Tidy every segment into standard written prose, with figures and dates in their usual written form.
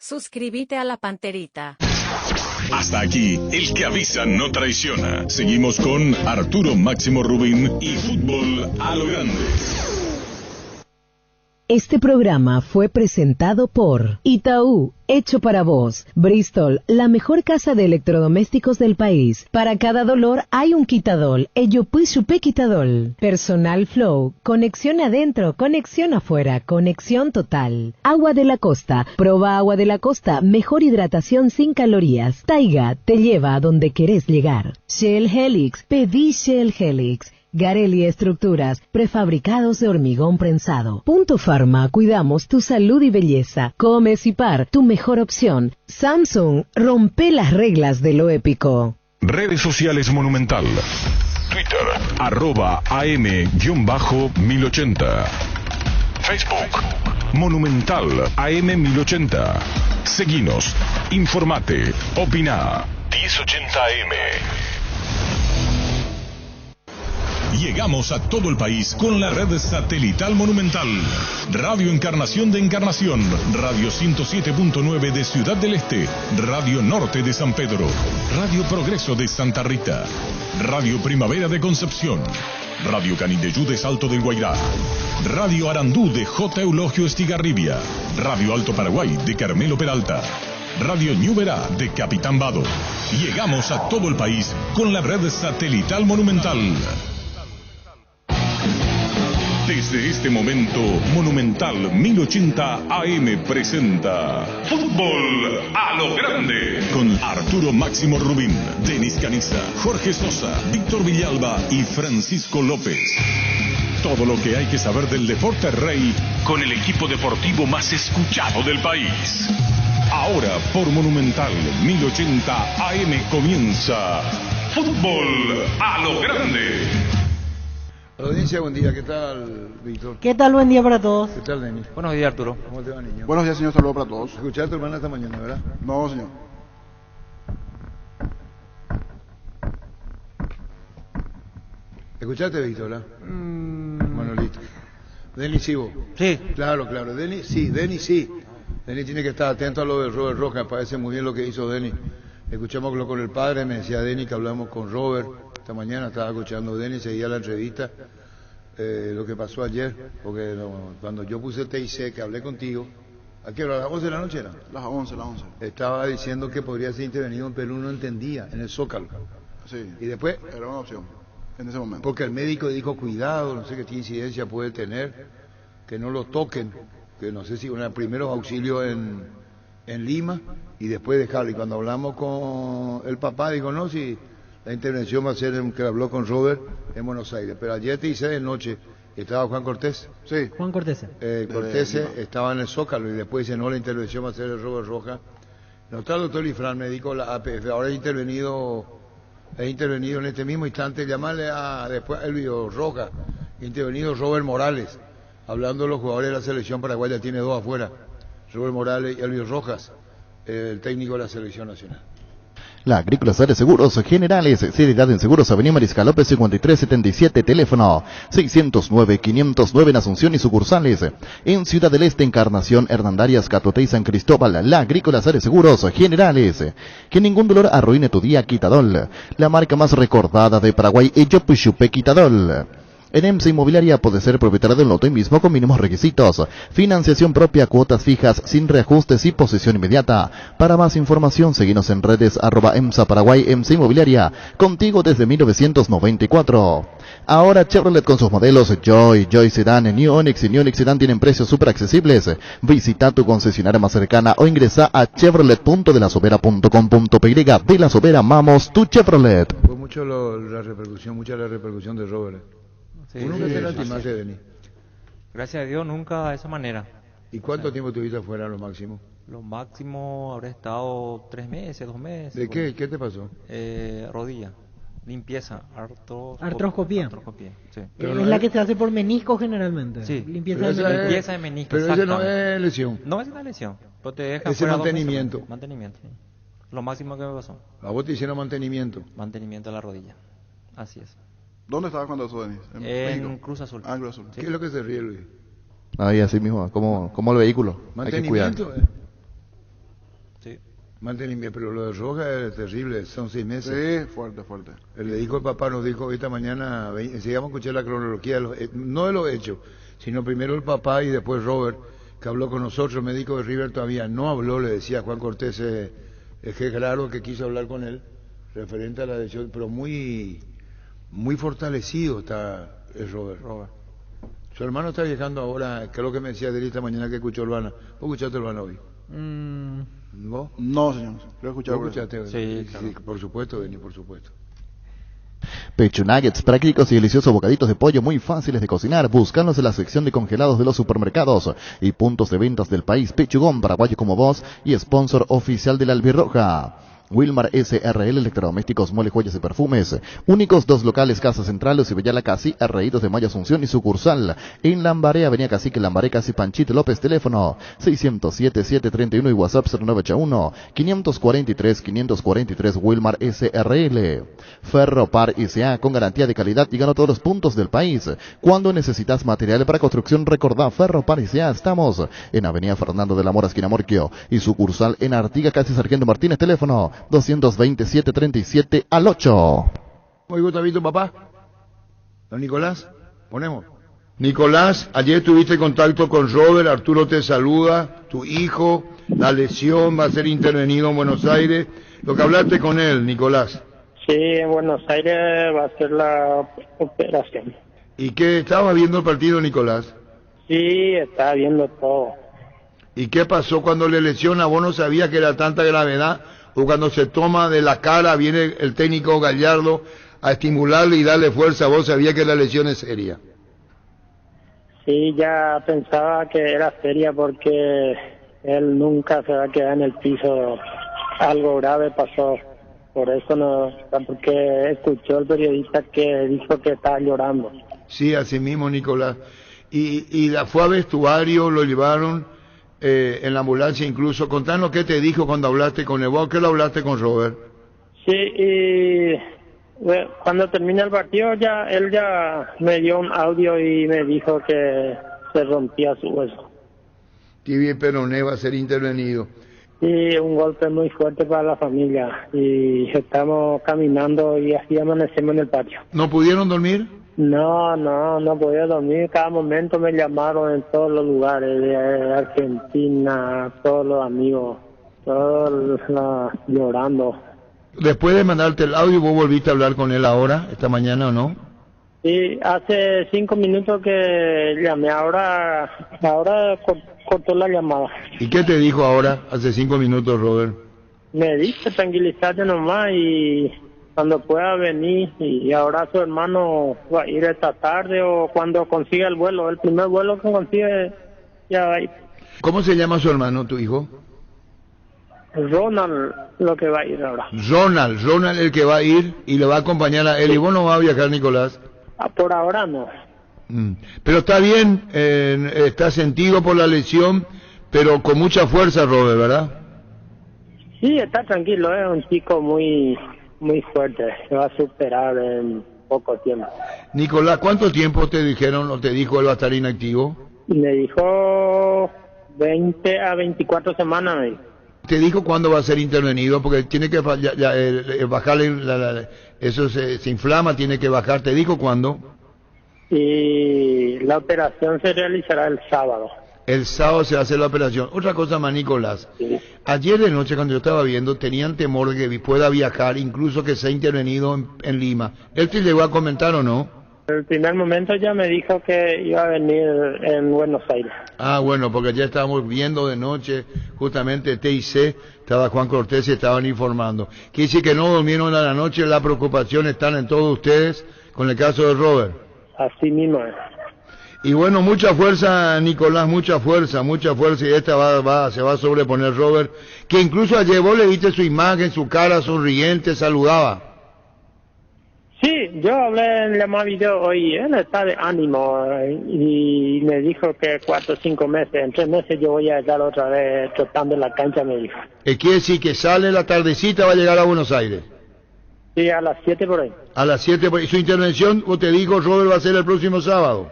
Suscríbete a la Panterita. Hasta aquí, el que avisa no traiciona. Seguimos con Arturo Máximo Rubín y Fútbol a lo Grande. Este programa fue presentado por Itaú, hecho para vos. Bristol, la mejor casa de electrodomésticos del país. Para cada dolor hay un quitadol. Ello pues supe quitadol. Personal Flow, conexión adentro, conexión afuera, conexión total. Agua de la Costa, proba Agua de la Costa, mejor hidratación sin calorías. Taiga, te lleva a donde querés llegar. Shell Helix, pedí Shell Helix. Garelli Estructuras, prefabricados de hormigón prensado. Punto Pharma, cuidamos tu salud y belleza. Comecipar, tu mejor opción. Samsung, rompe las reglas de lo épico. Redes sociales Monumental. Twitter, @AM_1080. Facebook, Monumental AM1080. Seguinos, informate, opina. 1080 AM. Llegamos a todo el país con la red satelital Monumental. Radio Encarnación de Encarnación, Radio 107.9 de Ciudad del Este, Radio Norte de San Pedro, Radio Progreso de Santa Rita, Radio Primavera de Concepción, Radio Canindeyú de Salto del Guairá, Radio Arandú de J. Eulogio Estigarribia, Radio Alto Paraguay de Carmelo Peralta, Radio Ñuberá de Capitán Vado. Llegamos a todo el país con la red satelital Monumental. Desde este momento, Monumental 1080 AM presenta Fútbol a lo Grande con Arturo Máximo Rubín, Denis Caniza, Jorge Sosa, Víctor Villalba y Francisco López. Todo lo que hay que saber del deporte rey con el equipo deportivo más escuchado del país. Ahora por Monumental 1080 AM comienza Fútbol a lo Grande. Audiencia, buen día. ¿Qué tal, Víctor? ¿Qué tal? Buen día para todos. ¿Qué tal, Denis? Buenos días, Arturo. ¿Cómo te va, niño? Buenos días, señor. Saludos para todos. ¿Escuchaste a tu hermana esta mañana, verdad? No, señor. ¿Escuchaste, Víctor, verdad? Bueno, listo. Denis, sí, vos. Sí. Claro. Denis, sí. Denis tiene que estar atento a lo de Robert Rojas. Me parece muy bien lo que hizo Denis. Escuchámoslo con el padre. Me decía Denis que hablamos con Robert. Esta mañana estaba escuchando Denis, seguía la entrevista. Lo que pasó ayer, porque cuando yo puse el TIC, que hablé contigo, ¿a qué hora? ¿A las 11 de la noche era? Las 11. Estaba diciendo que podría ser intervenido, pero no entendía, en el Zócalo. Sí. Y después, era una opción en ese momento. porque el médico dijo, cuidado, no sé qué incidencia puede tener, que no lo toquen, que no sé si primeros auxilios en Lima, y después dejarlo. Y cuando hablamos con el papá, dijo, no, si la intervención va a ser que habló con Robert en Buenos Aires. Pero ayer te hice de noche, estaba Juan Cortés. Sí. Juan Cortés. Cortés estaba en el Zócalo y después dice, no, la intervención va a ser de Robert Rojas. No está el doctor Ifrán, médico de la APF, ahora he intervenido en este mismo instante, llamarle después a Elvio Rojas, intervenido Robert Morales, hablando de los jugadores de la selección paraguaya, tiene dos afuera, Robert Morales y Elvio Rojas, el técnico de la selección nacional. La Agrícola Sare Seguros Generales, seriedad en seguros, Avenida Mariscal López 5377, teléfono 609-509 en Asunción y sucursales. En Ciudad del Este, Encarnación, Hernandarias, Catoté y San Cristóbal. La Agrícola Sare Seguros Generales. Que ningún dolor arruine tu día, Quitadol. La marca más recordada de Paraguay, Eyopuchupe Quitadol. En EMSA Inmobiliaria puede ser propietario del lote mismo con mínimos requisitos. Financiación propia, cuotas fijas, sin reajustes y posesión inmediata. Para más información, seguinos en redes @EMSA Paraguay, EMSA Inmobiliaria. Contigo desde 1994. Ahora Chevrolet con sus modelos Joy Sedan, New Onix y New Onix Sedan tienen precios súper accesibles. Visita tu concesionaria más cercana o ingresa a chevrolet.delasovera.com.py. De La Sobera, amamos tu Chevrolet. Fue mucha la repercusión de Robert. Sí, ¿Tú nunca te lastimaste, Denis? Gracias a Dios, nunca de esa manera. ¿Y cuánto tiempo tuviste afuera, lo máximo? Lo máximo habré estado 3 meses, 2 meses. ¿De qué? ¿Qué te pasó? Rodilla, limpieza, Artroscopía. Sí. Pero Es la que se hace por menisco generalmente. Sí. Limpieza Pero de esa menisco. Limpieza de menisco. Pero ese no exactamente. es lesión. No es una lesión, pero te deja Ese fuera 2 meses. mantenimiento. Mantenimiento, sí. Lo máximo que me pasó. A vos te hicieron mantenimiento. Mantenimiento de la rodilla. Así es. ¿Dónde estabas cuando eso, Denis? En México. Cruz Azul. Ah, en Cruz Azul. Sí. ¿Qué es lo que se ríe, Luis? Ahí así mismo, como el vehículo. Hay que cuidar. Mantenimiento. Sí. Mantenimiento, pero lo de Roja es terrible, son 6 meses. Sí, fuerte, fuerte. Le dijo el papá, nos dijo esta mañana, sigamos a escuchar la cronología, no de los hechos, sino primero el papá y después Robert, que habló con nosotros. El médico de River todavía no habló, le decía Juan Cortés, es que claro que quiso hablar con él, referente a la decisión, pero muy fortalecido está el Robert. Su hermano está viajando ahora, que es lo que me decía de él esta mañana que escuchó Urbana. ¿Vos escuchaste Urbana hoy? ¿Vos? No, señor. Lo he escuchado. ¿Vos escuchaste? Sí, claro. Sí, por supuesto, Denis, por supuesto. Pecho Nuggets, prácticos y deliciosos bocaditos de pollo muy fáciles de cocinar. Búscanos en la sección de congelados de los supermercados y puntos de ventas del país. Pechugón, paraguayo como vos y sponsor oficial de la Albirroja. Wilmar SRL, electrodomésticos, muebles, joyas y perfumes. Únicos 2 locales, Casa Central, Ocibellala Casi, Arreídos de Mayo Asunción y sucursal en Lambaré, Avenida Cacique, Lambaré Casi, Panchito López, teléfono 607-731 y WhatsApp 0981-543-543, Wilmar SRL. Ferropar S.A. con garantía de calidad y gana todos los puntos del país. Cuando necesitas material para construcción, recordá Ferropar S.A. Estamos en Avenida Fernando de la Mora, esquina Morquio, y sucursal en Artigas, Casi Sargento Martínez, teléfono 227-37 al 8. Muy Gustavito, papá. Don Nicolás, ponemos. Nicolás, ayer tuviste contacto con Robert, Arturo te saluda, tu hijo, la lesión va a ser intervenido en Buenos Aires. Lo que hablaste con él, Nicolás. Sí, en Buenos Aires va a ser la operación. ¿Y qué estaba viendo el partido, Nicolás? Sí, estaba viendo todo. ¿Y qué pasó cuando le lesiona? ¿Vos no sabías que era tanta gravedad? ¿O cuando se toma de la cara, viene el técnico Gallardo a estimularle y darle fuerza? ¿Vos sabías que la lesión es seria? Sí, ya pensaba que era seria porque él nunca se va a quedar en el piso. Algo grave pasó. Por eso no, porque escuchó el periodista que dijo que estaba llorando. Sí, así mismo, Nicolás. Y fue a vestuario, lo llevaron en la ambulancia incluso. Contanos qué te dijo cuando hablaste con él. ¿Vos qué lo hablaste con Robert? Sí, y cuando termina el partido él ya me dio un audio y me dijo que se rompía su hueso. Tibia peroné va a ser intervenido. Sí, un golpe muy fuerte para la familia. Y estamos caminando y así amanecemos en el patio. ¿No pudieron dormir? No podía dormir. Cada momento me llamaron en todos los lugares de Argentina, todos los amigos, todos llorando. Después de mandarte el audio, ¿vos volviste a hablar con él ahora, esta mañana o no? Sí, hace 5 minutos que llamé, ahora cortó la llamada. ¿Y qué te dijo ahora, hace 5 minutos, Robert? Me dice tranquilízate nomás y cuando pueda venir, y ahora su hermano va a ir esta tarde o cuando consiga el vuelo, el primer vuelo que consigue ya va a ir. ¿Cómo se llama su hermano, tu hijo? Ronald, lo que va a ir ahora. Ronald el que va a ir y le va a acompañar a él. ¿Y vos no vas a viajar, Nicolás? Por ahora no. Pero está bien, está sentido por la lesión, pero con mucha fuerza, Robert, ¿verdad? Sí, está tranquilo, es un chico muy fuerte, se va a superar en poco tiempo. Nicolás, ¿cuánto tiempo te dijeron o te dijo él va a estar inactivo? Me dijo 20 a 24 semanas, me dijo. ¿Te dijo cuándo va a ser intervenido? Porque tiene que bajarle, eso se inflama, tiene que bajar. ¿Te dijo cuándo? Y la operación se realizará el sábado. El sábado se hace la operación. Otra cosa más, Nicolás. Sí. Ayer de noche, cuando yo estaba viendo, tenían temor de que pueda viajar, incluso que sea intervenido en Lima. ¿Él te llegó a comentar o no? En el primer momento ya me dijo que iba a venir en Buenos Aires. Ah, bueno, porque ya estábamos viendo de noche, justamente TIC, estaba Juan Cortés y estaban informando. Quiere decir que no durmieron a la noche, la preocupación está en todos ustedes con el caso de Robert. Así mismo es. Y bueno, mucha fuerza, Nicolás, mucha fuerza, y esta se va a sobreponer Robert, que incluso ayer vos le viste su imagen, su cara sonriente, saludaba. Sí, yo hablé en la más video hoy, él está de ánimo y me dijo que 4 o 5 meses, en 3 meses yo voy a estar otra vez trotando en la cancha, me dijo. Quiere decir que sale la tardecita, va a llegar a Buenos Aires. Sí, a las 7 por ahí. A las 7 por ahí. Su intervención, o te digo, Robert, va a ser el próximo sábado.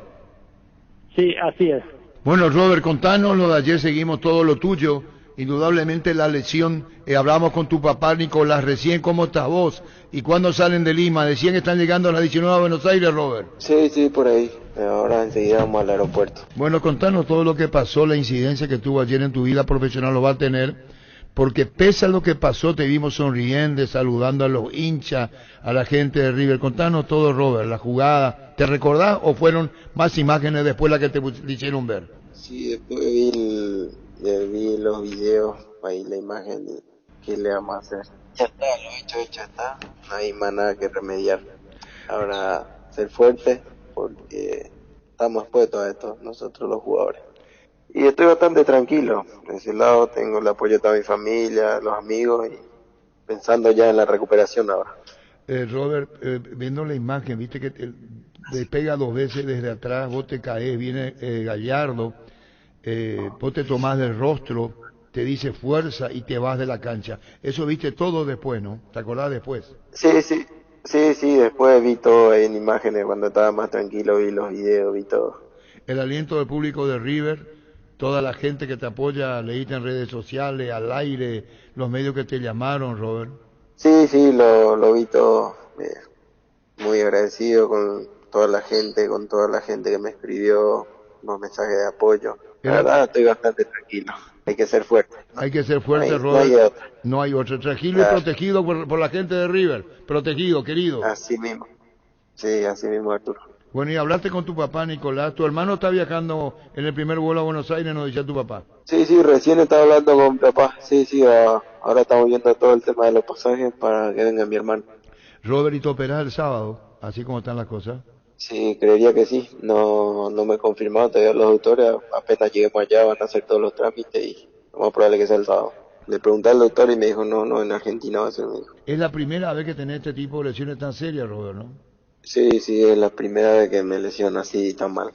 Sí, así es. Bueno, Robert, contanos lo de ayer, seguimos todo lo tuyo. indudablemente la lesión. Hablamos con tu papá, Nicolás, recién, ¿cómo estás vos? ¿Y cuándo salen de Lima? Decían que están llegando a las 19 a Buenos Aires, Robert. Sí, por ahí. Ahora enseguida vamos al aeropuerto. Bueno, contanos todo lo que pasó, la incidencia que tuvo ayer en tu vida profesional, lo va a tener, porque pese a lo que pasó, te vimos sonriendo, saludando a los hinchas, a la gente de River. Contanos todo, Robert, la jugada. ¿Te recordás o fueron más imágenes después las que te hicieron ver? Sí, después vi los videos, ahí la imagen, ¿qué le vamos a hacer? Ya está, lo hecho está, no hay más nada que remediar. Ahora, ser fuerte, porque estamos expuestos a esto, nosotros los jugadores. Y estoy bastante tranquilo, de ese lado tengo el apoyo de toda mi familia, los amigos, y pensando ya en la recuperación ahora. Robert, viendo la imagen, viste que te pega 2 veces desde atrás, vos te caes, viene Gallardo, vos te tomás del rostro, te dice fuerza y te vas de la cancha. Eso viste todo después, ¿no? ¿Te acordás después? Sí, después vi todo en imágenes, cuando estaba más tranquilo vi los videos, vi todo. El aliento del público de River, toda la gente que te apoya, leíste en redes sociales, al aire, los medios que te llamaron, Robert. Sí, lo vi todo, muy agradecido con toda la gente que me escribió los mensajes de apoyo. La verdad estoy bastante tranquilo, hay que ser fuerte. Hay que ser fuerte, Robert. No hay otro. Tranquilo y protegido por la gente de River, protegido, querido. Así mismo, sí, así mismo, Arturo. Bueno, y hablaste con tu papá, Nicolás. Tu hermano está viajando en el primer vuelo a Buenos Aires, nos decía tu papá. Sí, recién estaba hablando con mi papá. Sí, ahora estamos viendo todo el tema de los pasajes para que venga mi hermano. Robert, ¿y te operás el sábado? Así como están las cosas. Sí, creería que sí. No me he confirmado todavía los doctores. Apenas lleguemos allá van a hacer todos los trámites y lo más probable que sea el sábado. Le pregunté al doctor y me dijo, no, en Argentina va a ser, me dijo. Es la primera vez que tenés este tipo de lesiones tan serias, Robert, ¿no? Sí, es la primera vez que me lesiono así tan mal.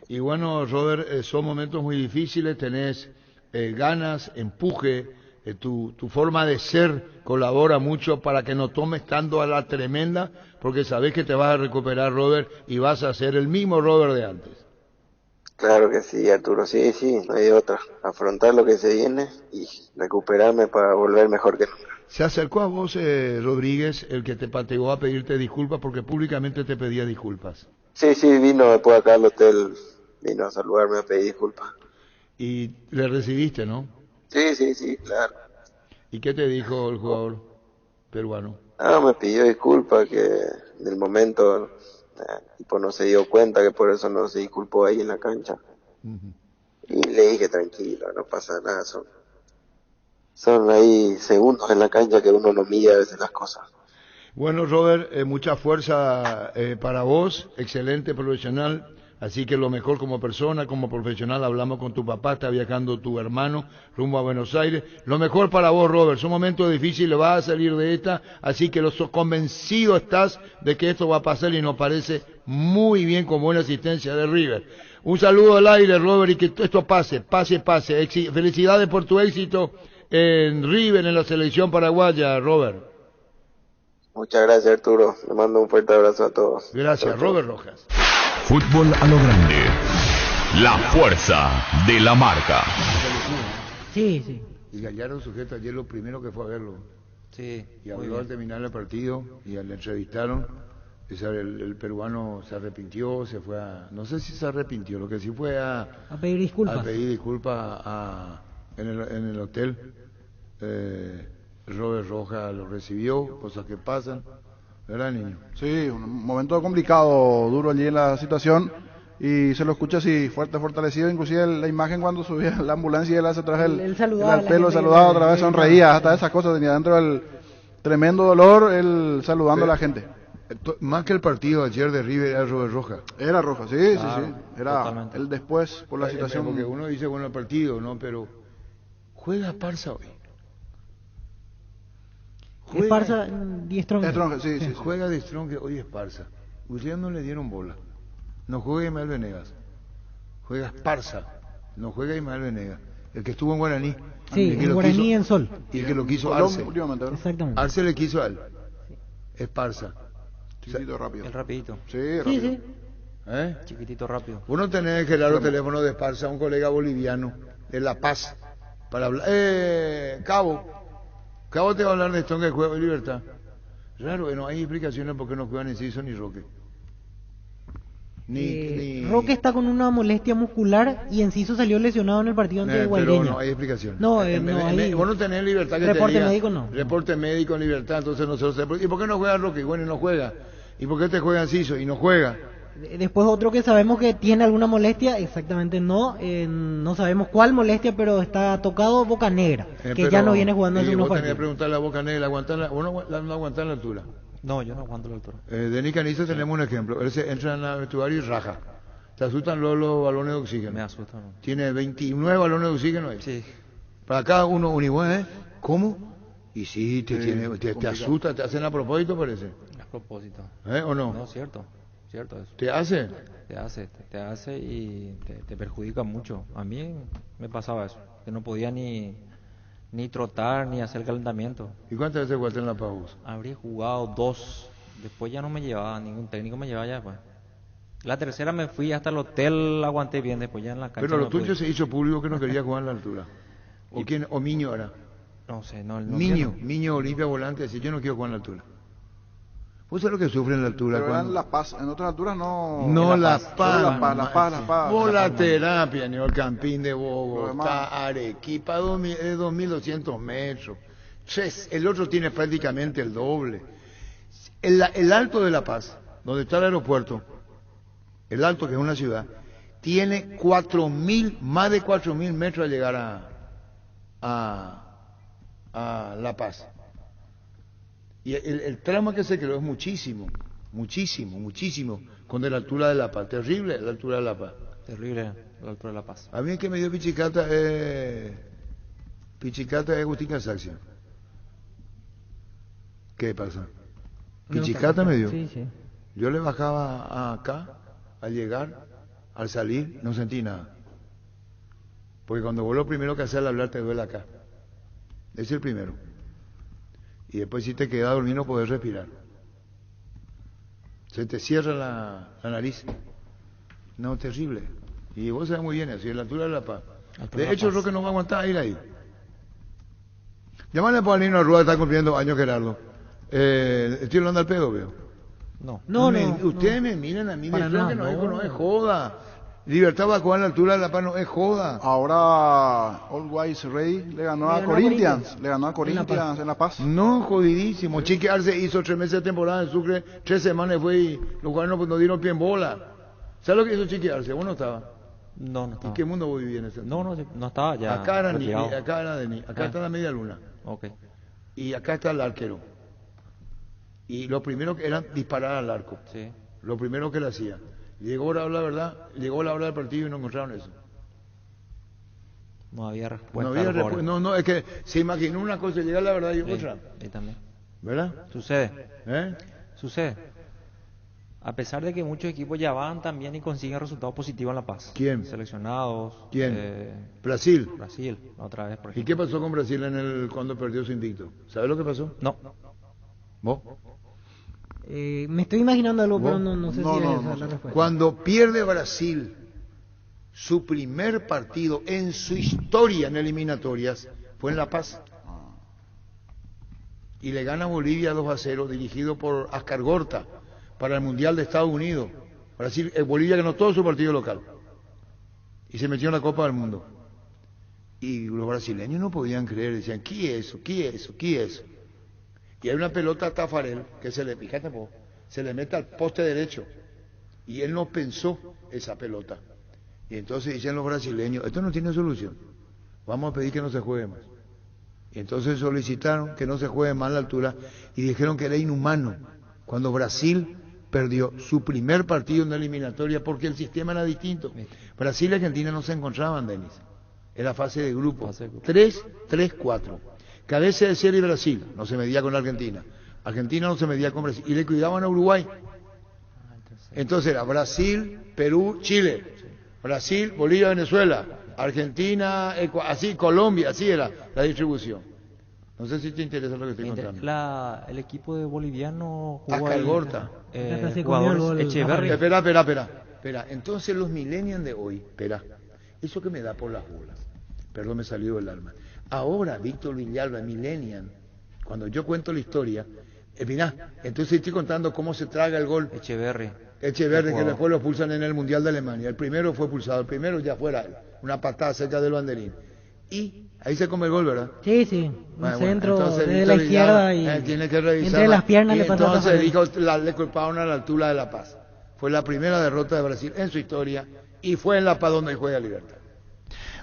Y bueno, Robert, son momentos muy difíciles, tenés ganas, empuje, tu forma de ser colabora mucho para que no tomes tanto a la tremenda, porque sabés que te vas a recuperar, Robert, y vas a ser el mismo Robert de antes. Claro que sí, Arturo, sí, no hay otra. Afrontar lo que se viene y recuperarme para volver mejor que nunca. Se acercó a vos, Rodríguez, el que te pateó a pedirte disculpas porque públicamente te pedía disculpas. Sí, vino después acá al hotel, vino a saludarme a pedir disculpas. Y le recibiste, ¿no? Sí, claro. ¿Y qué te dijo el jugador peruano? Me pidió disculpas, que en el momento tipo no se dio cuenta, que por eso no se disculpó ahí en la cancha. Y le dije, tranquilo, no pasa nada, son ahí segundos en la cancha que uno no mide a veces las cosas. Bueno, Robert, mucha fuerza para vos, excelente profesional, así que lo mejor como persona, como profesional. Hablamos con tu papá, está viajando tu hermano rumbo a Buenos Aires. Lo mejor para vos, Robert, son momentos difíciles, vas a salir de esta, así que convencido estás de que esto va a pasar y nos parece muy bien con buena asistencia de River. Un saludo al aire, Robert, y que esto pase. Felicidades por tu éxito en River, en la selección paraguaya, Robert. Muchas gracias, Arturo. Le mando un fuerte abrazo a todos. Gracias, Robert Rojas. Fútbol a lo grande. La fuerza de la marca. Sí. Y Gallardo, sujeto, ayer lo primero que fue a verlo. Sí. Y habló al terminar el partido y le entrevistaron. El peruano se arrepintió, se fue a... No sé si se arrepintió, lo que sí fue a pedir disculpas. A pedir disculpas en el hotel. Robert Rojas lo recibió, cosas que pasan, ¿verdad, niño? Sí, un momento complicado, duro allí en la situación, y se lo escucha así, fuerte, fortalecido, inclusive la imagen cuando subía la ambulancia y él hace atrás el pelo, saludaba otra vez, sonreía, hasta esas cosas tenía dentro del tremendo dolor, él saludando a la gente. Más que el partido ayer de River era Robert Rojas. Era Rojas, sí, era totalmente. El después, por la situación. Porque uno dice, bueno, el partido, ¿no? Pero juega Parza hoy. Es Parza Die Strong. Sí. Juega Die Strong, hoy es Parza. Ustedes no le dieron bola. No juega Ismael Venegas. Juega Parza. No juega Ismael Venegas. El que estuvo en Guaraní. Sí, en Guaraní en Sol. Y el que lo quiso Arce. Exactamente. Arce le quiso a él. Es Parza. Chiquitito, rápido. El rapidito. Sí, rápido. Sí. Chiquitito, rápido. Uno tenés, Gerardo, teléfono de Parza, un colega boliviano de La Paz. para hablar. Cabo te va a hablar de esto, que juego de Libertad. Raro, no hay explicaciones por qué no juegan Enciso ni Roque. Roque está con una molestia muscular y Enciso salió lesionado en el partido ante Guaireña. Pero no hay explicación. No hay. Vos no tenés Libertad que reporte te diga, médico no. Reporte médico en Libertad, entonces nosotros... ¿Y por qué no juega Roque? Bueno, no juega. ¿Y por qué te juega Enciso y no juega? Después otro que sabemos que tiene alguna molestia, exactamente no sabemos cuál molestia, pero está tocado Boca Negra, que ya no viene jugando hace unos partidos. Vos tenés que preguntarle a Boca Negra, ¿vos no aguantás la altura? No, yo no aguanto la altura. Denis Canizo tenemos un ejemplo, él se entra en el vestuario y raja. ¿Te asustan los balones de oxígeno? Me asustan. ¿No? Tiene 29 balones de oxígeno ahí. Sí. Para cada uno igual, ¿eh? ¿Cómo? Y sí, te asusta, te hacen a propósito, parece. A propósito. ¿O no? No, cierto eso. ¿Te hace? Te hace y te perjudica mucho. A mí me pasaba eso, que no podía ni trotar ni hacer calentamiento. ¿Y cuántas veces jugaste en La Paz? Habría jugado 2, después ya no me llevaba, ningún técnico me llevaba ya, pues. La tercera me fui hasta el hotel, aguanté bien, después ya en la cancha. Pero lo tuyo se hizo público que no quería jugar en la altura. ¿O Miño era? No sé, no. Miño Olimpia Volante, decía yo no quiero jugar en la altura. ¿Vos sabés lo que sufre en la altura? Pero en La Paz, en otras alturas no... No, La Paz. La Paz. Vos la terapia, en el Campín de Bogotá, Arequipa, 2.200 metros. El otro tiene prácticamente el doble. El Alto de La Paz, donde está el aeropuerto, el Alto, que es una ciudad, tiene más de 4.000 metros al llegar a La Paz. Y el tramo que se creó es muchísimo, con la altura de La Paz. Terrible la altura de La Paz. Terrible la altura de La Paz. A mí el que me dio pichicata es Agustín Casaxia. ¿Qué pasa? Pichicata me dio. Sí. Yo le bajaba acá, al llegar, al salir, no sentí nada. Porque cuando vos lo primero que haces al hablar te duele acá. Es el primero. Y después si te quedas dormido no podés respirar. Se te cierra la nariz. No, terrible. Y vos sabés muy bien eso, y en la altura de La Paz. De hecho, Roque no va a aguantar ir ahí. Llámale a Paulino Arrua, está cumpliendo años Gerardo. Estoy hablando al pedo, veo. No. Ustedes me miran a mí de frente, no es joda. Libertad va a jugar a la altura de La Paz, no es joda. Ahora Always Ready le ganó a Corinthians. Le ganó a Corinthians en La Paz. No, jodidísimo. Chique Arce hizo 3 meses de temporada en Sucre, 3 semanas fue y los jugadores no dieron pie en bola. ¿Sabes lo que hizo Chique Arce? ¿Vos no estabas? No estaba. ¿En qué mundo vos vivías en ese entonces? No estaba ya. Acá era Denis, acá está la media luna. Okay. Y acá está el arquero. Y lo primero que era disparar al arco. Sí. Lo primero que le hacía. Llegó la hora del partido y no encontraron eso. No había respuesta. No, es que se imaginó una cosa, llega la verdad y otra. Y también. ¿Verdad? Sucede. Sucede. A pesar de que muchos equipos ya van también y consiguen resultados positivos en La Paz. ¿Quién? Seleccionados. ¿Quién? Brasil, otra vez, por ejemplo. ¿Y qué pasó con Brasil cuando perdió su invicto? ¿Sabes lo que pasó? No. ¿Vos? Me estoy imaginando algo, pero no sé si es esa la respuesta. Cuando pierde Brasil su primer partido en su historia en eliminatorias fue en La Paz. Y le gana Bolivia 2-0, dirigido por Ascargorta, para el Mundial de Estados Unidos. Bolivia ganó todo su partido local. Y se metió en la Copa del Mundo. Y los brasileños no podían creer, decían, ¿qué es eso? Y hay una pelota a Tafarel que se le mete al poste derecho. Y él no pensó esa pelota. Y entonces dicen los brasileños, esto no tiene solución. Vamos a pedir que no se juegue más. Y entonces solicitaron que no se juegue más a la altura y dijeron que era inhumano cuando Brasil perdió su primer partido en la eliminatoria porque el sistema era distinto. Brasil y Argentina no se encontraban, Denis. Era fase de grupo. 3-3-4. Cabeza de serie Brasil, no se medía con Argentina. Argentina no se medía con Brasil. Y le cuidaban a Uruguay. Entonces era Brasil, Perú, Chile. Brasil, Bolivia, Venezuela. Argentina, así, Colombia, así era la distribución. No sé si te interesa lo que estoy contando. El equipo de boliviano jugó Ascargorta. Jugadores Echeverri. Espera. Entonces los millennials de hoy, eso que me da por las bolas. perdón, me salió el alma. Ahora, Víctor Villalba, Millennium, cuando yo cuento la historia, mirá, entonces estoy contando cómo se traga el gol. Echeverri, que después lo pulsan en el Mundial de Alemania. El primero fue pulsado, el primero ya fuera una patada cerca del banderín. Y ahí se come el gol, ¿verdad? Sí, sí. Un centro entonces, de la izquierda y tiene que revisar, entre las piernas y le pasó. Entonces dijo, le culparon a la altura de La Paz. Fue la primera derrota de Brasil en su historia y fue en La Paz donde juega Libertad.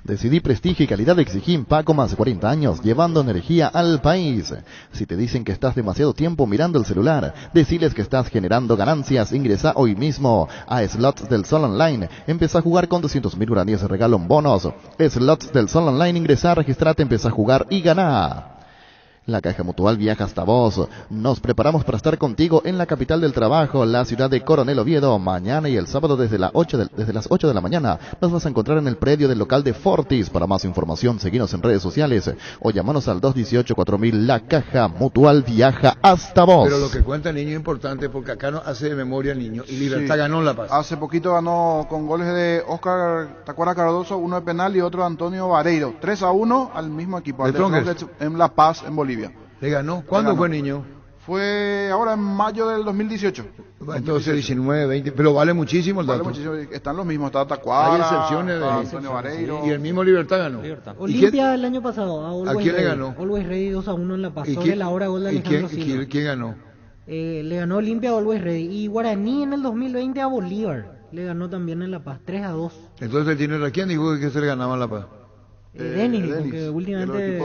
Decidí prestigio y calidad Exigim Paco, más de 40 años, llevando energía al país. Si te dicen que estás demasiado tiempo mirando el celular, deciles que estás generando ganancias. Ingresa hoy mismo a Slots del Sol Online. Empieza a jugar con 200.000 guaraníes de regalo en bonos. Slots del Sol Online, ingresa, registrate, empieza a jugar y gana. La Caja Mutual viaja hasta vos. Nos preparamos para estar contigo en la capital del trabajo, la ciudad de Coronel Oviedo. Mañana y el sábado desde las 8 de la mañana nos vas a encontrar en el predio del local de Fortis. Para más información, seguinos en redes sociales o llamanos al 218-4000. La Caja Mutual viaja hasta vos. Pero lo que cuenta el niño es importante porque acá no hace de memoria el niño. Y Libertad ganó en La Paz. Hace poquito ganó con goles de Oscar Tacuara Cardoso, uno de penal y otro de Antonio Vareiro. 3-1 al mismo equipo, en La Paz, en Bolivia. ¿Le ganó? ¿Cuándo fue, niño? Fue ahora en mayo del 2018. Entonces 19, 20, pero vale muchísimo el dato. Vale muchísimo, están los mismos, está Tacuara, hay excepciones de Antonio Vareiro. Y el mismo Libertad ganó. Olimpia el año pasado, ¿a quién le ganó? Always Ready 2-1 en La Paz, sobre la hora gol de Alejandro Silva. ¿Quién ganó? Le ganó Olimpia a Always Ready y Guaraní en el 2020 a Bolívar. Le ganó también en La Paz, 3-2. Entonces el dinero, ¿a quién dijo que se le ganaba en La Paz? Denis, porque últimamente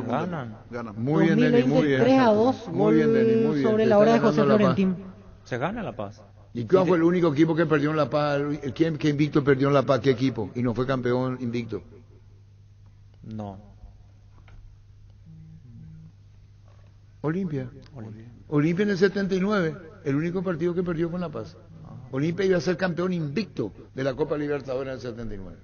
ganan. Muy bien, Denis, muy bien. 3-2, gol sobre la hora de José Florentín. Se gana La Paz. ¿Y cuál fue el único equipo que perdió en La Paz? ¿Quién que invicto perdió en La Paz? ¿Qué equipo? Y no fue campeón invicto. No. Olimpia en el 79, el único partido que perdió con La Paz. Olimpia iba a ser campeón invicto de la Copa Libertadores en el 79.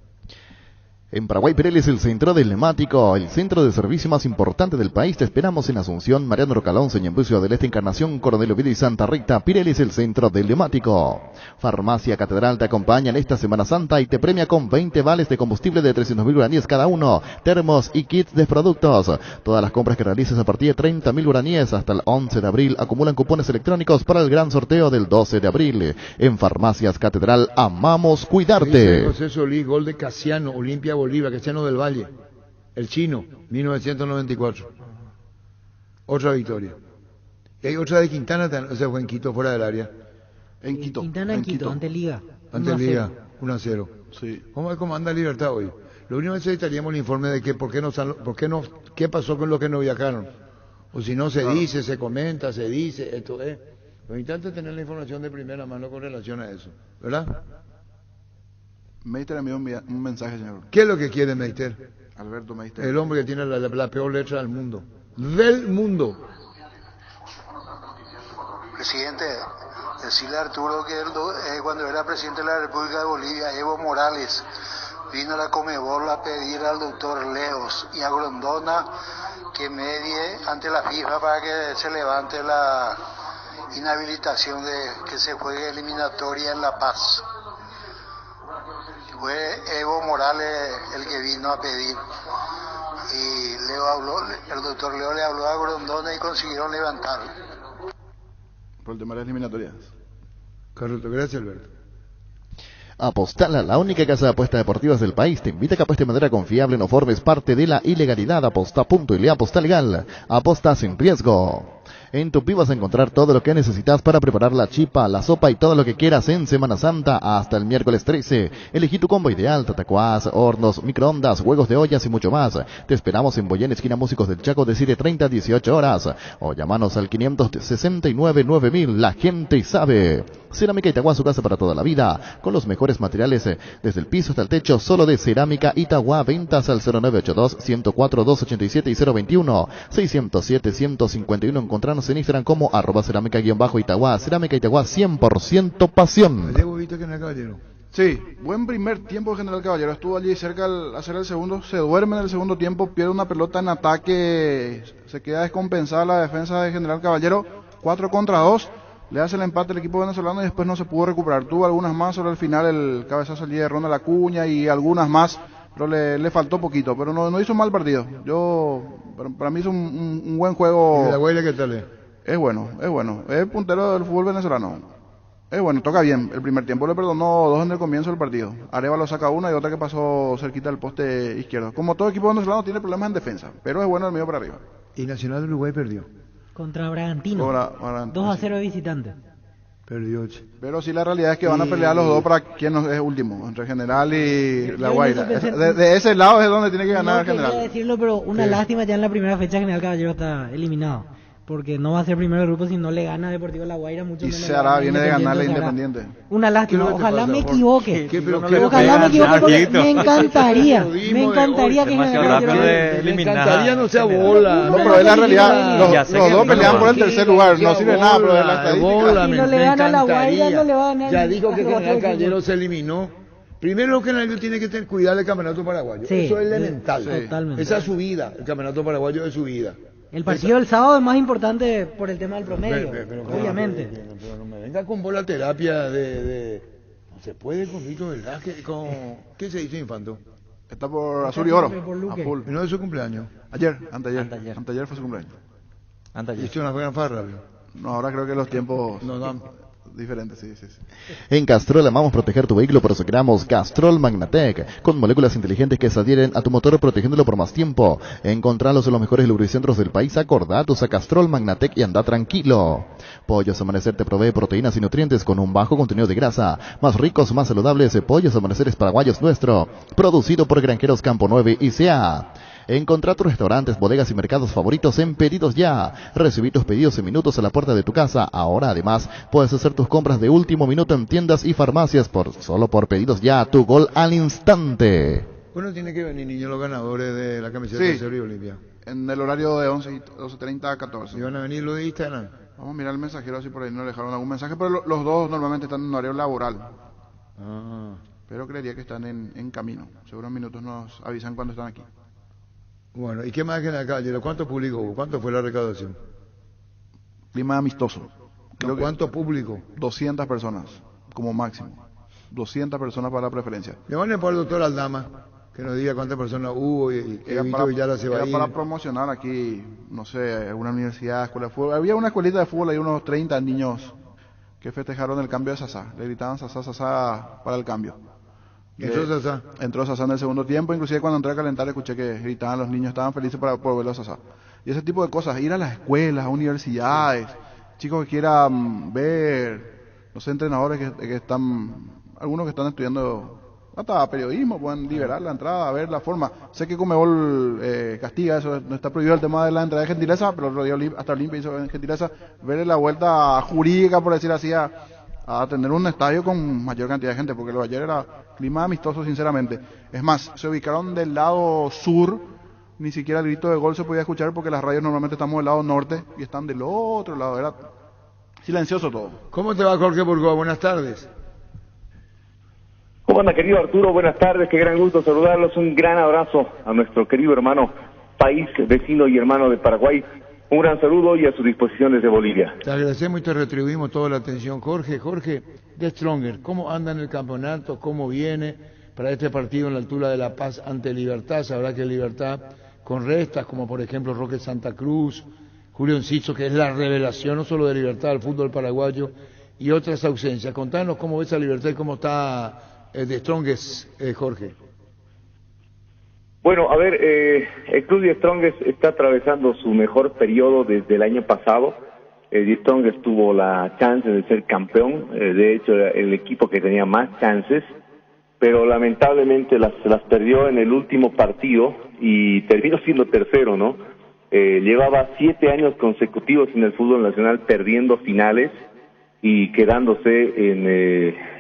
En Paraguay Pirelli es el centro del neumático, el centro de servicio más importante del país. Te esperamos en Asunción, Mariano Rocalonce, Ñemby, Ciudad del Este, Encarnación, Coronel Oviedo y Santa Rita. Pirelli es el centro del neumático. Farmacia Catedral te acompaña en esta Semana Santa y te premia con 20 vales de combustible de 300.000 guaraníes cada uno, termos y kits de productos. Todas las compras que realices a partir de 30.000 guaraníes hasta el 11 de abril acumulan cupones electrónicos para el gran sorteo del 12 de abril. En Farmacias Catedral, amamos cuidarte. José Solís, gol de Casiano, Olimpia Bolívar, Casiano del Valle, el chino, 1994. Otra victoria. Y hay otra de Quintana, ese fue en Quito, fuera del área. En Quito. Quintana en Quito, ante Liga. Ante Liga, 1-0. Sí. ¿Cómo anda Libertad hoy? Lo único que necesitaríamos el informe de que qué pasó con los que no viajaron. O si no se dice, se comenta, se dice, esto es. Lo importante es tener la información de primera mano con relación a eso, ¿verdad? Meiter envió un mensaje, señor. ¿Qué es lo que quiere Meiter? Alberto Meiter. El hombre que tiene la peor letra del mundo. Del mundo. Presidente, decirle a Arturo que cuando era presidente de la República de Bolivia, Evo Morales vino a la Conmebol a pedir al doctor Leos y a Grondona que medie ante la FIFA para que se levante la inhabilitación de que se juegue eliminatoria en La Paz. Fue Evo Morales el que vino a pedir y el doctor Leo le habló a Grondona y consiguieron levantar. Por el tema de las eliminatorias. Correcto, gracias Alberto. Apostala, la única casa de apuestas deportivas del país, te invita a que apuestes de manera confiable, no formes parte de la ilegalidad. Aposta.ile, aposta legal, aposta sin riesgo. En Tupí vas a encontrar todo lo que necesitas para preparar la chipa, la sopa y todo lo que quieras en Semana Santa hasta el miércoles 13. Elegí tu combo ideal, tatacuás, hornos, microondas, juegos de ollas y mucho más. Te esperamos en Boyén, esquina Músicos del Chaco, de 7:30 a 18 horas. O llamanos al 569-9000, la gente sabe. Cerámica Itagua, su casa para toda la vida, con los mejores materiales desde el piso hasta el techo, solo de Cerámica Itagua. Ventas al 0982-104-287 y 021-607-151. Encontrarnos en Instagram como @cerámica_Itagua. Cerámica Itagua, 100% pasión. Sí, buen primer tiempo de General Caballero. Estuvo allí cerca al hacer el segundo, se duerme en el segundo tiempo, pierde una pelota en ataque, se queda descompensada la defensa de General Caballero, 4-2. Le hace el empate el equipo venezolano y después no se pudo recuperar. Tuvo algunas más sobre el final, el cabezazo allí de Ronald Acuña y algunas más pero le faltó poquito, pero no hizo un mal partido. Para mí hizo un buen juego. ¿Y la Guaira qué tal? Es bueno. Es puntero del fútbol venezolano. Es bueno, toca bien. El primer tiempo le perdonó 2 en el comienzo del partido. Arevalo saca una y otra que pasó cerquita del poste izquierdo. Como todo equipo venezolano tiene problemas en defensa, pero es bueno el medio para arriba. Y Nacional de Uruguay perdió. Contra Bragantino. 2-0 de visitante. Perdió. Pero sí, la realidad es que van a pelear los dos para quién es último, entre General y La Guaira. De ese lado es donde tiene que ganar General. No quería decirlo, pero una lástima, ya en la primera fecha General Caballero está eliminado. Porque no va a ser primero del grupo si no le gana Deportivo La Guaira, mucho menos. Y Ceará viene de ganarle Independiente. Una lástima, ojalá me equivoque. Ojalá me equivoque porque me encantaría que me encantaría no sea bola. No, pero es la realidad, los dos pelean por el tercer lugar, no sirve nada, pero es la estadística. Si no le gana La Guaira, no le va a ganar. Ya dijo que General Caballero se eliminó. Primero lo que General tiene que cuidar del campeonato paraguayo. Eso es elemental. Totalmente. Esa es su vida, el campeonato paraguayo es su vida. El partido del sábado es más importante por el tema del promedio, obviamente. Pero no me venga con bola terapia no se puede con Rito Velázquez, ¿qué se dice, Infanto? Está por azul y oro, a full. ¿No es su cumpleaños? Anteayer fue su cumpleaños. ¿Hiciste una gran farra? No, ahora creo que los tiempos... No. Diferente, sí. En Castrol amamos proteger tu vehículo, por eso creamos Castrol Magnatec, con moléculas inteligentes que se adhieren a tu motor protegiéndolo por más tiempo. Encontralos en los mejores lubricentros del país. Acordate, usa Castrol Magnatec y anda tranquilo. Pollos Amanecer te provee proteínas y nutrientes con un bajo contenido de grasa, más ricos, más saludables. Pollos Amaneceres Paraguayos nuestro, producido por Granjeros Campo 9 y SEA. Encontrá tus restaurantes, bodegas y mercados favoritos en Pedidos Ya. Recibí tus pedidos en minutos a la puerta de tu casa. Ahora, además, puedes hacer tus compras de último minuto en tiendas y farmacias solo por Pedidos Ya. Tu gol al instante. Bueno, tiene que venir, niños, los ganadores de la camiseta de Cerro y Olimpia. En el horario de 11:30 a 14. ¿Y van a venir los de Instagram? Vamos a mirar el mensajero si por ahí nos dejaron algún mensaje, pero los dos normalmente están en horario laboral. Pero creería que están en camino. Seguro en minutos nos avisan cuando están aquí. Bueno, ¿y qué más que en la calle? ¿Cuánto público hubo? ¿Cuánto fue la recaudación? Clima amistoso. ¿Cuánto público? 200 personas, como máximo. 200 personas para la preferencia. Le van a poner al doctor Aldama, que nos diga cuántas personas hubo y era para promocionar aquí, no sé, alguna universidad, escuela de fútbol. Había una escuelita de fútbol, hay unos 30 niños que festejaron el cambio de Sasá. Le gritaban Sasá para el cambio. Entró Sasá en el segundo tiempo, inclusive cuando entré a calentar escuché que gritaban los niños, estaban felices por verlo a Sasá. Y ese tipo de cosas, ir a las escuelas, a universidades, chicos que quieran ver, no sé, entrenadores que están, algunos que están estudiando hasta periodismo, pueden liberar la entrada, a ver la forma. Sé que Conmebol castiga eso, no está prohibido el tema de la entrada de gentileza, pero hasta Olimpia hizo en gentileza, ver la vuelta jurídica, por decir así, a tener un estadio con mayor cantidad de gente, porque lo de ayer era clima amistoso, sinceramente. Es más, se ubicaron del lado sur, ni siquiera el grito de gol se podía escuchar porque las radios normalmente estamos del lado norte y están del otro lado, era silencioso todo. ¿Cómo te va, Jorge Burgos? Buenas tardes. ¿Cómo anda, querido Arturo? Buenas tardes, qué gran gusto saludarlos, un gran abrazo a nuestro querido hermano, país vecino y hermano de Paraguay. Un gran saludo y a sus disposiciones de Bolivia. Te agradecemos y te retribuimos toda la atención. Jorge, de Stronger, ¿cómo anda en el campeonato? ¿Cómo viene para este partido en la altura de La Paz ante Libertad? Sabrá que Libertad, con restas como por ejemplo Roque Santa Cruz, Julio Enciso, que es la revelación no solo de Libertad al fútbol paraguayo, y otras ausencias. Contanos cómo ves a Libertad y cómo está de Strongest, Jorge. Bueno, a ver, el club de Strongest está atravesando su mejor periodo desde el año pasado. El Strongest tuvo la chance de ser campeón, de hecho era el equipo que tenía más chances, pero lamentablemente las perdió en el último partido y terminó siendo tercero, ¿no? Llevaba 7 años consecutivos en el fútbol nacional perdiendo finales y quedándose en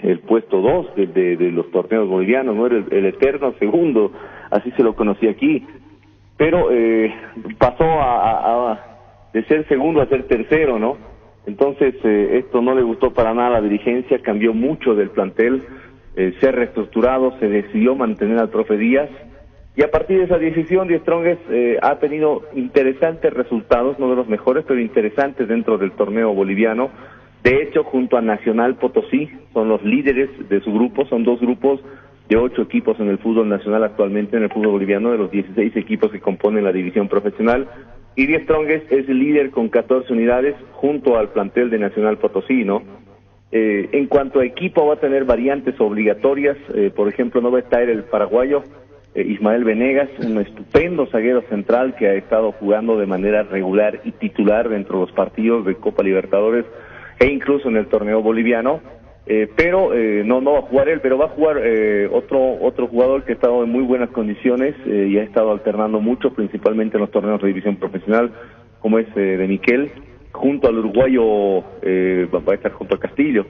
el puesto 2 de los torneos bolivianos, ¿no? Era el eterno segundo, así se lo conocía aquí, pero pasó de ser segundo a ser tercero, ¿no? Entonces esto no le gustó para nada a la dirigencia, cambió mucho del plantel, se ha reestructurado, se decidió mantener al profe Díaz, y a partir de esa decisión de Strongest ha tenido interesantes resultados, no de los mejores, pero interesantes dentro del torneo boliviano. De hecho, junto a Nacional Potosí, son los líderes de su grupo, son 2 grupos de 8 equipos en el fútbol nacional actualmente, en el fútbol boliviano, de los 16 equipos que componen la división profesional. Y Die Strongest es el líder con 14 unidades junto al plantel de Nacional Potosí, ¿no? En cuanto a equipo, va a tener variantes obligatorias. Por ejemplo, no va a estar el paraguayo Ismael Venegas, un estupendo zaguero central que ha estado jugando de manera regular y titular dentro de los partidos de Copa Libertadores e incluso en el torneo boliviano. Pero no va a jugar él, pero va a jugar otro jugador que ha estado en muy buenas condiciones y ha estado alternando mucho, principalmente en los torneos de división profesional, como es de Miquel, junto al uruguayo, va a estar junto a Castillo.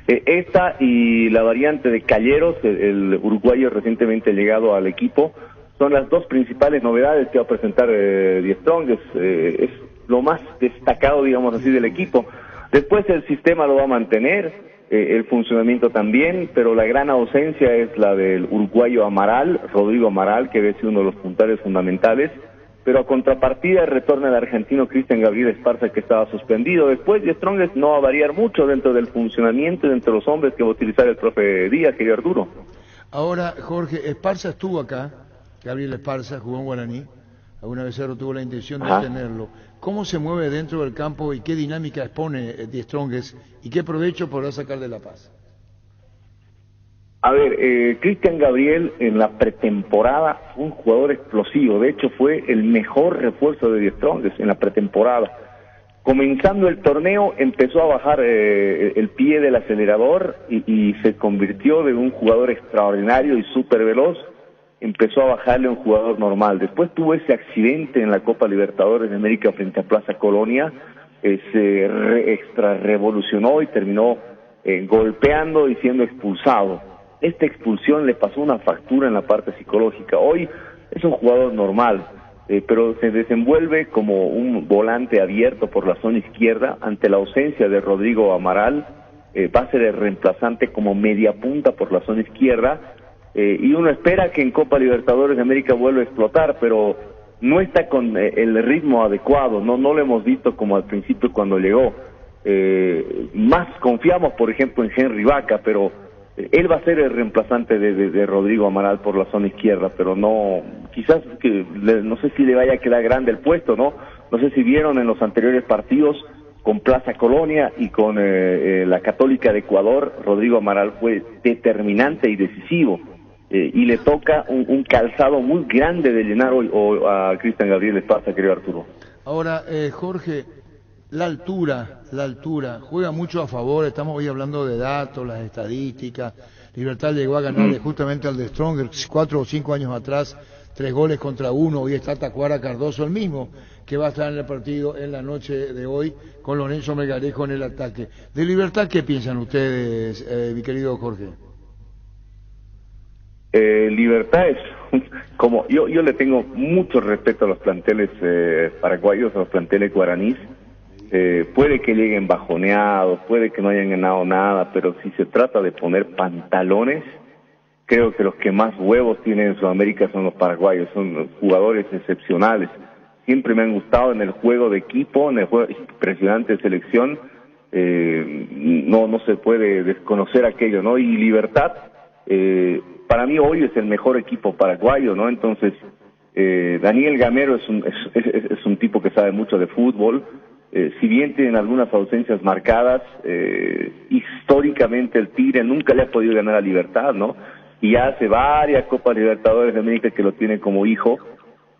Esta y la variante de Calleros, el uruguayo recientemente llegado al equipo, son las dos principales novedades que va a presentar Die Strongest. Es lo más destacado, digamos así, del equipo. Después el sistema lo va a mantener, el funcionamiento también, pero la gran ausencia es la del uruguayo Amaral, Rodrigo Amaral, que debe ser uno de los puntales fundamentales, pero a contrapartida retorna el argentino Cristian Gabriel Esparza, que estaba suspendido. Después Die Strongest no va a variar mucho dentro del funcionamiento y dentro de los hombres que va a utilizar el profe Díaz, querido Arturo. Ahora, Jorge, Esparza estuvo acá, Gabriel Esparza jugó en Guaraní, alguna vez tuvo la intención de tenerlo. ¿Cómo se mueve dentro del campo y qué dinámica expone Die Strongest y qué provecho podrá sacar de La Paz? A ver, Cristian Gabriel en la pretemporada fue un jugador explosivo. De hecho, fue el mejor refuerzo de Die Strongest en la pretemporada. Comenzando el torneo, empezó a bajar el pie del acelerador y se convirtió de un jugador extraordinario y súper veloz. Empezó a bajarle a un jugador normal. Después tuvo ese accidente en la Copa Libertadores de América frente a Plaza Colonia. Se extra revolucionó y terminó golpeando y siendo expulsado. Esta expulsión le pasó una factura en la parte psicológica. Hoy es un jugador normal, pero se desenvuelve como un volante abierto por la zona izquierda ante la ausencia de Rodrigo Amaral. Va a ser el reemplazante como media punta por la zona izquierda, y uno espera que en Copa Libertadores de América vuelva a explotar, pero no está con el ritmo adecuado, no lo hemos visto como al principio cuando llegó. Más confiamos, por ejemplo, en Henry Vaca, pero él va a ser el reemplazante de Rodrigo Amaral por la zona izquierda, pero no, quizás no sé si le vaya a quedar grande el puesto, ¿no? No sé si vieron en los anteriores partidos con Plaza Colonia y con la Católica de Ecuador, Rodrigo Amaral fue determinante y decisivo, y le toca un calzado muy grande de llenar hoy a Cristian Gabriel Esparza, querido Arturo. Ahora, Jorge, la altura juega mucho a favor. Estamos hoy hablando de datos, las estadísticas. Libertad llegó a ganarle justamente al Die Strongest 4 o 5 años atrás, 3 goles contra 1. Hoy está Tacuara Cardoso, el mismo que va a estar en el partido en la noche de hoy con Lorenzo Melgarejo en el ataque. De Libertad, ¿qué piensan ustedes, mi querido Jorge? Libertad es como yo le tengo mucho respeto a los planteles paraguayos, a los planteles guaraníes. Puede que lleguen bajoneados, puede que no hayan ganado nada, pero si se trata de poner pantalones, creo que los que más huevos tienen en Sudamérica son los paraguayos, son jugadores excepcionales. Siempre me han gustado en el juego de equipo, en el juego impresionante de selección. No se puede desconocer aquello, ¿no? Y Libertad, para mí hoy es el mejor equipo paraguayo, ¿no? Entonces, Daniel Gamero es un tipo que sabe mucho de fútbol. Si bien tienen algunas ausencias marcadas, históricamente el Tigre nunca le ha podido ganar a Libertad, ¿no? Y ya hace varias Copas Libertadores de América que lo tiene como hijo,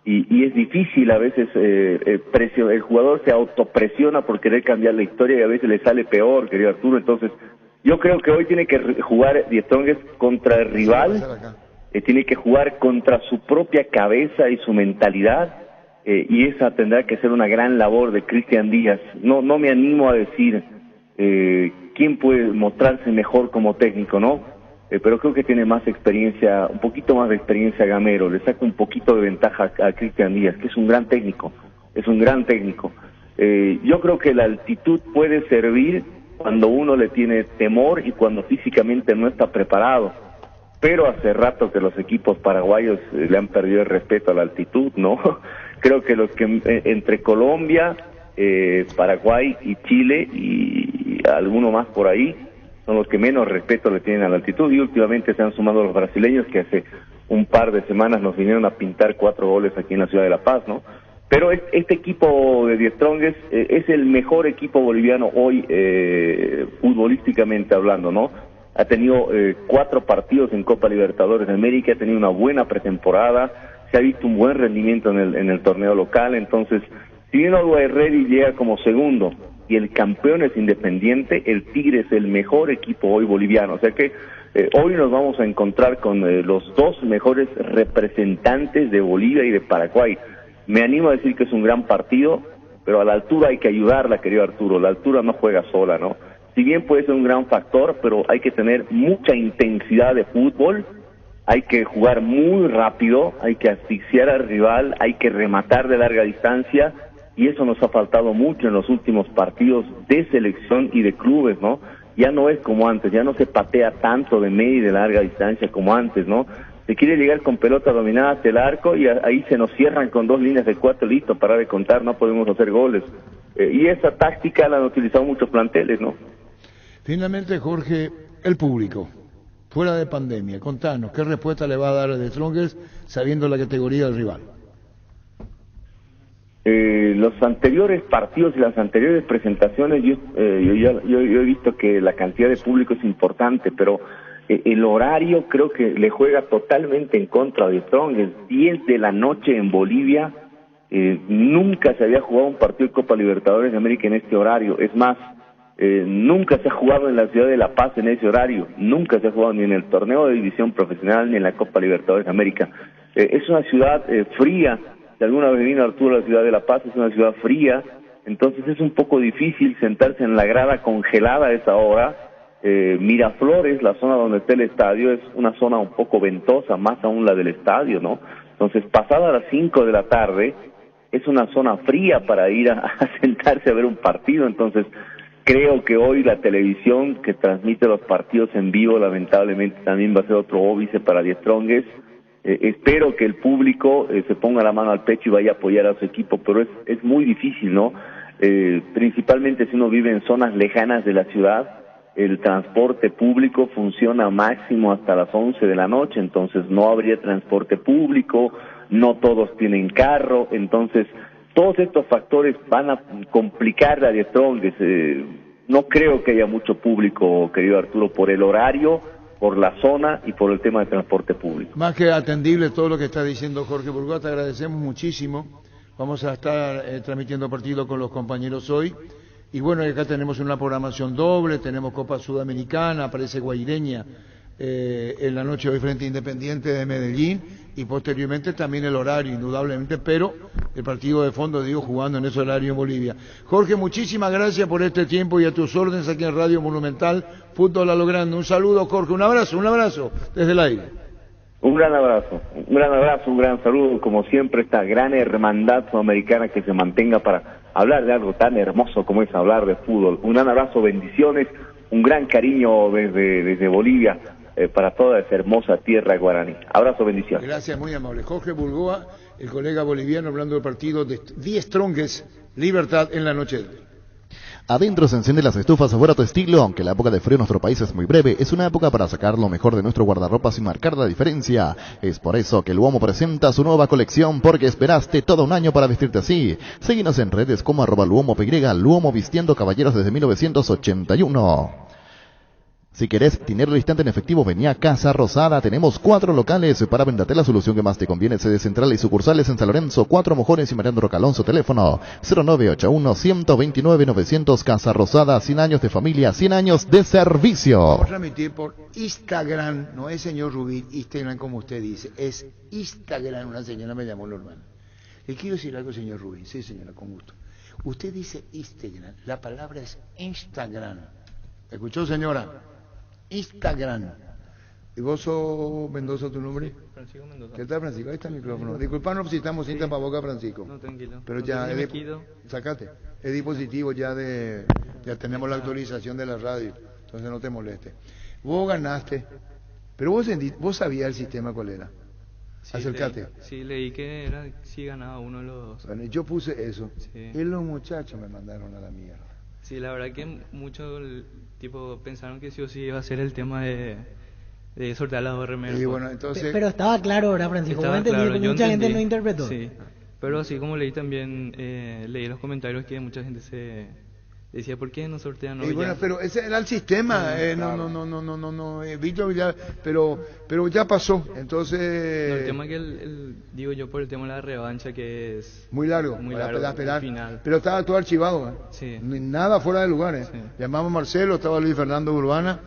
y es difícil a veces, el jugador se autopresiona por querer cambiar la historia y a veces le sale peor, querido Arturo. Entonces, yo creo que hoy tiene que jugar Die Strongest contra el rival, tiene que jugar contra su propia cabeza y su mentalidad, y esa tendrá que ser una gran labor de Cristian Díaz. No me animo a decir quién puede mostrarse mejor como técnico, ¿no? Pero creo que tiene más experiencia, un poquito más de experiencia Gamero, le saca un poquito de ventaja a Cristian Díaz, que es un gran técnico, yo creo que la altitud puede servir cuando uno le tiene temor y cuando físicamente no está preparado, pero hace rato que los equipos paraguayos le han perdido el respeto a la altitud, ¿no? Creo que entre Colombia, Paraguay y Chile y alguno más por ahí, son los que menos respeto le tienen a la altitud, y últimamente se han sumado los brasileños, que hace un par de semanas nos vinieron a pintar 4 goles aquí en la ciudad de La Paz, ¿no? Pero este equipo de Die Strongest es el mejor equipo boliviano hoy, futbolísticamente hablando, ¿no? Ha tenido 4 partidos en Copa Libertadores de América, ha tenido una buena pretemporada, se ha visto un buen rendimiento en el torneo local. Entonces, si bien Always Ready llega como segundo y el campeón es Independiente, el Tigre es el mejor equipo hoy boliviano. O sea que hoy nos vamos a encontrar con los 2 mejores representantes de Bolivia y de Paraguay. Me animo a decir que es un gran partido, pero a la altura hay que ayudarla, querido Arturo. La altura no juega sola, ¿no? Si bien puede ser un gran factor, pero hay que tener mucha intensidad de fútbol, hay que jugar muy rápido, hay que asfixiar al rival, hay que rematar de larga distancia, y eso nos ha faltado mucho en los últimos partidos de selección y de clubes, ¿no? Ya no es como antes, ya no se patea tanto de media y de larga distancia como antes, ¿no? Se quiere llegar con pelota dominada hasta el arco y ahí se nos cierran con 2 líneas de 4, listo, para de contar, no podemos hacer goles. Y esa táctica la han utilizado muchos planteles, ¿no? Finalmente, Jorge, el público, fuera de pandemia, contanos, ¿qué respuesta le va a dar a The Strongest sabiendo la categoría del rival? Los anteriores partidos y las anteriores presentaciones, yo he visto que la cantidad de público es importante, pero el horario creo que le juega totalmente en contra de Strongest. 10 de la noche en Bolivia, nunca se había jugado un partido de Copa Libertadores de América en este horario. Es más, nunca se ha jugado en la ciudad de La Paz en ese horario, nunca se ha jugado ni en el torneo de división profesional ni en la Copa Libertadores de América. Es una ciudad fría. Si alguna vez vino Arturo a la ciudad de La Paz, es una ciudad fría, entonces es un poco difícil sentarse en la grada congelada a esa hora. Miraflores, la zona donde está el estadio, es una zona un poco ventosa, más aún la del estadio, ¿no? Entonces, pasada las 5 de la tarde, es una zona fría para ir a sentarse a ver un partido. Entonces, creo que hoy la televisión que transmite los partidos en vivo, lamentablemente, también va a ser otro óbice para Die Strongest. Espero que el público se ponga la mano al pecho y vaya a apoyar a su equipo, pero es muy difícil, ¿no? Principalmente si uno vive en zonas lejanas de la ciudad, el transporte público funciona máximo hasta las 11 de la noche, entonces no habría transporte público, no todos tienen carro, entonces todos estos factores van a complicar la Die Strongest. No creo que haya mucho público, querido Arturo, por el horario, por la zona y por el tema de transporte público. Más que atendible todo lo que está diciendo Jorge Burgoa, te agradecemos muchísimo. Vamos a estar transmitiendo partido con los compañeros hoy. Y bueno, acá tenemos una programación doble, tenemos Copa Sudamericana, aparece Guaireña en la noche hoy frente a Independiente de Medellín, y posteriormente también el horario, indudablemente, pero el partido de fondo, digo, jugando en ese horario en Bolivia. Jorge, muchísimas gracias por este tiempo y a tus órdenes aquí en Radio Monumental, Fútbol a lo Grande. Un saludo, Jorge, un abrazo desde el aire. Un gran abrazo, un gran saludo, como siempre, esta gran hermandad sudamericana que se mantenga para hablar de algo tan hermoso como es hablar de fútbol. Un gran abrazo, bendiciones, un gran cariño desde Bolivia para toda esa hermosa tierra guaraní. Abrazo, bendiciones. Gracias, muy amable. Jorge Burgoa, el colega boliviano, hablando del partido de Die Strongest, Libertad en la noche de hoy. Adentro se encienden las estufas, afuera tu estilo. Aunque la época de frío en nuestro país es muy breve, es una época para sacar lo mejor de nuestro guardarropa sin marcar la diferencia. Es por eso que Luomo presenta su nueva colección, porque esperaste todo un año para vestirte así. Síguenos en redes como @LuomoPY, Luomo vistiendo caballeros desde 1981. Si querés dinero al instante en efectivo, vení a Casa Rosada. Tenemos 4 locales para venderte la solución que más te conviene. Sede central y sucursales en San Lorenzo, 4 Mojones y Mariano Rocalonso. Teléfono 0981-129-900. Casa Rosada, 100 años de familia, 100 años de servicio. Vamos a transmitir por Instagram, no es señor Rubí, Instagram como usted dice, es Instagram. Una señora me llamó normal. Le quiero decir algo, señor Rubí. Sí, señora, con gusto. Usted dice Instagram, la palabra es Instagram. ¿Escuchó, señora? Instagram. ¿Y vos sos Mendoza, tu nombre? Francisco Mendoza. ¿Qué tal, Francisco? Ahí está el micrófono. Disculpanos si estamos sin tapabocas, Francisco. No, tranquilo. Pero ya, sacate. Es dispositivo ya ya tenemos la autorización de la radio, entonces no te moleste. Vos ganaste, pero vos sabías el sistema cuál era. Sí, Acércate. Leí que ganaba uno de los dos. Bueno, yo puse eso. Sí. Y los muchachos me mandaron a la mierda. Sí, la verdad que muchos tipo pensaron que sí o sí iba a ser el tema de sortear las dos remeras. Y bueno, entonces... Pero estaba claro, ¿verdad, Francisco? Estaba claro, yo mucha gente entendí, no interpretó. Sí, pero así como leí también, leí los comentarios que mucha gente decía, ¿por qué no sortean hoy? Y bueno, pero ese era el sistema, no, Víctor Villar, pero ya pasó, entonces... No, el tema que digo yo por el tema de la revancha que es... Muy largo, para esperar, pero estaba todo archivado, sí. Nada fuera de lugar, Sí. Llamamos a Marcelo, estaba Luis Fernando Urbana,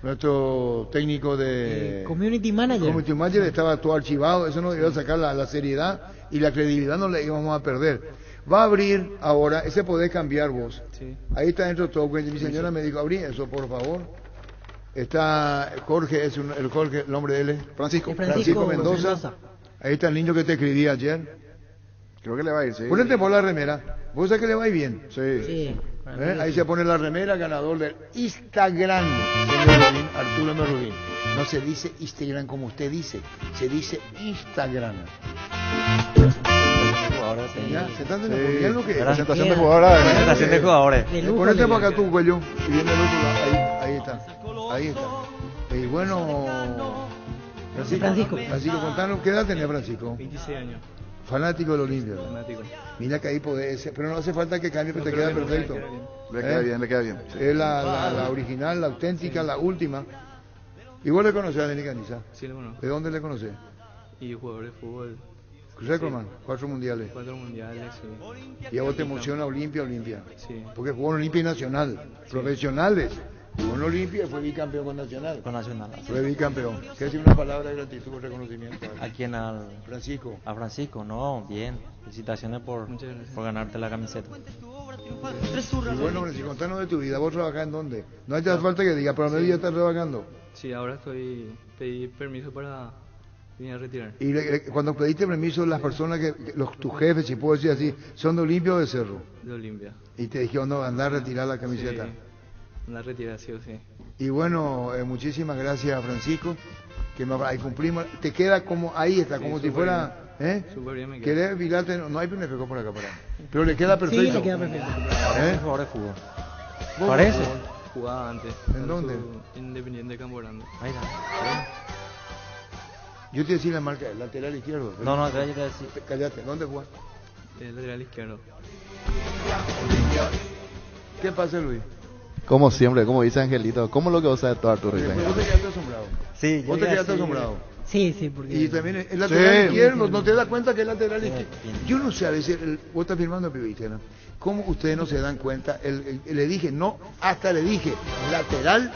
nuestro técnico de... Community Manager, estaba todo archivado, eso nos iba a sacar la seriedad y la credibilidad, no le íbamos a perder. Va a abrir ahora, ese podés cambiar vos. Sí. Ahí está dentro todo. Mi señora me dijo, abrí eso, por favor. Está Jorge, el nombre de él es Francisco Mendoza. Ahí está el niño que te escribí ayer. Creo que le va a ir, sí. Ponete por la remera. ¿Vos sabés que le va a ir bien? Sí. Ahí se pone la remera, ganador del Instagram, señor Rubín, Arturo M. Rubín. No se dice Instagram como usted dice, se dice Instagram. Ya, se están dando lo que es. Presentación de jugadores. Presentación de jugadores. Ponete para acá tu cuello y viene el otro lado. Ahí está. Y bueno, Francisco, contanos, ¿qué edad tenés, Francisco? 26 años. Fanático del Olimpia. Fanático. Mira que ahí podés, pero no hace falta que cambie, pero te queda perfecto. Le queda bien. Sí. Es la original, la auténtica, la última. ¿Y vos le conocés a Denis Caniza? Sí, lo conozco. ¿De dónde le conocés? Y jugador de fútbol. Recordman, 4 mundiales. 4 mundiales, sí. Y a vos te emociona Olimpia. Sí. Porque jugó en Olimpia y Nacional, profesionales. Jugó en Olimpia y fue bicampeón con Nacional. Fue bicampeón. ¿Qué decir una palabra de gratitud, reconocimiento? ¿A quién? Francisco. A Francisco, no, bien. Felicitaciones por ganarte la camiseta. Y bueno, Francisco, contanos de tu vida. ¿Vos trabajás en dónde? No hace falta que diga, pero a medio estás trabajando. Sí, ahora pedí permiso para venir a retirar. Y cuando pediste permiso, las personas tus jefes, si puedo decir así, ¿son de Olimpia o de Cerro? De Olimpia. Y te dijeron, no, andar a retirar la camiseta. Sí, andar a retirar, sí o sí. Y bueno, muchísimas gracias, Francisco, que ahí cumplimos. Te queda como, ahí está, como si fuera... Súper bien me queda. ¿Querés virarte? No hay un espejo por acá, pero le queda perfecto. Sí, le queda perfecto. Jugador de fútbol. ¿Parece? Jugaba antes. ¿En dónde? Independiente de Camporando. Ahí está. Yo te decía la marca, lateral izquierdo. No, yo te decía. Cállate, ¿dónde jugás? El lateral izquierdo. ¿Qué pasa, Luis? Como siempre, como dice Angelito, ¿cómo lo que vos sabes todo Arturo? ¿Vos te quedaste asombrado? Sí, ¿Vos te quedaste asombrado? Sí, porque... Y también el lateral izquierdo, ¿no te das cuenta que el lateral izquierdo? Yo no sé, a veces, vos estás firmando, Pibita, ¿no? ¿Cómo ustedes no se dan cuenta? Le dije, no, hasta le dije, lateral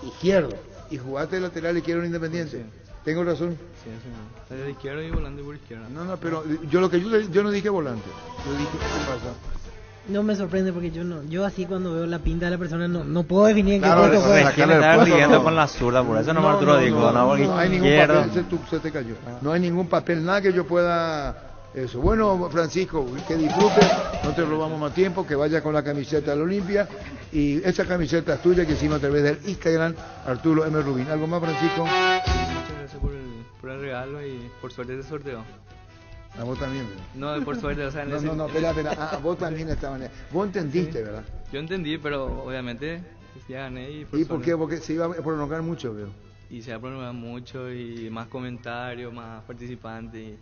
izquierdo. Y jugaste el lateral izquierdo en Independiente. Sí. ¿Tengo razón? Sí. Lateral izquierdo y volante por izquierda. No, pero yo no dije volante. Yo dije, ¿qué pasa? No me sorprende porque yo así cuando veo la pinta de la persona no puedo definir en qué puesto juega. ¿Quién estaba pidiendo con la zurda? Por eso no Arturo dijo, no hay ningún papel, se te cayó. No hay ningún papel, nada que yo pueda... Eso. Bueno, Francisco, que disfrutes, no te robamos más tiempo, que vaya con la camiseta de la Olimpia y esa camiseta es tuya que hicimos a través del Instagram Arturo M. Rubín. ¿Algo más, Francisco? Muchas gracias por el regalo y por suerte de sorteo. A vos también, ¿verdad? No, por suerte, o sea... No, espera, vos también estabas... Vos entendiste, ¿verdad? Yo entendí, pero obviamente ya gané y... ¿Y por qué? Porque se iba a prolongar mucho, veo. Y se va a prolongar mucho y más comentarios, más participantes y...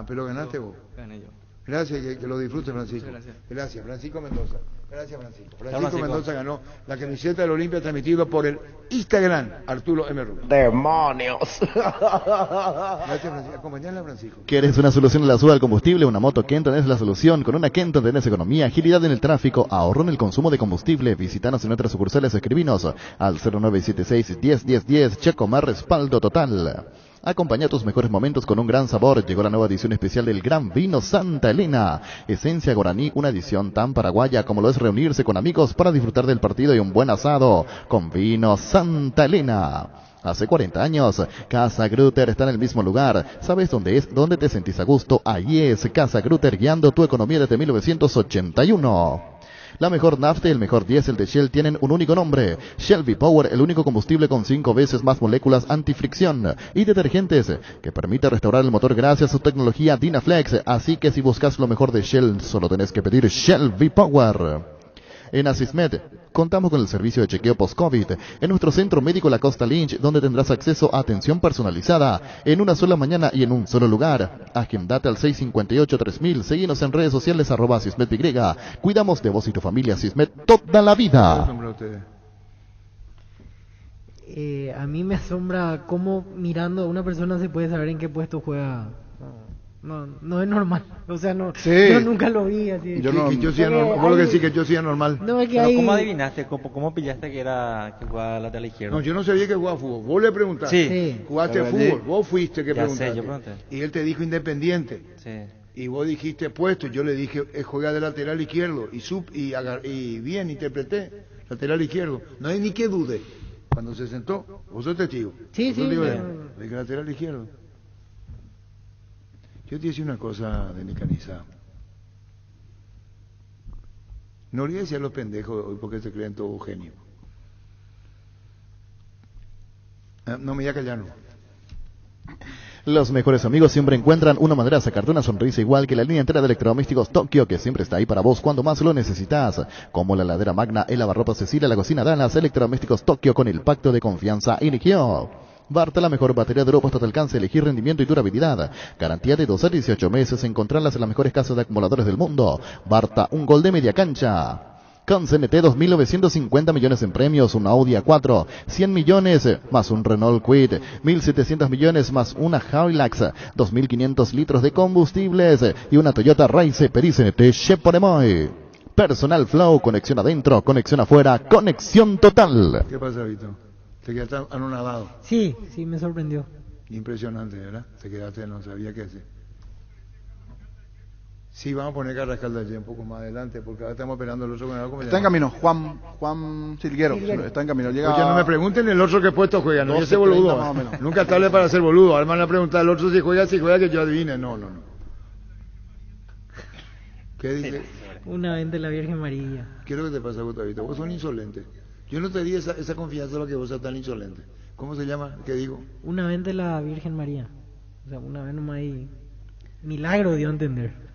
pero ganaste vos. Gané yo. Gracias, que lo disfrutes, Francisco. Gracias, Francisco Mendoza. Gracias, Francisco. Francisco Mendoza ganó la camiseta del Olimpia transmitido por el Instagram Arturo M. Rubín. ¡Demonios! Gracias, Francisco. Acompañale a Francisco. ¿Quieres una solución a la suba del combustible? Una moto Kenton es la solución. Con una Kenton tenés economía, agilidad en el tráfico, ahorro en el consumo de combustible. Visítanos en nuestras sucursales, escribinos al 0976-101010. Checomar, respaldo total. Acompaña tus mejores momentos con un gran sabor. Llegó la nueva edición especial del Gran Vino Santa Elena. Esencia Guaraní, una edición tan paraguaya como lo es reunirse con amigos para disfrutar del partido y un buen asado. Con Vino Santa Elena. Hace 40 años, Casa Grutter está en el mismo lugar. ¿Sabes dónde es? ¿Dónde te sentís a gusto? Ahí es Casa Grutter, guiando tu economía desde 1981. La mejor nafta y el mejor diésel de Shell tienen un único nombre. Shell V-Power, el único combustible con 5 veces más moléculas antifricción y detergentes que permite restaurar el motor gracias a su tecnología Dynaflex. Así que si buscas lo mejor de Shell, solo tenés que pedir Shell V-Power. En Asismed contamos con el servicio de chequeo post-COVID en nuestro centro médico La Costa Lynch, donde tendrás acceso a atención personalizada en una sola mañana y en un solo lugar. Agendate al 658-3000. Seguinos en redes sociales @AsismedY. Cuidamos de vos y tu familia. Asismed toda la vida. A mí me asombra cómo mirando a una persona se puede saber en qué puesto juega. No es normal. O sea, no, sí. Yo nunca lo vi así. Yo sí anormal. Vos lo que sí que yo sí anormal. No, es que Pero hay... ¿cómo adivinaste? ¿Cómo pillaste que jugaba lateral izquierdo? No, yo no sabía que jugaba fútbol. Vos le preguntaste. Sí. Jugaste fútbol. Vos fuiste que Ya preguntaste. sé, yo pregunté. Y él te dijo Independiente. Sí. Y vos dijiste puesto. Yo le dije, juega de lateral izquierdo. Y bien interpreté. Lateral izquierdo. No hay ni que dude. Cuando se sentó, vos sos testigo. Sí, sí. De lateral izquierdo. Yo te decía una cosa de Nicaniza. No le decía a los pendejos hoy porque se creen todo genio. No me voy a callar, no. Los mejores amigos siempre encuentran una manera de sacarte una sonrisa, igual que la línea entera de electrodomésticos Tokio, que siempre está ahí para vos cuando más lo necesitas. Como la heladera Magna, el lavarropas Cecilia, la cocina Dallas, electrodomésticos Tokio con el pacto de confianza Inigio. Barta, la mejor batería de Europa hasta tu alcance, elegir rendimiento y durabilidad. Garantía de 12 a 18 meses, encontrarlas en las mejores casas de acumuladores del mundo. Barta, un gol de media cancha. Con CNT 2.950 millones en premios, un Audi A4, 100 millones más un Renault Kwid, 1.700 millones más una Hilux, 2.500 litros de combustibles y una Toyota Race Peri CNT Cheporemoy. Personal Flow, conexión adentro, conexión afuera, conexión total. ¿Qué pasa, Vito? ¿Te quedaste anonadado? Sí, me sorprendió. Impresionante, ¿verdad? Te quedaste, no sabía qué hacer. Sí, vamos a poner Carrascal de allí un poco más adelante, porque ahora estamos esperando el otro con Está en camino, Juan Silguero. Está en camino. Llega... Oye, no me pregunten el otro que puesto juega, no, yo sé boludo. Más o menos. Nunca estable para ser boludo. Ahora me van a preguntar el otro si juega, que yo adivine. No. ¿Qué dice? Una vez de la Virgen María. ¿Qué es lo que te pasa, Gustavito? Vos sos insolente. Yo no te di esa confianza para que vos seas tan insolente. ¿Cómo se llama? ¿Qué digo? Una vez de la Virgen María. O sea, una vez nomás ahí. Milagro dio a entender.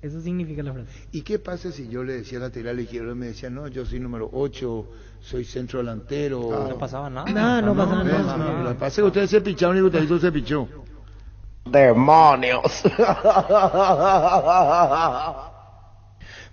Eso significa la frase. ¿Y qué pasa si yo le decía lateral izquierdo y me decía, no, yo soy número 8, soy centro delantero? No pasaba nada. No pasaba nada. Lo que pasa es que ustedes se picharon y Gustavito se pichó. ¡Demonios!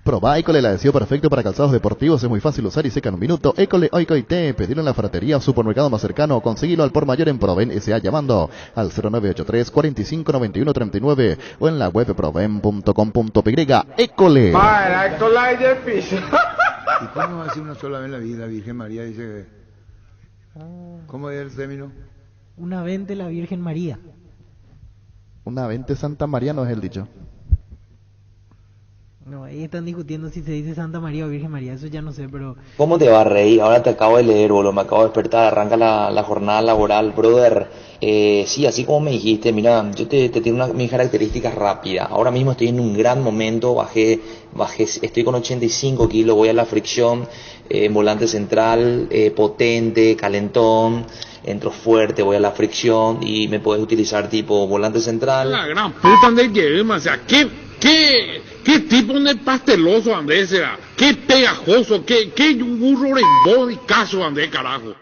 Proba École, el adhesivo perfecto para calzados deportivos, es muy fácil usar y seca en un minuto. École Oikoite, pedilo en la ferretería o supermercado más cercano, conseguilo al por mayor en Proven S.A. llamando al 0983 45 91 39 o en la web proven.com.py. École. ¡Para, École del piso! ¿Y cómo va a ser una sola vez en la vida? Virgen María dice que... ¿Cómo es el término? Una vez de la Virgen María. Una vente Santa María no es el dicho. No, ahí están discutiendo si se dice Santa María o Virgen María, eso ya no sé, pero... ¿Cómo te va, Rey? Ahora te acabo de leer, boludo, me acabo de despertar, arranca la jornada laboral, brother. Sí, así como me dijiste, mira, yo te tengo mis características rápidas. Ahora mismo estoy en un gran momento, bajé, estoy con 85 kilos, voy a la fricción, volante central, potente, calentón, entro fuerte, voy a la fricción y me puedes utilizar tipo volante central. La gran puta de Guillermo, o sea, ¿Qué tipo de pasteloso Andrés será? ¿Qué pegajoso? ¿Qué burro rembón y caso Andrés, carajo?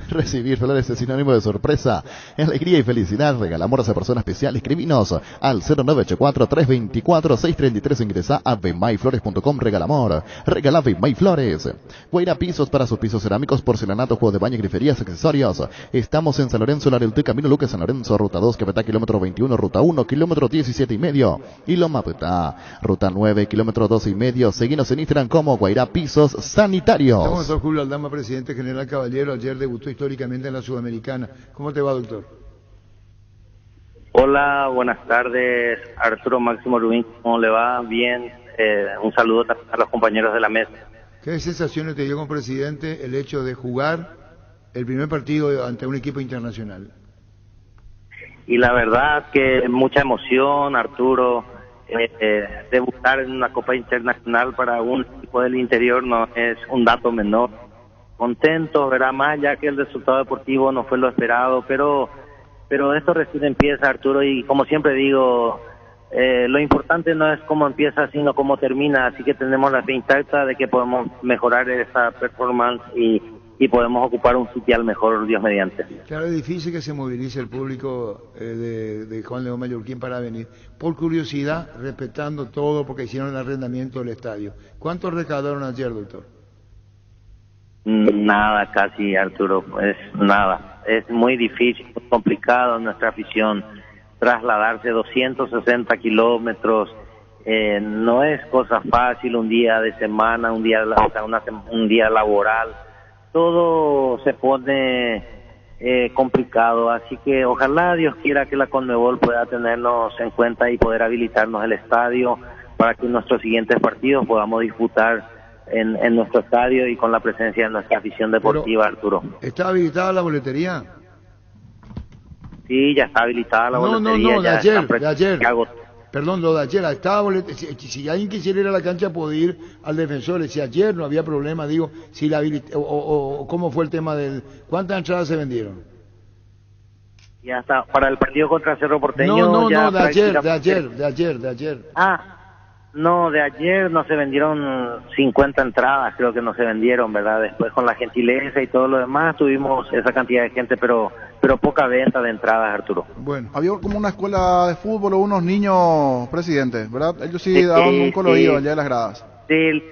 Recibir flores es sinónimo de sorpresa, alegría y felicidad. Regalamos a esa persona especial. Escribinos al 0984-324-633. Ingresa a vmayflores.com. Regalamor. Regala Vemay Flores. Guaira Pisos para sus pisos cerámicos, porcelanato, juegos de baño, griferías, accesorios. Estamos en San Lorenzo, Lareltú, Camino Lucas, San Lorenzo, ruta 2, Capetá, kilómetro 21, ruta 1, kilómetro 17 y medio. Y Loma Petá, ruta 9, kilómetro 12 y medio. Seguinos en Instagram como Guaira Pisos Sanitarios. Estamos con Julio Aldama, presidente general Caballero. Ayer debutó históricamente en la Sudamericana. ¿Cómo te va, doctor? Hola, buenas tardes, Arturo Máximo Rubín, ¿cómo le va? Bien, un saludo a los compañeros de la mesa. ¿Qué sensaciones te dio como presidente el hecho de jugar el primer partido ante un equipo internacional? Y la verdad que mucha emoción, Arturo, debutar en una Copa Internacional para un equipo del interior no es un dato menor. Contento, verá, más ya que el resultado deportivo no fue lo esperado, pero esto recién empieza, Arturo, y como siempre digo, lo importante no es cómo empieza, sino cómo termina, así que tenemos la fe intacta de que podemos mejorar esa performance y podemos ocupar un sitial mejor, Dios mediante. Claro, es difícil que se movilice el público de Juan León Mallorquín para venir. Por curiosidad, respetando todo, porque hicieron el arrendamiento del estadio. ¿Cuánto recaudaron ayer, doctor? Nada, casi, Arturo, es nada. Es muy difícil, muy complicado en nuestra afición trasladarse 260 kilómetros. No es cosa fácil, un día de semana, un día laboral. Todo se pone complicado, así que ojalá Dios quiera que la Conmebol pueda tenernos en cuenta y poder habilitarnos el estadio para que en nuestros siguientes partidos podamos disfrutar en nuestro estadio y con la presencia de nuestra afición deportiva. Pero, Arturo. ¿Está habilitada la boletería? Sí, ya está habilitada la boletería. No, de ayer. Perdón, lo de ayer, estaba si alguien quisiera ir a la cancha puede ir al Defensores. Si ayer no había problema, digo, si la o cómo fue el tema del... ¿Cuántas entradas se vendieron? Ya está, para el partido contra Cerro Porteño. No, de ayer. No, de ayer no se vendieron 50 entradas, creo que no se vendieron, ¿verdad? Después con la gentileza y todo lo demás tuvimos esa cantidad de gente, pero poca venta de entradas, Arturo. Bueno, había como una escuela de fútbol o unos niños, presidente, ¿verdad? Ellos sí daban un colorido allá de las gradas. Sí,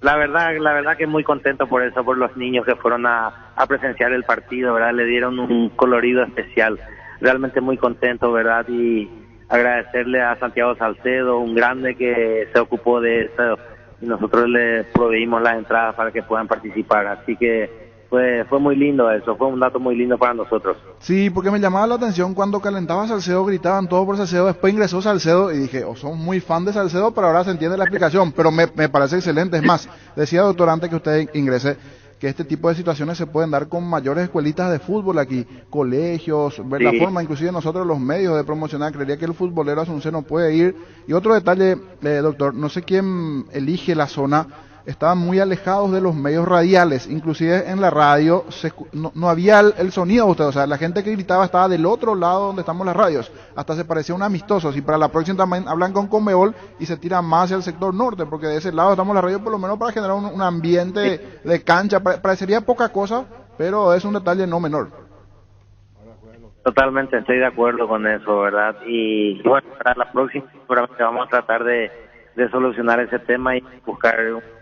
la verdad que muy contento por eso, por los niños que fueron a presenciar el partido, ¿verdad? Le dieron un colorido especial. Realmente muy contento, ¿verdad? Y agradecerle a Santiago Salcedo, un grande que se ocupó de eso, y nosotros le proveímos las entradas para que puedan participar, así que fue muy lindo eso, fue un dato muy lindo para nosotros. Sí, porque me llamaba la atención cuando calentaba Salcedo, gritaban todos por Salcedo, después ingresó Salcedo y dije, son muy fan de Salcedo, pero ahora se entiende la explicación, pero me parece excelente. Es más, decía doctor antes que usted ingrese, que este tipo de situaciones se pueden dar con mayores escuelitas de fútbol aquí, colegios, ver la forma, inclusive nosotros los medios de promocionar, creería que el futbolero Asunceno puede ir. Y otro detalle, doctor, no sé quién elige la zona, estaban muy alejados de los medios radiales, inclusive en la radio no había el sonido de usted, o sea, la gente que gritaba estaba del otro lado donde estamos las radios, hasta se parecía un amistoso. Si para la próxima también hablan con Conmebol y se tiran más hacia el sector norte, porque de ese lado estamos las radios por lo menos para generar un ambiente de cancha, parecería poca cosa, pero es un detalle no menor. Totalmente, estoy de acuerdo con eso, ¿verdad? Y bueno, para la próxima seguramente vamos a tratar de solucionar ese tema y buscar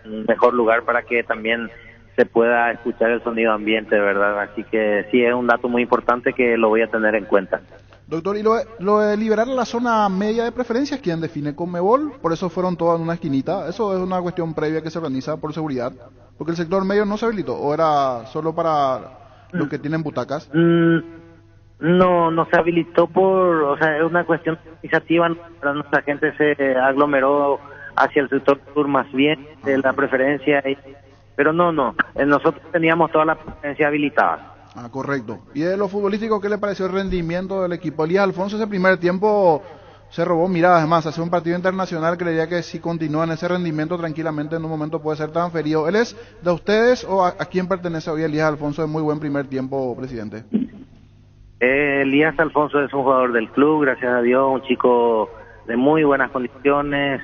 un mejor lugar para que también se pueda escuchar el sonido ambiente, ¿verdad? Así que sí, es un dato muy importante que lo voy a tener en cuenta. Doctor, ¿y lo de liberar la zona media de preferencias, quién define? Conmebol, por eso fueron todas en una esquinita, eso es una cuestión previa que se organiza por seguridad, porque el sector medio no se habilitó, o era solo para los que tienen butacas. No se habilitó o sea, es una cuestión organizativa, nuestra gente se aglomeró hacia el sector sur más bien de la preferencia, pero no, nosotros teníamos toda la preferencia habilitada. Ah, correcto. ¿Y de lo futbolístico qué le pareció el rendimiento del equipo? Elías Alfonso ese primer tiempo se robó miradas, además, hace un partido internacional, creería que si continúa en ese rendimiento tranquilamente en un momento puede ser transferido. ¿Él es de ustedes o a quién pertenece hoy Elías Alfonso de muy buen primer tiempo, presidente? Elías Alfonso es un jugador del club, gracias a Dios, un chico de muy buenas condiciones,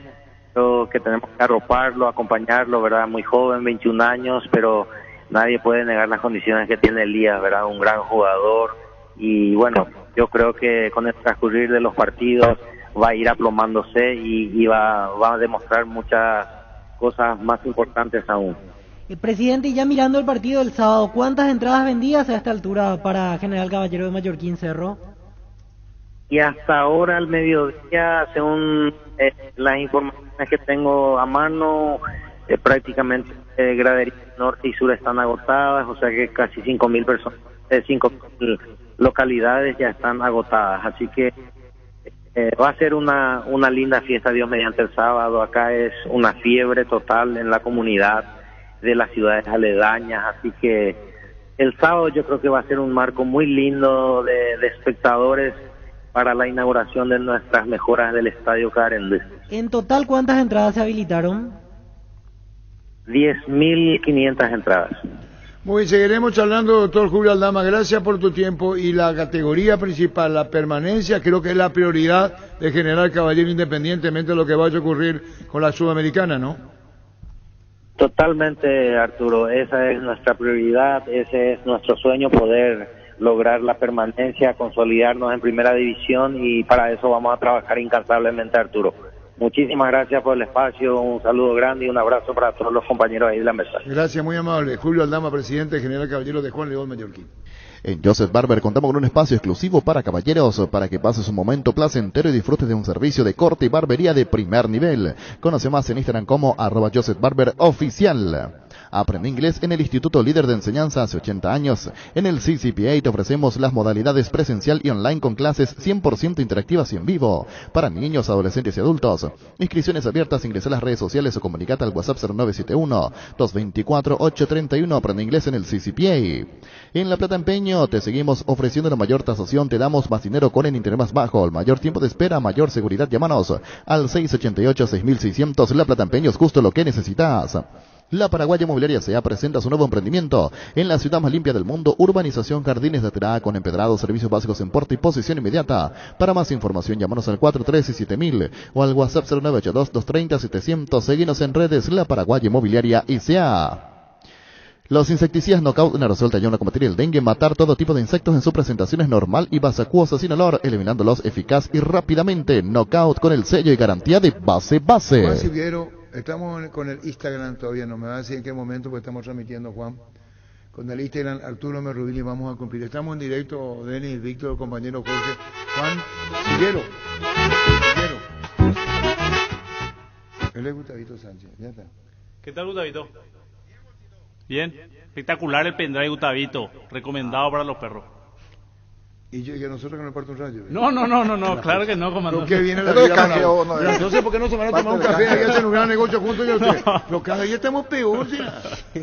que tenemos que arroparlo, acompañarlo, ¿verdad? Muy joven, 21 años, pero nadie puede negar las condiciones que tiene Elías, ¿verdad? Un gran jugador, y bueno, yo creo que con el transcurrir de los partidos va a ir aplomándose y va a demostrar muchas cosas más importantes aún. Presidente, ya mirando el partido del sábado, ¿cuántas entradas vendidas a esta altura para General Caballero de Mallorquín Cerro? Y hasta ahora al mediodía, según las informaciones que tengo a mano, prácticamente graderías norte y sur están agotadas, o sea que casi 5.000 personas, 5.000 localidades ya están agotadas, así que va a ser una linda fiesta, Dios mediante, el sábado. Acá es una fiebre total en la comunidad de las ciudades aledañas, así que el sábado yo creo que va a ser un marco muy lindo de espectadores para la inauguración de nuestras mejoras del Estadio Carendé. En total, ¿cuántas entradas se habilitaron? 10.500 entradas. Muy bien, seguiremos charlando, doctor Julio Aldama. Gracias por tu tiempo. Y la categoría principal, la permanencia, creo que es la prioridad de General Caballero, independientemente de lo que vaya a ocurrir con la Sudamericana, ¿no? Totalmente, Arturo. Esa es nuestra prioridad, ese es nuestro sueño, poder lograr la permanencia, consolidarnos en primera división, y para eso vamos a trabajar incansablemente, Arturo. Muchísimas gracias por el espacio, un saludo grande y un abrazo para todos los compañeros ahí de la mesa. Gracias, muy amable. Julio Aldama, presidente General Caballero de Juan León Mallorquín. En Joseph Barber contamos con un espacio exclusivo para caballeros, para que pases un momento placentero y disfrutes de un servicio de corte y barbería de primer nivel. Conoce más en Instagram como @JosephBarberOficial. Aprende inglés en el Instituto Líder de Enseñanza hace 80 años. En el CCPA te ofrecemos las modalidades presencial y online con clases 100% interactivas y en vivo para niños, adolescentes y adultos. Inscripciones abiertas, ingresa a las redes sociales o comunicate al WhatsApp 0971-224-831. Aprende inglés en el CCPA. En La Plata Empeño te seguimos ofreciendo la mayor tasación, te damos más dinero con el interés más bajo, el mayor tiempo de espera, mayor seguridad. Llámanos al 688-6600. La Plata Empeño es justo lo que necesitas. La Paraguaya Inmobiliaria S.A. presenta su nuevo emprendimiento en la ciudad más limpia del mundo, urbanización Jardines de Aterá, con empedrados, servicios básicos en porte y posición inmediata. Para más información, llámanos al 413-7000 o al WhatsApp 0982-230-700. Seguinos en redes. La Paraguaya Inmobiliaria S.A. Los insecticidas Knockout, una resuelta ayuda a combatir el dengue, matar todo tipo de insectos en sus presentaciones normal y vasacuosa sin olor, eliminándolos eficaz y rápidamente. Knockout con el sello y garantía de base. Juan Silviero, estamos con el Instagram todavía, no me va a decir en qué momento, porque estamos transmitiendo, Juan. Con el Instagram, Arturo Merrubini, vamos a cumplir. Estamos en directo, Denis, Víctor, compañero Jorge. Juan Silviero. Él es Gustavito Sánchez, ya está. ¿Qué tal, Gustavito? Bien, espectacular el pendrive, Gustavito, recomendado para los perros. ¿Y a nosotros que nos parte un rayo? No, claro que no, comandante. ¿Qué viene la vida? Entonces, ¿por qué no se van a tomar un café y hacen un gran negocio juntos y usted? Pero cada día estamos peor, ¿sí?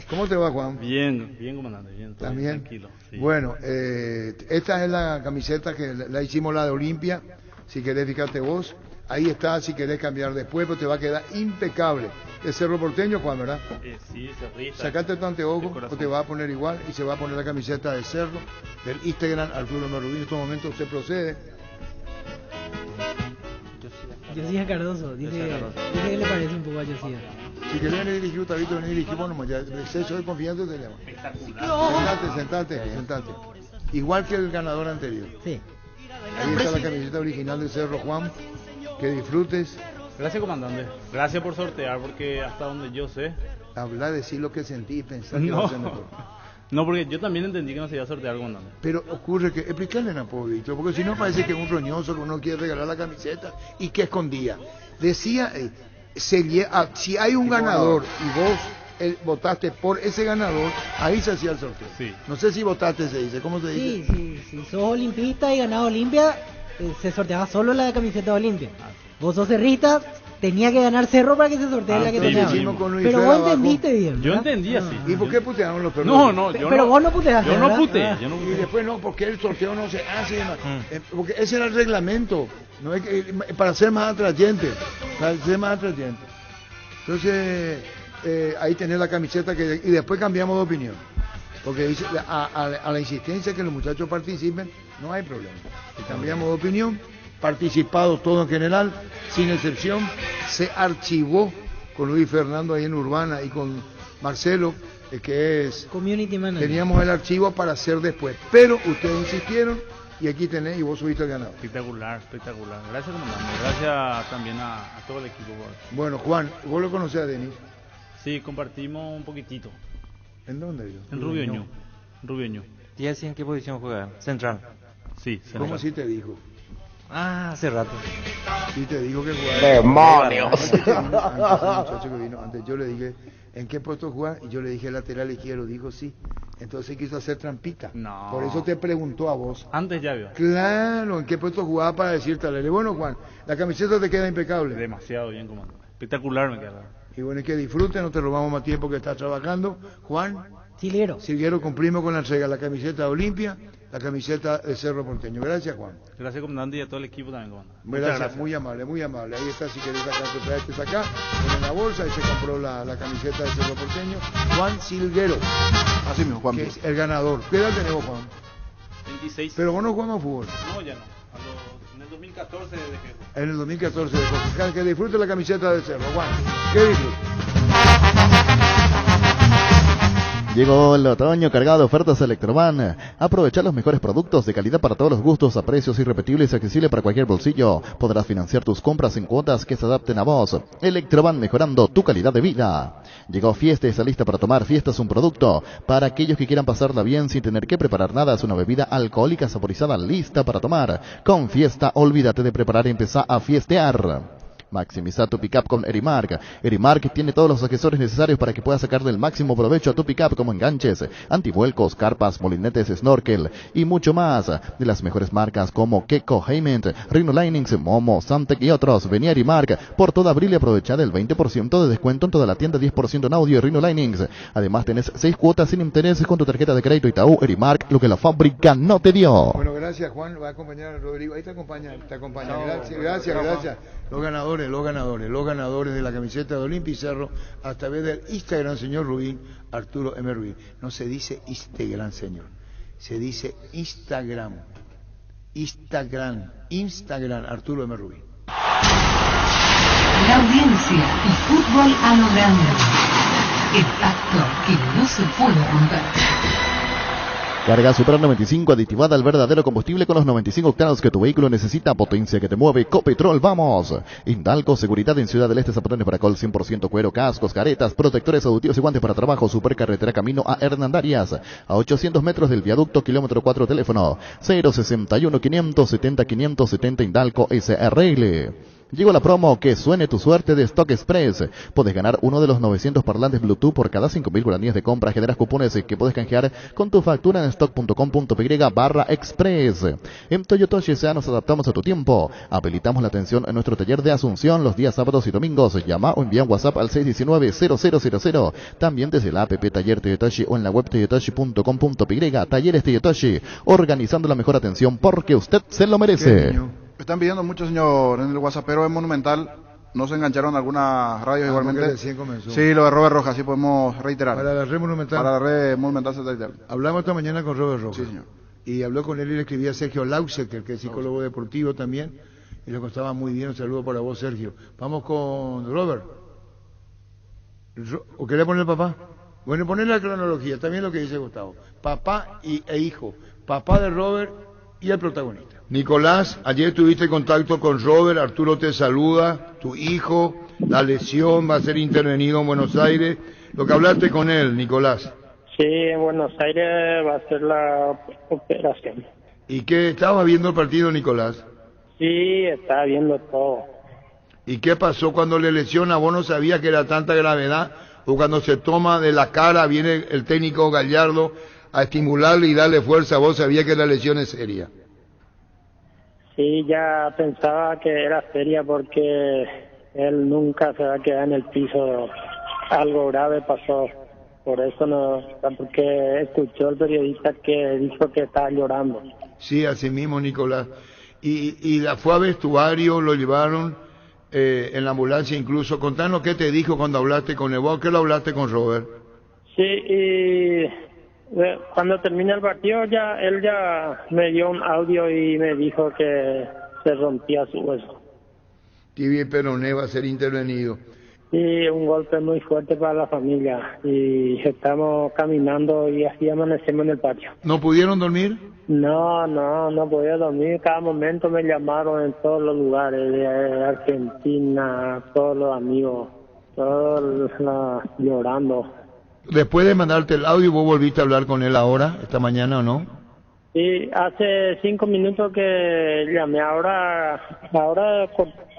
¿Cómo te va, Juan? Bien, comandante, bien. ¿También? Tranquilo. Sí. Bueno, esta es la camiseta que la hicimos, la de Olimpia. Si querés, fíjate vos. Ahí está, si querés cambiar después, pero te va a quedar impecable. ¿Es Cerro Porteño, Juan, verdad? Sí, Cerrita. Sacate tu anteojo, o te va a poner igual, y se va a poner la camiseta de Cerro, del Instagram, Arturo Merrubini. En estos momentos se procede. Josía Cardoso, dice que le parece un poco a Josía. Si querés venir dirigir, Gustavito, venir dirigir, bueno, ya, exceso de confianza tenemos. Sentate. Igual que el ganador anterior. Sí. Ahí está la camiseta original de Cerro, Juan. Que disfrutes. Gracias, comandante. Gracias por sortear, porque hasta donde yo sé... Hablar, decir lo que sentí y pensar que va a ser mejor. No, porque yo también entendí que no se iba a sortear, comandante. Pero ocurre que... Explicarle a Víctor, porque si no parece que es un roñoso que uno quiere regalar la camiseta y que escondía. Decía, si hay un ganador y vos votaste por ese ganador, ahí se hacía el sorteo. Sí. No sé si votaste, se dice. ¿Cómo se dice? Sí. Sos olimpista y ganás Olimpia, se sorteaba solo la camiseta de Olimpia. Vos sos cerrista, tenía que ganar Cerro para que se sortee la que tenía. Pero vos entendiste bien, ¿verdad? Yo entendí así. ¿Y por qué putearon los perros? No, pero vos no puteaste. Yo no puteé. Y después no, porque el sorteo no se hace. Porque ese era el reglamento. No es que, para ser más atrayente. Entonces, ahí tenés la camiseta y después cambiamos de opinión. Porque dice, a la insistencia que los muchachos participen, no hay problema. Si cambiamos de opinión, participados todos en general, sin excepción, se archivó con Luis Fernando ahí en Urbana y con Marcelo, que es Community Manager. Teníamos el archivo para hacer después, pero ustedes insistieron y aquí tenés y vos subiste el ganador. Espectacular. Gracias, comandante. Gracias también a todo el equipo. Bueno, Juan, ¿vos lo conocés a Denis? Sí, compartimos un poquitito. ¿En dónde? En Rubio Ñu. ¿Y así en qué posición juega? Central. Sí, central. ¿Cómo sí te dijo? Hace rato. Sí te digo que jugaba. ¡Demonios! Antes yo le dije, ¿en qué puesto jugar? Y yo le dije lateral izquierdo, dijo sí. Entonces quiso hacer trampita. No. Por eso te preguntó a vos. Antes ya vio. Claro, ¿en qué puesto jugaba para decirte? Bueno, Juan, la camiseta te queda impecable. Demasiado bien, comandante. Espectacular me queda. Y bueno, es que disfruten, no te robamos más tiempo que estás trabajando. Juan Silviero, cumplimos con la entrega, la camiseta de Olimpia, la camiseta de Cerro Porteño. Gracias, Juan. Gracias, comandante, y a todo el equipo también, comandante. Gracias, muy amable, muy amable. Ahí está, si querés sacarte, traete acá, en la bolsa, y se compró la camiseta de Cerro Porteño. Juan Silguero. Así mismo, Juan. Que es el ganador. ¿Qué edad tenemos, Juan? 26. Pero vos no jugamos fútbol. No, ya no. En el 2014 dejé. En el 2014 dejó. Que disfrute la camiseta de Cerro, Juan. Que disfrute. Llegó el otoño cargado de ofertas Electroban. Aprovecha los mejores productos de calidad para todos los gustos a precios irrepetibles y accesibles para cualquier bolsillo. Podrás financiar tus compras en cuotas que se adapten a vos. Electroban, mejorando tu calidad de vida. Llegó Fiesta y está lista para tomar. Fiesta es un producto para aquellos que quieran pasarla bien sin tener que preparar nada. Es una bebida alcohólica saborizada lista para tomar. Con Fiesta, olvídate de preparar y empezá a fiestear. Maximiza tu pickup con Erimark. Erimark tiene todos los accesorios necesarios para que puedas sacarle el máximo provecho a tu pickup, como enganches, antivuelcos, carpas, molinetes, snorkel y mucho más. De las mejores marcas como Keko, Heyment, Rhino Linings, Momo, Samtec y otros. Vení a Erimark por todo abril y aprovecha del 20% de descuento en toda la tienda, 10% en audio y Rhino Linings. Además tenés 6 cuotas sin intereses con tu tarjeta de crédito Itaú. Erimark, lo que la fábrica no te dio. Bueno, gracias, Juan. Va a acompañar a Rodrigo. Ahí te acompaña. Gracias. Los ganadores de la camiseta de Olimpia y Cerro, a través del Instagram, señor Rubín, Arturo M. Rubín. No se dice Instagram, señor. Se dice Instagram, Arturo M. Rubín. La audiencia y fútbol a lo grande. El pacto que no se puede romper. Carga Super 95 aditivada al verdadero combustible con los 95 octanos que tu vehículo necesita, potencia que te mueve. Copetrol, vamos. Indalco, seguridad en Ciudad del Este, zapatones para col 100% cuero, cascos, caretas, protectores auditivos y guantes para trabajo. Supercarretera camino a Hernandarias, a 800 metros del viaducto, kilómetro 4, teléfono 061 570 570 Indalco SRL. Llegó la promo Que Suene Tu Suerte de Stock Express. Puedes ganar uno de los 900 parlantes Bluetooth por cada 5.000 guaraníes de compra. Generas cupones que puedes canjear con tu factura en stock.com.py/express. En Toyotoshi S.A. nos adaptamos a tu tiempo. Habilitamos la atención en nuestro taller de Asunción los días sábados y domingos. Llama o envía un WhatsApp al 619-0000. También desde la app Taller Toyotoshi o en la web toyotoshi.com.py. Talleres Toyotoshi, organizando la mejor atención porque usted se lo merece. Están pidiendo mucho, señor, en el WhatsAppero de Monumental. ¿No se engancharon algunas radios igualmente? Sí, lo de Robert Rojas, sí podemos reiterar. Para la red Monumental. Para la red Monumental satelital. Hablamos esta mañana con Robert Rojas. Sí, señor. Y habló con él y le escribía a Sergio Lausecker, que es psicólogo deportivo también. Y le costaba muy bien. Un saludo para vos, Sergio. Vamos con Robert. ¿O querés poner papá? Bueno, poner la cronología, también lo que dice Gustavo. Papá e hijo. Papá de Robert y el protagonista. Nicolás, ayer tuviste contacto con Robert, Arturo te saluda, tu hijo, la lesión va a ser intervenido en Buenos Aires. Lo que hablaste con él, Nicolás. Sí, en Buenos Aires va a ser la operación. ¿Y qué? ¿Estabas viendo el partido, Nicolás? Sí, estaba viendo todo. ¿Y qué pasó cuando le lesiona? ¿Vos no sabías que era tanta gravedad? ¿O cuando se toma de la cara, viene el técnico Gallardo a estimularle y darle fuerza? ¿Vos sabías que la lesión es seria? Sí, ya pensaba que era seria porque él nunca se va a quedar en el piso. Algo grave pasó. Por eso no, porque escuchó el periodista que dijo que estaba llorando. Sí, así mismo, Nicolás. Y la fue a vestuario, lo llevaron en la ambulancia incluso. Contanos qué te dijo cuando hablaste con él. ¿Vos qué lo hablaste con Robert? Sí, y cuando termina el partido él ya me dio un audio y me dijo que se rompía su hueso. Tibia peroné va a ser intervenido. Sí, un golpe muy fuerte para la familia y estamos caminando y así amanecemos en el patio. ¿No pudieron dormir? No podía dormir. Cada momento me llamaron en todos los lugares de Argentina, todos los amigos, todos llorando. Después de mandarte el audio, ¿vos volviste a hablar con él ahora, esta mañana o no? Sí, hace 5 minutos que llamé, ahora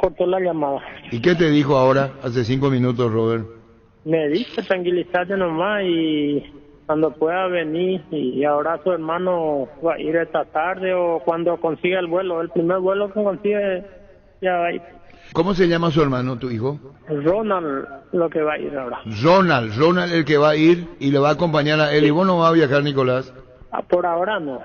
cortó la llamada. ¿Y qué te dijo ahora, hace 5 minutos, Robert? Me dice tranquilízate nomás y cuando pueda venir, y ahora su hermano va a ir esta tarde o cuando consiga el vuelo, el primer vuelo que consigue ya va a ir. ¿Cómo se llama su hermano, tu hijo? Ronald, lo que va a ir ahora. Ronald el que va a ir y le va a acompañar a él. ¿Y vos no vas a viajar, Nicolás? Por ahora no.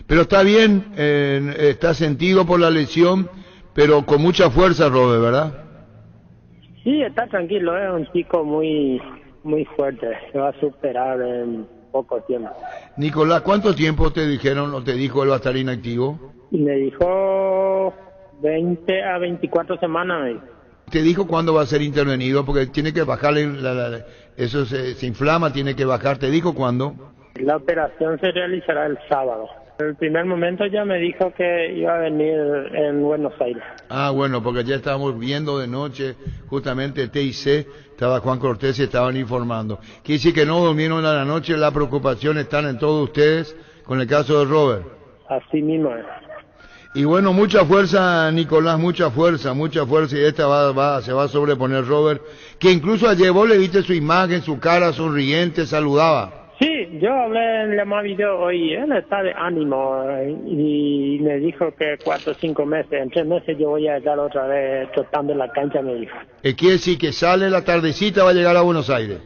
Pero está bien, está sentido por la lesión, pero con mucha fuerza, Robert, ¿verdad? Sí, está tranquilo, es un chico muy fuerte, se va a superar en poco tiempo. Nicolás, ¿cuánto tiempo te dijeron o te dijo él va a estar inactivo? Me dijo 20 a 24 semanas. Me dijo. ¿Te dijo cuándo va a ser intervenido? Porque tiene que bajarle, eso se inflama, tiene que bajar. ¿Te dijo cuándo? La operación se realizará el sábado. En el primer momento ya me dijo que iba a venir en Buenos Aires. Ah, bueno, porque ya estábamos viendo de noche, justamente TIC, estaba Juan Cortés y estaban informando. Quiere decir que no durmieron a la noche, la preocupación está en todos ustedes con el caso de Robert. Así mismo es. Y bueno, mucha fuerza, Nicolás, mucha fuerza, y esta se va a sobreponer Robert, que incluso ayer vos le viste su imagen, su cara sonriente, saludaba. Sí, yo hablé en el video hoy, él está de ánimo y me dijo que 4 o 5 meses, en 3 meses yo voy a estar otra vez trotando en la cancha, me dijo. Quiere decir que sale la tardecita, va a llegar a Buenos Aires.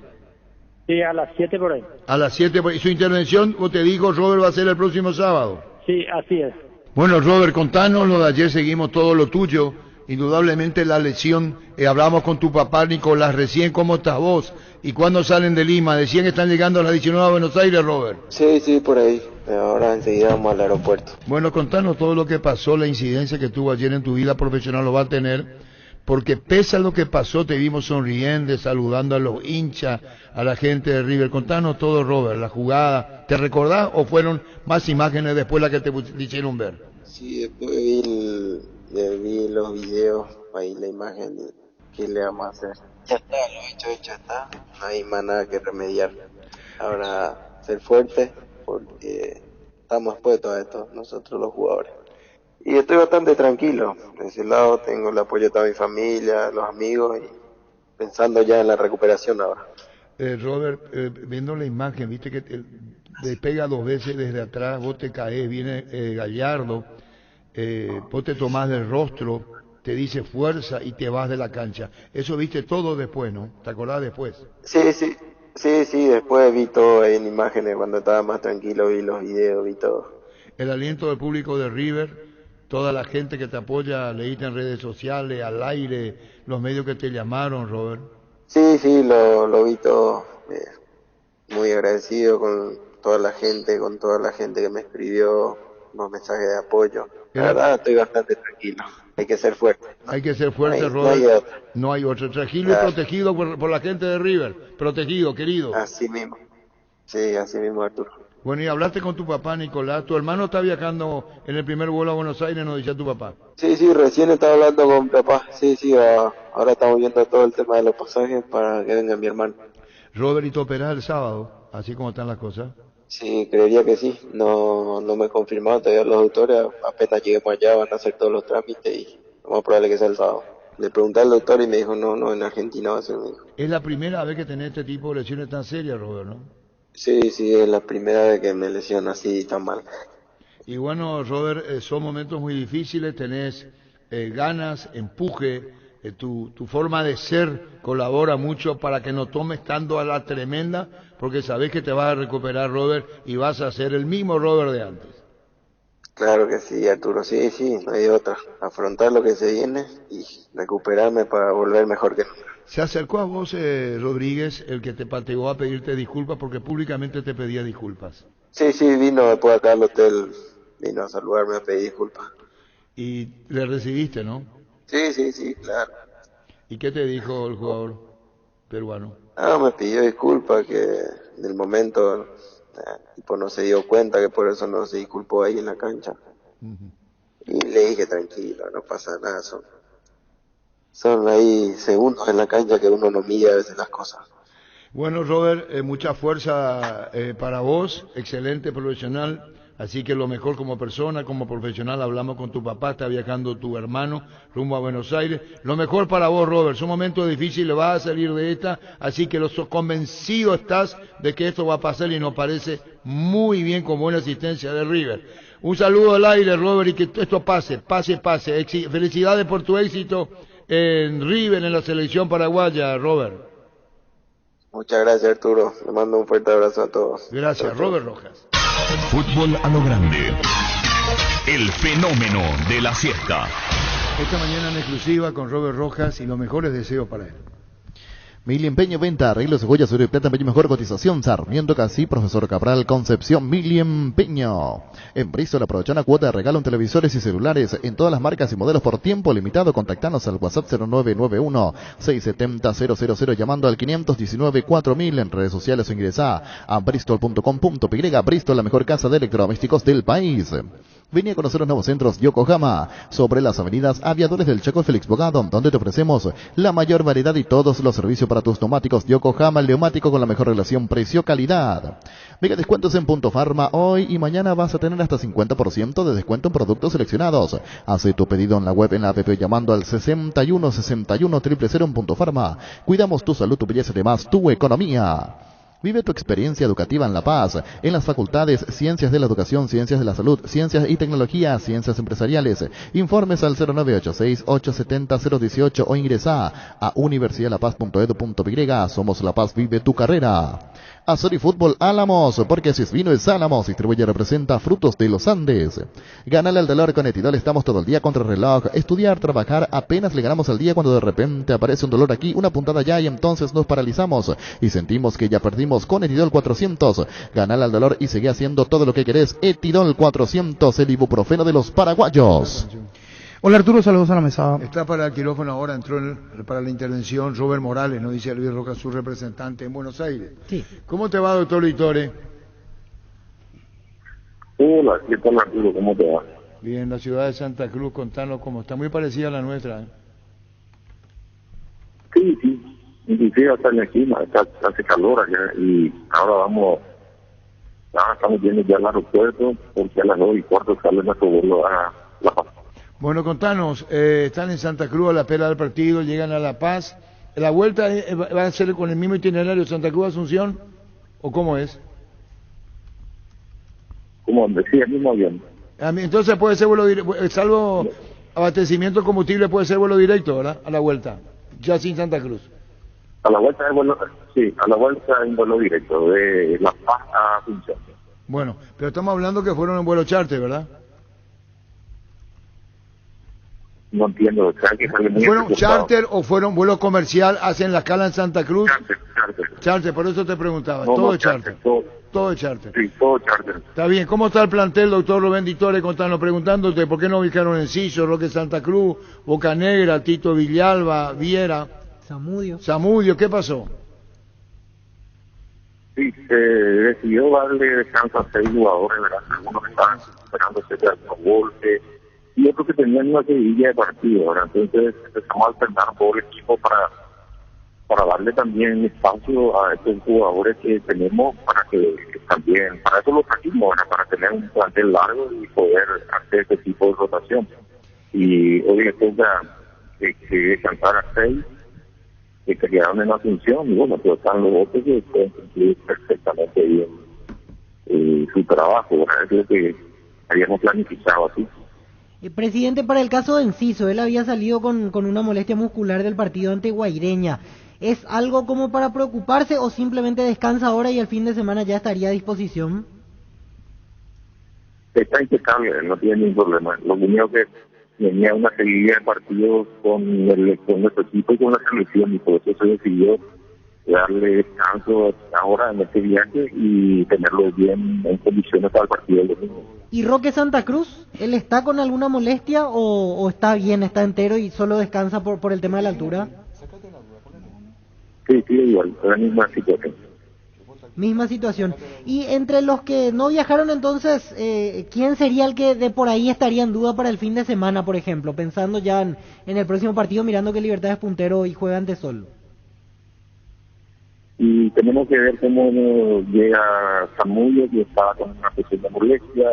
Sí, a las 7 por ahí. A las 7 por ahí. ¿Y su intervención, vos te dijo, Robert, va a ser el próximo sábado? Sí, así es. Bueno, Robert, contanos lo de ayer, seguimos todo lo tuyo. Indudablemente la lesión, hablamos con tu papá Nicolás recién, ¿cómo estás vos? ¿Y cuándo salen de Lima? Decían que están llegando a las 19 a Buenos Aires, Robert. Sí, por ahí. Ahora enseguida vamos al aeropuerto. Bueno, contanos todo lo que pasó, la incidencia que tuvo ayer en tu vida profesional, lo va a tener, porque pese a lo que pasó, te vimos sonriendo, saludando a los hinchas, a la gente de River. Contanos todo, Robert, la jugada. ¿Te recordás o fueron más imágenes después las que te hicieron ver? Sí, después vi los videos, ahí la imagen de qué le vamos a hacer. Ya está, lo hecho está, no hay más nada que remediar. Ahora, ser fuerte, porque estamos expuestos a esto, nosotros los jugadores. Y estoy bastante tranquilo, de ese lado tengo el apoyo de toda mi familia, los amigos, y pensando ya en la recuperación ahora. Robert, viendo la imagen, viste que te pega 2 veces desde atrás, vos te caes, viene Gallardo, vos te tomás del rostro, te dice fuerza y te vas de la cancha. Eso viste todo después, ¿no? ¿Te acordás después? Sí, después vi todo en imágenes, cuando estaba más tranquilo vi los videos, vi todo. El aliento del público de River, toda la gente que te apoya, leíste en redes sociales, al aire, los medios que te llamaron, Robert. Sí, lo vi todo, muy agradecido con toda la gente que me escribió los mensajes de apoyo. La verdad estoy bastante tranquilo, hay que ser fuerte. Hay que ser fuerte, Robert. No hay otro. Tranquilo y protegido por la gente de River, protegido, querido. Así mismo, sí, así mismo, Arturo. Bueno, y hablaste con tu papá, Nicolás. Tu hermano está viajando en el primer vuelo a Buenos Aires, nos decía tu papá. Sí, recién estaba hablando con mi papá. Sí, ahora estamos viendo todo el tema de los pasajes para que venga mi hermano. Robert, ¿y te operás el sábado? Así como están las cosas. Sí, creería que sí. No me he confirmado todavía los doctores. Apenas lleguemos allá van a hacer todos los trámites y lo más probable que sea el sábado. Le pregunté al doctor y me dijo, no, en Argentina va a ser mi hijo. Es la primera vez que tenés este tipo de lesiones tan serias, Robert, ¿no? Sí, es la primera vez que me lesiono así tan mal. Y bueno, Robert, son momentos muy difíciles, tenés ganas, empuje, tu forma de ser colabora mucho para que no tomes tanto a la tremenda, porque sabés que te vas a recuperar, Robert, y vas a ser el mismo Robert de antes. Claro que sí, Arturo, sí, no hay otra. Afrontar lo que se viene y recuperarme para volver mejor que nunca. Se acercó a vos, Rodríguez, el que te pateó a pedirte disculpas porque públicamente te pedía disculpas. Sí, vino después acá al hotel, vino a saludarme a pedir disculpas. Y le recibiste, ¿no? Sí, claro. ¿Y qué te dijo el jugador peruano? Me pidió disculpas, que en el momento tipo no se dio cuenta, que por eso no se disculpó ahí en la cancha. Y le dije, tranquilo, no pasa nada, son ahí segundos en la cancha que uno no mide a veces las cosas. Bueno, Robert, mucha fuerza para vos, excelente profesional, así que lo mejor como persona, como profesional. Hablamos con tu papá, está viajando tu hermano rumbo a Buenos Aires. Lo mejor para vos, Robert, son momentos difíciles, vas a salir de esta, así que convencido estás de que esto va a pasar y nos parece muy bien con buena asistencia de River. Un saludo al aire, Robert, y que esto pase. Felicidades por tu éxito en River, en la selección paraguaya, Robert. Muchas gracias, Arturo. Le mando un fuerte abrazo a todos. Gracias, Robert Rojas. Fútbol a lo grande. El fenómeno de la siesta. Esta mañana en exclusiva con Robert Rojas y los mejores deseos para él. Mili Empeño, venta, arreglos de joyas, oro y plata, empeño mejor cotización, Sarmiento Casi, Profesor Cabral, Concepción, Mili Empeño. En Bristol aprovechan una cuota de regalo en televisores y celulares en todas las marcas y modelos por tiempo limitado. Contactanos al WhatsApp 0991-670-000 llamando al 519-4000 en redes sociales o ingresá a bristol.com.py. Bristol, la mejor casa de electrodomésticos del país. Vení a conocer los nuevos centros Yokohama, sobre las avenidas Aviadores del Chaco y Félix Bogado, donde te ofrecemos la mayor variedad y todos los servicios para tus neumáticos. Yokohama, el neumático con la mejor relación precio-calidad. Mega descuentos en Punto Farma. Hoy y mañana vas a tener hasta 50% de descuento en productos seleccionados. Hace tu pedido en la web, en la app, llamando al 61 61 000 en Punto Farma. Cuidamos tu salud, tu belleza y además tu economía. Vive tu experiencia educativa en La Paz, en las facultades Ciencias de la Educación, Ciencias de la Salud, Ciencias y Tecnología, Ciencias Empresariales. Informes al 0986-870-018 o ingresa a universidadlapaz.edu.py. Somos La Paz, vive tu carrera. Azor y Fútbol Álamos, porque si es vino es Álamos. Distribuye y representa Frutos de los Andes. Gánale al dolor con Etidol, estamos todo el día contra el reloj. Estudiar, trabajar, apenas le ganamos al día cuando de repente aparece un dolor aquí, una puntada allá y entonces nos paralizamos y sentimos que ya perdimos con Etidol 400. Gánale al dolor y sigue haciendo todo lo que querés. Etidol 400, el ibuprofeno de los paraguayos. Hola Arturo, saludos a la mesa. Está para el quirófano ahora, entró para la intervención Robert Morales, nos dice Luis Roca, su representante en Buenos Aires. Sí. ¿Cómo te va, doctor Litore? Hola, ¿qué tal Arturo? ¿Cómo te va? Bien, la ciudad de Santa Cruz, contanos cómo está, muy parecida a la nuestra. Sí, inclusive hasta en aquí, hace calor allá y ahora estamos viendo ya al aeropuerto porque a las 9:15 sale nuestro vuelo a La Paz. Bueno, contanos, están en Santa Cruz a la espera del partido, llegan a La Paz. ¿La vuelta va a ser con el mismo itinerario Santa Cruz-Asunción o cómo es? Como decía, el mismo avión. Entonces puede ser vuelo directo, salvo abastecimiento de combustible, puede ser vuelo directo, ¿verdad? A la vuelta, ya sin Santa Cruz. A la vuelta es vuelo, sí, a la vuelta es un vuelo directo de La Paz a Asunción. Bueno, pero estamos hablando que fueron en vuelo charter, ¿verdad? No entiendo, o sea, que sale muy ¿Fueron charter o fueron vuelo comercial, hacen la escala en Santa Cruz? Charter, por eso te preguntaba, no, todo no, es charter. Todo es charter. Sí, todo charter. Está bien, ¿cómo está el plantel, doctor Rubén Ditore? Contanos, preguntándote, ¿por qué no ubicaron Enciso, Roque Santa Cruz, Boca Negra, Tito Villalba, Viera? Zamudio, ¿qué pasó? Sí, se decidió darle descanso a 6 jugadores, ¿verdad? Algunos estaban esperándose de algunos golpes y otros que tenían una seguidilla de partido, ¿verdad? Entonces empezamos a alternar todo el equipo para darle también espacio a estos jugadores que tenemos para que también, para eso lo trajimos, ¿verdad? Para tener un plantel largo y poder hacer este tipo de rotación. Y hoy le toca que descansar a 6 que quedaron en Asunción y bueno, pero están los otros que pueden cumplir perfectamente bien su trabajo, ¿verdad? Es lo que habíamos planificado así. Presidente, para el caso de Enciso, él había salido con una molestia muscular del partido ante Guaireña. ¿Es algo como para preocuparse o simplemente descansa ahora y el fin de semana ya estaría a disposición? Está impecable, no tiene ningún problema. Lo único que tenía una seguidilla de partidos con nuestro equipo y con la selección y por eso se decidió darle descanso ahora en este viaje y tenerlo bien en condiciones para el partido del domingo. ¿Y Roque Santa Cruz? ¿Él está con alguna molestia o está bien, está entero y solo descansa por el tema de la altura? Sí, igual, es la misma situación. Misma situación. Y entre los que no viajaron entonces, ¿quién sería el que de por ahí estaría en duda para el fin de semana, por ejemplo? Pensando ya en el próximo partido, mirando que Libertad es puntero y juega ante Sol. Y tenemos que ver cómo llega Zamudio, que estaba con una pequeña molestia,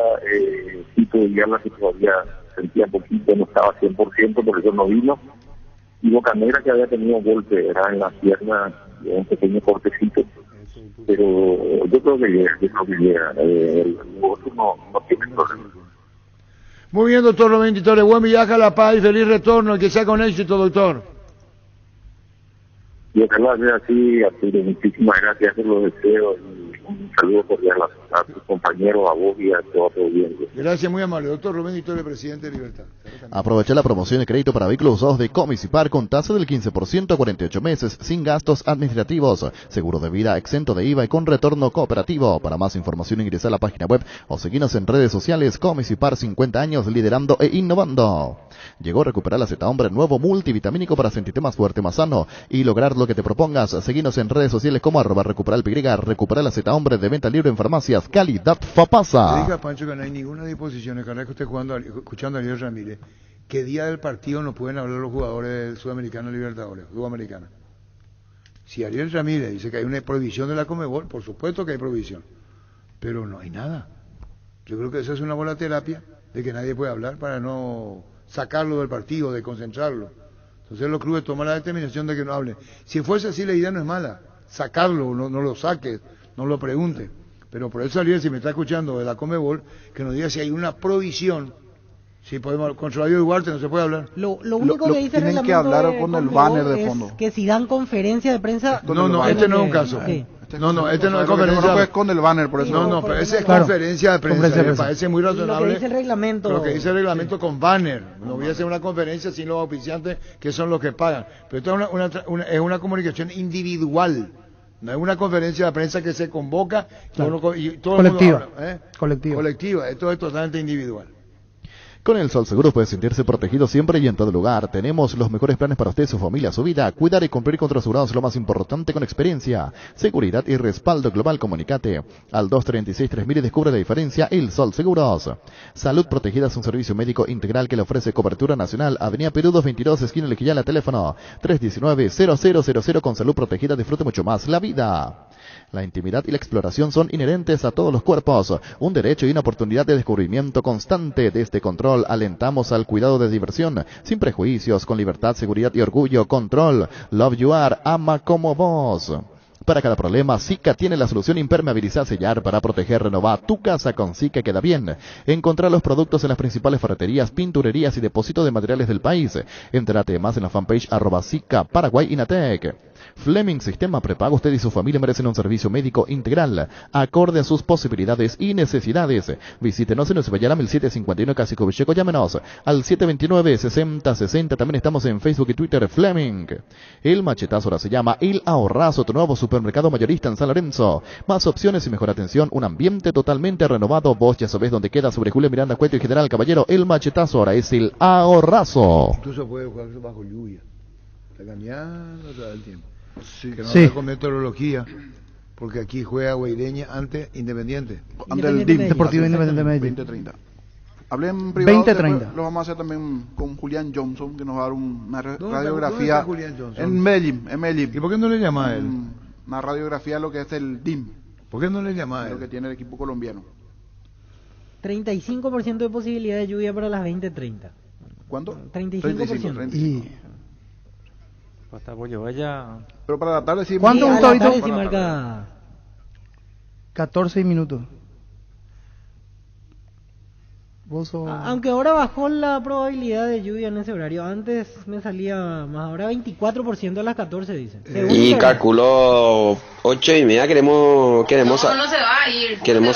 Tito Villalba, que todavía sentía poquito, no estaba 100%, por eso no vino. Y Boca Negra, que había tenido golpe, era en la pierna, un pequeño cortecito. Pero yo creo que llega, el otro no tiene problema. Muy bien, doctor Rubén Ditore, buen viaje a La Paz y feliz retorno, que sea con éxito, doctor. Y ojalá sea así, Arturo, muchísimas gracias por los deseos y Un saludo cordial a tus compañeros, a vos y a todos los oyentes. Gracias, muy amable. Doctor Rubén Vittorio, presidente de Libertad. Aprovecha la promoción de crédito para vehículos usados de Comisipar con tasa del 15% a 48 meses, sin gastos administrativos, seguro de vida exento de IVA y con retorno cooperativo. Para más información ingresa a la página web o seguinos en redes sociales. Comisipar, 50 años liderando e innovando. Llegó a recuperar la Z-Hombre, nuevo multivitamínico para sentirte más fuerte, más sano y lograr lo que te propongas. Seguinos en redes sociales como @recuperalpy, recuperar la Z-Hombre, de venta libre en farmacias, calidad Fapasa. Diga Pancho que no hay ninguna disposición, cada vez que esté escuchando a Ariel Ramírez, que día del partido no pueden hablar los jugadores sudamericanos Libertadores, Sudamericana. Si Ariel Ramírez dice que hay una prohibición de la Conmebol, por supuesto que hay prohibición, pero no hay nada. Yo creo que eso es una buena terapia de que nadie puede hablar para no sacarlo del partido, de concentrarlo. Entonces los clubes toman la determinación de que no hable. Si fuese así, la idea no es mala, sacarlo, no lo saques, no lo pregunte. Pero por eso, Ariel, si me está escuchando de la Conmebol, que nos diga si hay una prohibición. Si podemos, con Radio Duarte no se puede hablar. Lo único que dice el reglamento tienen que hablar con el banner de fondo. Es que si dan conferencia de prensa... No, este no es un caso. Sí. Este no es conferencia. No es con el banner, por eso. No, pero ese es conferencia de prensa. Me parece muy razonable. Lo que dice el reglamento. Lo que dice el reglamento con banner. No voy a hacer una conferencia sin los auspiciantes, que son los que pagan. Pero esto es una comunicación individual. No es una conferencia de prensa que se convoca y todo colectiva. El mundo habla, colectiva. Esto es totalmente individual. Con el Sol Seguros puede sentirse protegido siempre y en todo lugar. Tenemos los mejores planes para usted, su familia, su vida. Cuidar y cumplir contra asegurados es lo más importante con experiencia, seguridad y respaldo global. Comunicate al 236-3000 y descubre la diferencia. El Sol Seguros. Salud Protegida es un servicio médico integral que le ofrece cobertura nacional. Avenida Perú 222, esquina Lequillala, teléfono 319-0000. Con Salud Protegida disfrute mucho más la vida. La intimidad y la exploración son inherentes a todos los cuerpos, un derecho y una oportunidad de descubrimiento constante. De este control alentamos al cuidado de diversión, sin prejuicios, con libertad, seguridad y orgullo. Control, Love You Are, ama como vos. Para cada problema, Sica tiene la solución: impermeabilizar, sellar para proteger, renovar. Tu casa con Sica queda bien. Encontrar los productos en las principales ferreterías, pinturerías y depósitos de materiales del país. Entérate más en la fanpage @Sica Paraguay Inatec. Fleming Sistema Prepago. Usted y su familia merecen un servicio médico integral, acorde a sus posibilidades y necesidades. Visítenos en Nueva Yalam, el 751 Casico Vicheco. Llámenos al 729-6060. También estamos en Facebook y Twitter. Fleming. El machetazo ahora se llama El Ahorrazo, tu nuevo supermercado mayorista en San Lorenzo. Más opciones y mejor atención, un ambiente totalmente renovado. Vos ya sabés dónde queda, sobre Julio Miranda Cueto y General Caballero. El machetazo ahora es El Ahorrazo. Incluso puede jugar bajo lluvia. Está cambiando todo el tiempo. Sí. Que no hable con meteorología, porque aquí juega Guaireña ante Independiente. Ante el DIM, Deportivo Independiente de Medellín. 2030. Hablé en privado. 2030. Lo vamos a hacer también con Julián Johnson, que nos va a dar una ¿Dónde radiografía. está Julián Johnson? En Medellín. ¿Y por qué no le llama a él? Una radiografía de lo que es el DIM. ¿Por qué no le llama a él? Lo que tiene el equipo colombiano. 35% de posibilidad de lluvia para las 20:30. ¿Cuánto? 35%. Y Hasta Boyovaya. Pero para la tarde sí. ¿Cuánto, Sí, a la Gustavito? tarde sí marca 14 minutos. Vos sos... Aunque ahora bajó la probabilidad de lluvia en ese horario. Antes me salía más, ahora 24% a las 14 dicen. Y calculo 8:30 queremos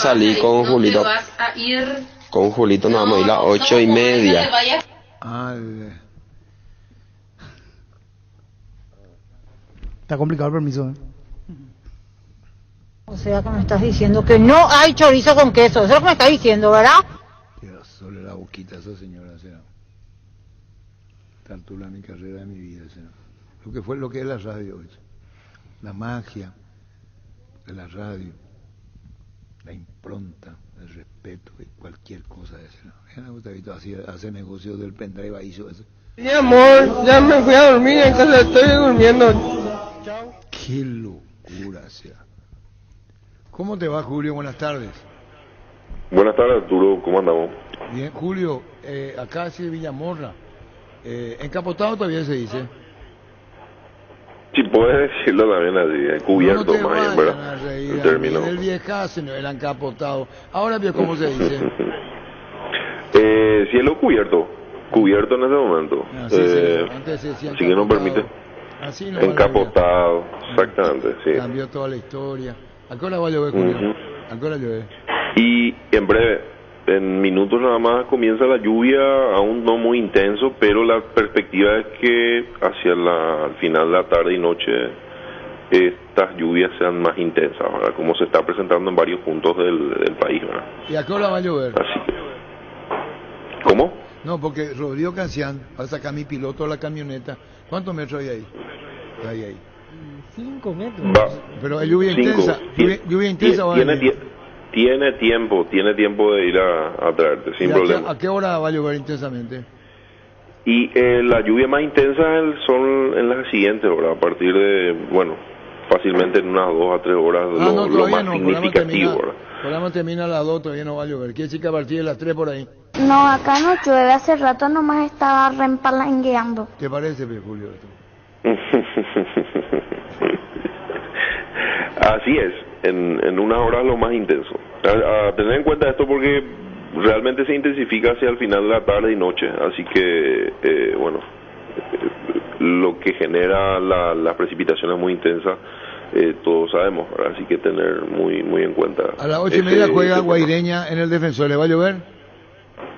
salir con Julito. Con Julito nos vamos a ir a las 8:30. Está complicado el permiso, O sea que me estás diciendo que no hay chorizo con queso. Eso es lo que me estás diciendo, ¿verdad? Dios, solo la boquita esa señora, será. Tanto mi carrera de mi vida, será. Lo que es la radio, eso. La magia de la radio, la impronta, el respeto y cualquier cosa de eso. Me gusta hacer negocios del pendrive ahí, eso. Mi amor, ya me fui a dormir, en casa estoy durmiendo. Qué locura, sea. ¿Cómo te va, Julio? Buenas tardes. Buenas tardes, Arturo, ¿cómo andamos? Bien, Julio, acá sí Villamorra. Encapotado todavía se dice. Sí, puedes decirlo también así, cubierto más bien, ¿verdad? El término. El viejazo no era encapotado. Ahora vio cómo se dice. Cielo cubierto en ese momento. Antes se decía si que no permite. Así no encapotado, exactamente, sí. Cambió toda la historia. ¿A qué hora va a llover, Julio? ¿A qué hora llueve? Y en breve, en minutos nada más comienza la lluvia, aún no muy intenso, pero la perspectiva es que hacia al final de la tarde y noche estas lluvias sean más intensas, ¿verdad? Como se está presentando en varios puntos del país, ¿verdad? ¿Y a qué hora va a llover? Así que, ¿cómo? No, porque Rodrigo Cancián va a sacar mi piloto de la camioneta. ¿Cuántos metros hay ahí? Ahí. 5 metros. Pero hay lluvia intensa. Lluvia intensa va a venir. Tiene tiempo de ir a traerte, sin problema. ¿A qué hora va a llover intensamente? Y la lluvia más intensa son en las siguientes horas, a partir de, fácilmente en unas 2 a 3 horas, lo más significativo. El programa termina a las 2, todavía no va a llover. ¿Quiere decir que a partir de las 3 por ahí? No, acá no llueve, hace rato nomás estaba rempalangueando. ¿Qué parece, Julio? Así es, en unas horas lo más intenso. A tener en cuenta esto porque realmente se intensifica hacia el final de la tarde y noche, así que, lo que genera las precipitaciones muy intensas, todos sabemos, ¿verdad? Así que tener muy muy en cuenta. A las 8:30 juega Guaireña en el Defensor, ¿le va a llover?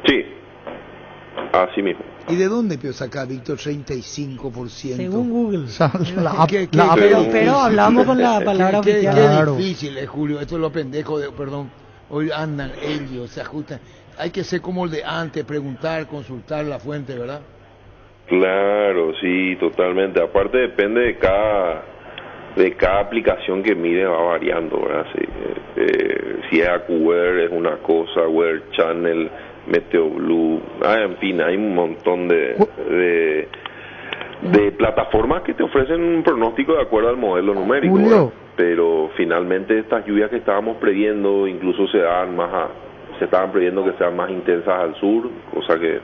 Sí, así mismo. ¿Y de dónde empezó a sacar Víctor 35%? Según Google. Pero hablamos con la palabra oficial. Qué difícil es, Julio. Esto es lo pendejo hoy andan ellos, se ajustan. Hay que ser como el de antes, preguntar, consultar la fuente, ¿verdad? Claro, sí, totalmente. Aparte depende de cada aplicación que mire, va variando, ¿verdad? Sí. Si es AccuWeather es una cosa, Weather Channel, Meteo Blue, en fin, hay un montón de plataformas que te ofrecen un pronóstico de acuerdo al modelo numérico, pero finalmente estas lluvias que estábamos previendo incluso se estaban previendo que sean más intensas al sur, cosa que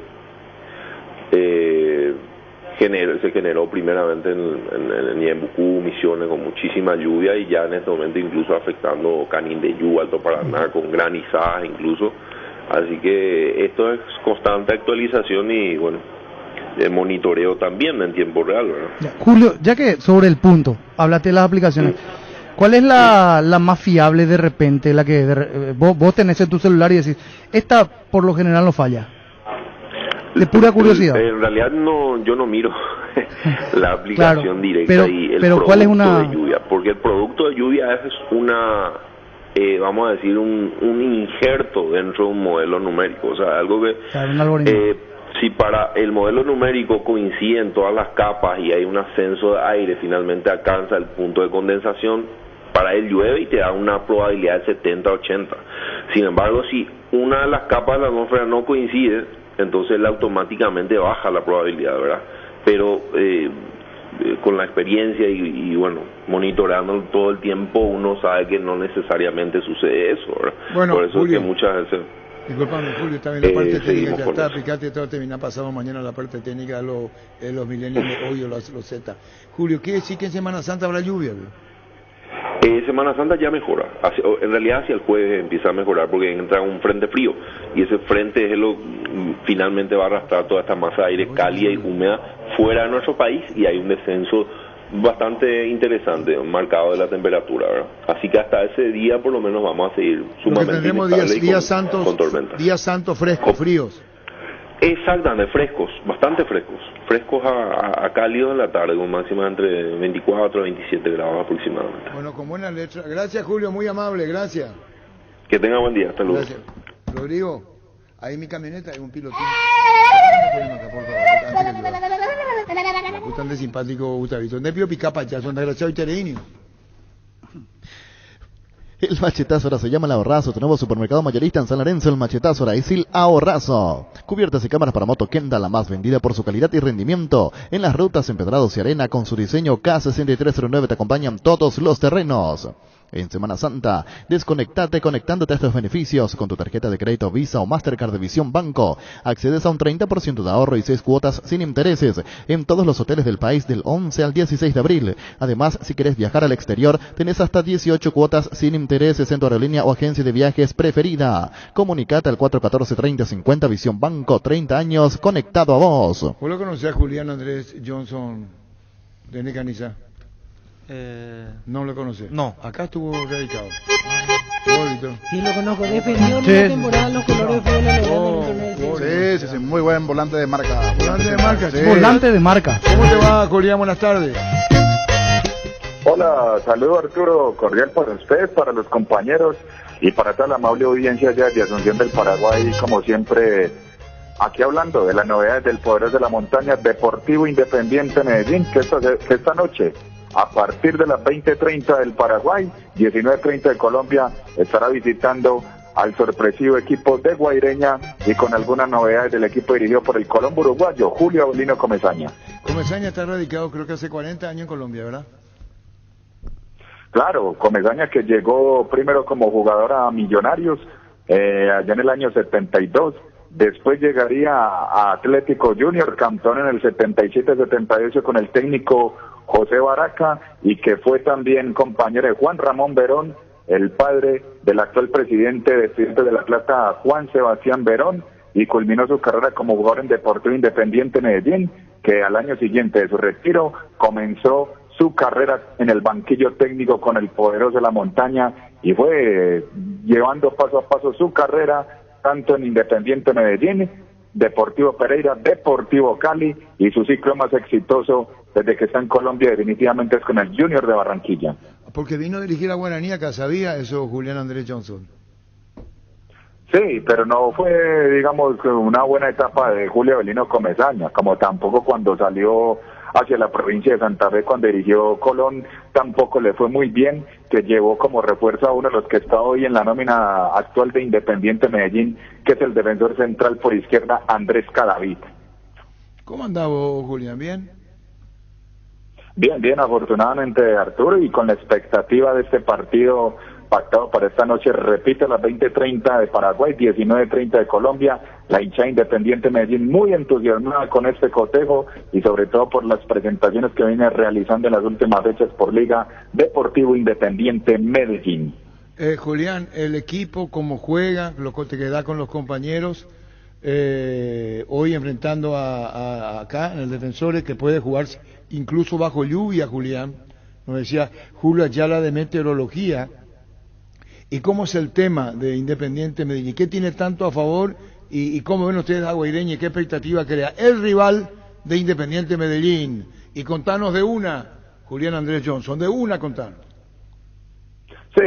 se generó primeramente en Ñembucú, Misiones, con muchísima lluvia, y ya en este momento incluso afectando Canindeyú, Alto Paraná, con granizadas incluso. Así que esto es constante actualización y monitoreo también en tiempo real, ¿verdad? Julio, ya que sobre el punto, háblate de las aplicaciones. ¿Cuál es la más fiable de repente, la que vos tenés en tu celular y decís, esta por lo general no falla? De pura curiosidad. En realidad yo no miro la aplicación directa y el pero producto ¿cuál es una... de lluvia, porque el producto de lluvia es una... vamos a decir, un injerto dentro de un modelo numérico, o sea, algo que si para el modelo numérico coinciden todas las capas y hay un ascenso de aire, finalmente alcanza el punto de condensación, para él llueve y te da una probabilidad de 70-80. Sin embargo, si una de las capas de la atmósfera no coincide, entonces él automáticamente baja la probabilidad, ¿verdad? Pero con la experiencia y monitoreando todo el tiempo, uno sabe que no necesariamente sucede eso, ¿verdad? Por eso Julio, es que muchas veces... Disculpame, Julio, también la parte técnica ya está, aplicate, todo termina pasado mañana la parte técnica de los milenios de hoy o los Z. Julio, ¿quiere decir que en Semana Santa habrá lluvia? Semana Santa ya mejora, en realidad hacia el jueves empieza a mejorar porque entra un frente frío y ese frente es finalmente va a arrastrar toda esta masa de aire cálida y húmeda fuera de nuestro país y hay un descenso bastante interesante, marcado de la temperatura, ¿verdad? Así que hasta ese día por lo menos vamos a seguir sumamente inestables con tormentas. Días santos frescos, fríos. Exactamente, bastante frescos a cálidos en la tarde, con máxima entre 24 a 27 grados aproximadamente. Bueno, con buena letra. Gracias, Julio, muy amable, gracias. Que tenga buen día, hasta luego. Gracias. Rodrigo, ahí en mi camioneta hay un pilotín. Bastante simpático, Gustavito. ¿Dónde pido picapa ya? Son desgraciados y tereinio. El machetazo ahora se llama el Ahorrazo, tu nuevo supermercado mayorista en San Lorenzo. El machetazo ahora es el Ahorrazo. Cubiertas y cámaras para moto Kenda, la más vendida por su calidad y rendimiento. En las rutas empedrados y arena, con su diseño K6309 te acompañan todos los terrenos. En Semana Santa, desconectate conectándote a estos beneficios con tu tarjeta de crédito Visa o Mastercard de Visión Banco. Accedes a un 30% de ahorro y 6 cuotas sin intereses en todos los hoteles del país del 11 al 16 de abril. Además, si querés viajar al exterior, tenés hasta 18 cuotas sin intereses en tu aerolínea o agencia de viajes preferida. Comunicate al 414-3050 Visión Banco, 30 años conectado a vos. ¿Vos lo conocés a Julián Andrés Johnson de Necaniza? No lo conoces. No. Acá estuvo radicado. Sí, lo conozco. Defendió en una temporada los colores de fútbol. Sí, muy buen volante de marca. Volante de marca. Sí. Volante de marca. ¿Cómo te va, Julián? Buenas tardes. Hola, saludo Arturo, cordial para ustedes, para los compañeros y para toda la amable audiencia allá de Asunción del Paraguay, como siempre, aquí hablando de las novedades del Poderoso de la Montaña, Deportivo Independiente Medellín, que esta noche, a partir de las 20:30 del Paraguay, 19:30 de Colombia, estará visitando al sorpresivo equipo de Guaireña y con algunas novedades del equipo dirigido por el Colombo uruguayo, Julio Avelino Comesaña. Comesaña está radicado creo que hace 40 años en Colombia, ¿verdad? Claro, Comesaña que llegó primero como jugador a Millonarios allá en el año 72, después llegaría a Atlético Junior, campeón en el 77-78 con el técnico José Baraca y que fue también compañero de Juan Ramón Verón, el padre del actual presidente de Estudiantes de La Plata, Juan Sebastián Verón, y culminó su carrera como jugador en Deportivo Independiente Medellín, que al año siguiente de su retiro comenzó su carrera en el banquillo técnico con el Poderoso de la Montaña y fue llevando paso a paso su carrera tanto en Independiente Medellín, Deportivo Pereira, Deportivo Cali y su ciclo más exitoso desde que está en Colombia definitivamente es con el Junior de Barranquilla. Porque vino a dirigir a Guaraní, acá sabía eso Julián Andrés Johnson. Sí, pero no fue, digamos, una buena etapa de Julio Avelino Comesaña, como tampoco cuando salió hacia la provincia de Santa Fe cuando dirigió Colón, tampoco le fue muy bien, que llevó como refuerzo a uno de los que está hoy en la nómina actual de Independiente Medellín, que es el defensor central por izquierda, Andrés Cadavid. ¿Cómo andaba Julián? ¿Bien? Bien, afortunadamente Arturo, y con la expectativa de este partido pactado para esta noche, repite a las 20:30 de Paraguay, 19:30 de Colombia, la hinchada Independiente Medellín muy entusiasmada con este cotejo y sobre todo por las presentaciones que viene realizando en las últimas fechas por Liga Deportivo Independiente Medellín. Julián, el equipo cómo juega, lo que da con los compañeros, hoy enfrentando acá en el Defensores que puede jugarse incluso bajo lluvia, Julián, nos decía Julio Ayala de Meteorología. ¿Y cómo es el tema de Independiente Medellín? ¿Qué tiene tanto a favor y cómo ven ustedes a Guaireña y qué expectativa crea el rival de Independiente Medellín? Y contanos de una, Julián Andrés Johnson, de una contanos. Sí,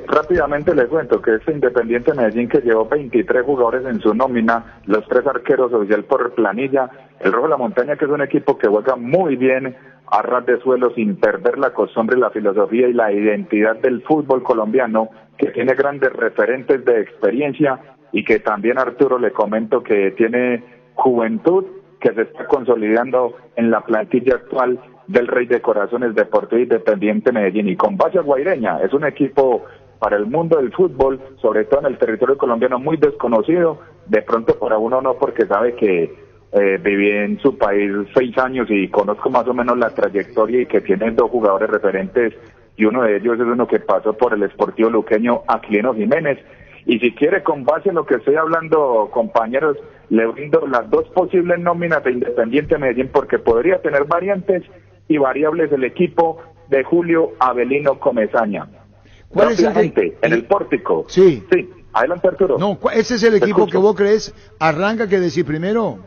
rápidamente les cuento que este Independiente Medellín que llevó 23 jugadores en su nómina, los 3 arqueros oficial por planilla, el Rojo de la Montaña que es un equipo que juega muy bien a ras de suelo sin perder la costumbre, la filosofía y la identidad del fútbol colombiano, que tiene grandes referentes de experiencia y que también Arturo le comento que tiene juventud que se está consolidando en la plantilla actual del Rey de Corazones Deportivo Independiente Medellín. Y con base Guaireña es un equipo para el mundo del fútbol, sobre todo en el territorio colombiano, muy desconocido, de pronto para uno no, porque sabe que viví en su país 6 años y conozco más o menos la trayectoria y que tiene 2 jugadores referentes y uno de ellos es uno que pasó por el Sportivo Luqueño, Aquilino Jiménez. Y si quiere, con base en lo que estoy hablando, compañeros, le brindo las 2 posibles nóminas de Independiente Medellín porque podría tener variantes y variables el equipo de Julio Avelino Comesaña. ¿Cuál es en el pórtico? Sí, adelante Arturo. No, ese es el equipo que vos crees, arranca que decir primero.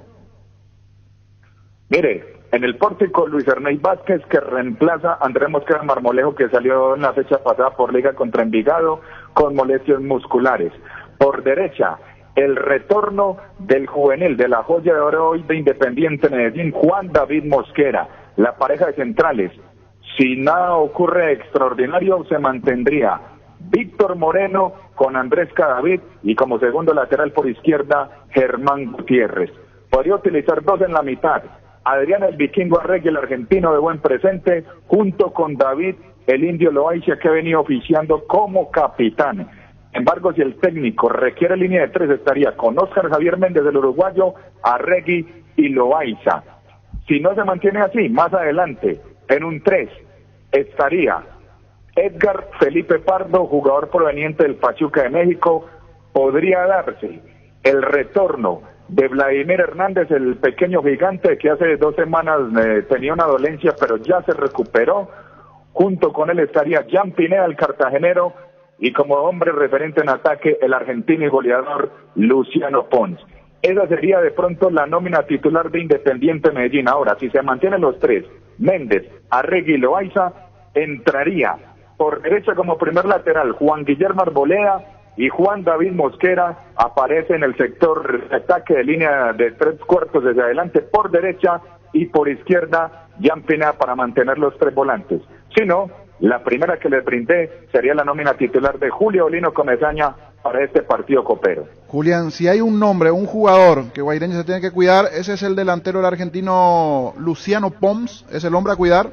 Mire, en el pórtico Luis Ernei Vázquez que reemplaza a Andrés Mosquera Marmolejo que salió en la fecha pasada por Liga contra Envigado con molestias musculares. Por derecha, el retorno del juvenil de la joya de oro hoy de Independiente Medellín, Juan David Mosquera. La pareja de centrales, si nada ocurre extraordinario, se mantendría Víctor Moreno con Andrés Cadavid y como segundo lateral por izquierda, Germán Gutiérrez. Podría utilizar 2 en la mitad, Adrián el Vikingo Arregui, el argentino de buen presente, junto con David el Indio Loaiza, que ha venido oficiando como capitán. Sin embargo, si el técnico requiere línea de 3, estaría con Óscar Javier Méndez, del uruguayo, Arregui y Loaiza. Si no se mantiene así, más adelante, en un 3, estaría Edgar Felipe Pardo, jugador proveniente del Pachuca de México. Podría darse el retorno de Vladimir Hernández, el pequeño gigante que hace 2 semanas tenía una dolencia, pero ya se recuperó, Junto con él estaría Jan Pineda, el cartagenero, y como hombre referente en ataque, el argentino y goleador Luciano Pons. Esa sería de pronto la nómina titular de Independiente Medellín. Ahora, si se mantienen los tres, Méndez, Arregui y Loaiza, entraría por derecha como primer lateral Juan Guillermo Arboleda, y Juan David Mosquera aparece en el sector de ataque de línea de 3/4 desde adelante por derecha, y por izquierda Jan Pineda para mantener los 3 volantes. Si no, la primera que les brindé sería la nómina titular de Julio Olino Comesaña para este partido copero. Julián, si hay un nombre, un jugador que Guaireña se tiene que cuidar, ese es el delantero, el argentino Luciano Pons, ¿es el hombre a cuidar?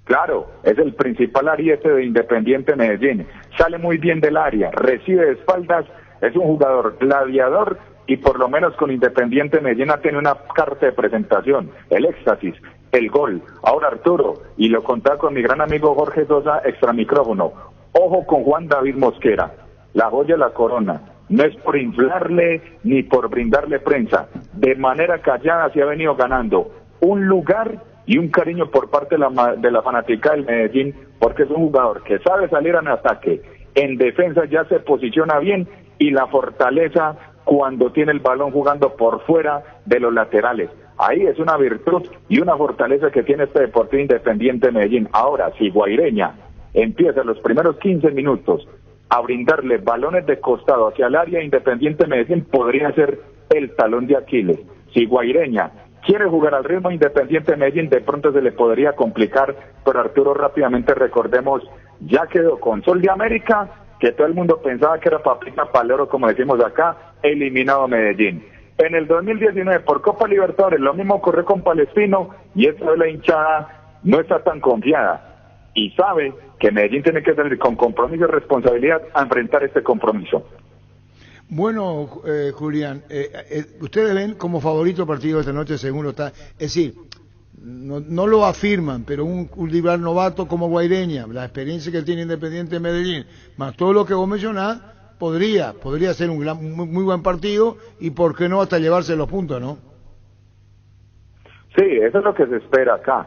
Claro, es el principal ariete de Independiente Medellín. Sale muy bien del área, recibe de espaldas, es un jugador gladiador, y por lo menos con Independiente Medellín tiene una carta de presentación, el éxtasis, el gol. Ahora, Arturo, y lo contaba con mi gran amigo Jorge Sosa, extra micrófono, ojo con Juan David Mosquera, la joya de la corona. No es por inflarle ni por brindarle prensa, de manera callada se ha venido ganando un lugar y un cariño por parte de la fanática del Medellín, porque es un jugador que sabe salir en ataque, en defensa ya se posiciona bien, y la fortaleza cuando tiene el balón jugando por fuera de los laterales. Ahí es una virtud y una fortaleza que tiene este Deportivo Independiente Medellín. Ahora, si Guaireña empieza los primeros 15 minutos a brindarle balones de costado hacia el área, Independiente Medellín podría ser el talón de Aquiles. Si Guaireña quiere jugar al ritmo Independiente Medellín, de pronto se le podría complicar, pero Arturo, rápidamente recordemos, ya quedó con Sol de América, que todo el mundo pensaba que era papita palero, como decimos acá, eliminado Medellín. En el 2019 por Copa Libertadores lo mismo ocurrió con Palestino, y esta vez la hinchada no está tan confiada y sabe que Medellín tiene que salir con compromiso y responsabilidad a enfrentar este compromiso. Bueno, Julián, ustedes ven como favorito partido esta noche según lo está, es decir, no lo afirman, pero un rival novato como Guaireña, la experiencia que tiene Independiente Medellín, más todo lo que vos mencionás, podría ser un muy buen partido, y por qué no hasta llevarse los puntos, ¿no? Sí, eso es lo que se espera acá,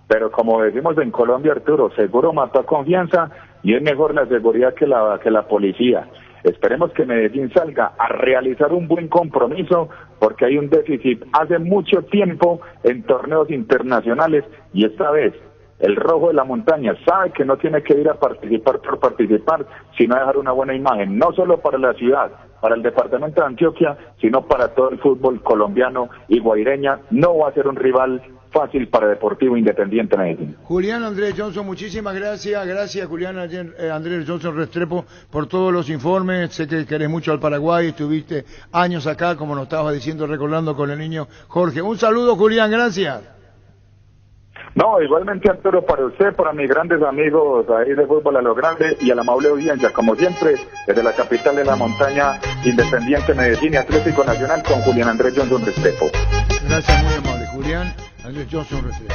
pero como decimos en Colombia, Arturo, seguro mató confianza, y es mejor la seguridad que la policía. Esperemos que Medellín salga a realizar un buen compromiso, porque hay un déficit hace mucho tiempo en torneos internacionales, y esta vez el Rojo de la Montaña sabe que no tiene que ir a participar por participar, sino a dejar una buena imagen, no solo para la ciudad, para el departamento de Antioquia, sino para todo el fútbol colombiano, y Guaireña no va a ser un rival fácil para Deportivo Independiente Medellín. Julián Andrés Johnson, muchísimas gracias. Gracias, Julián Andrés Johnson Restrepo, por todos los informes. Sé que querés mucho al Paraguay, estuviste años acá, como nos estabas diciendo, recordando con el niño Jorge. Un saludo, Julián, gracias. No, igualmente, Arturo, para usted, para mis grandes amigos ahí de fútbol a lo grande, y a la amable audiencia, como siempre, desde la capital de la montaña, Independiente Medellín y Atlético Nacional, con Julián Andrés Johnson Restrepo. Gracias, muy amable, Julián Andrés Johnson Restrepo.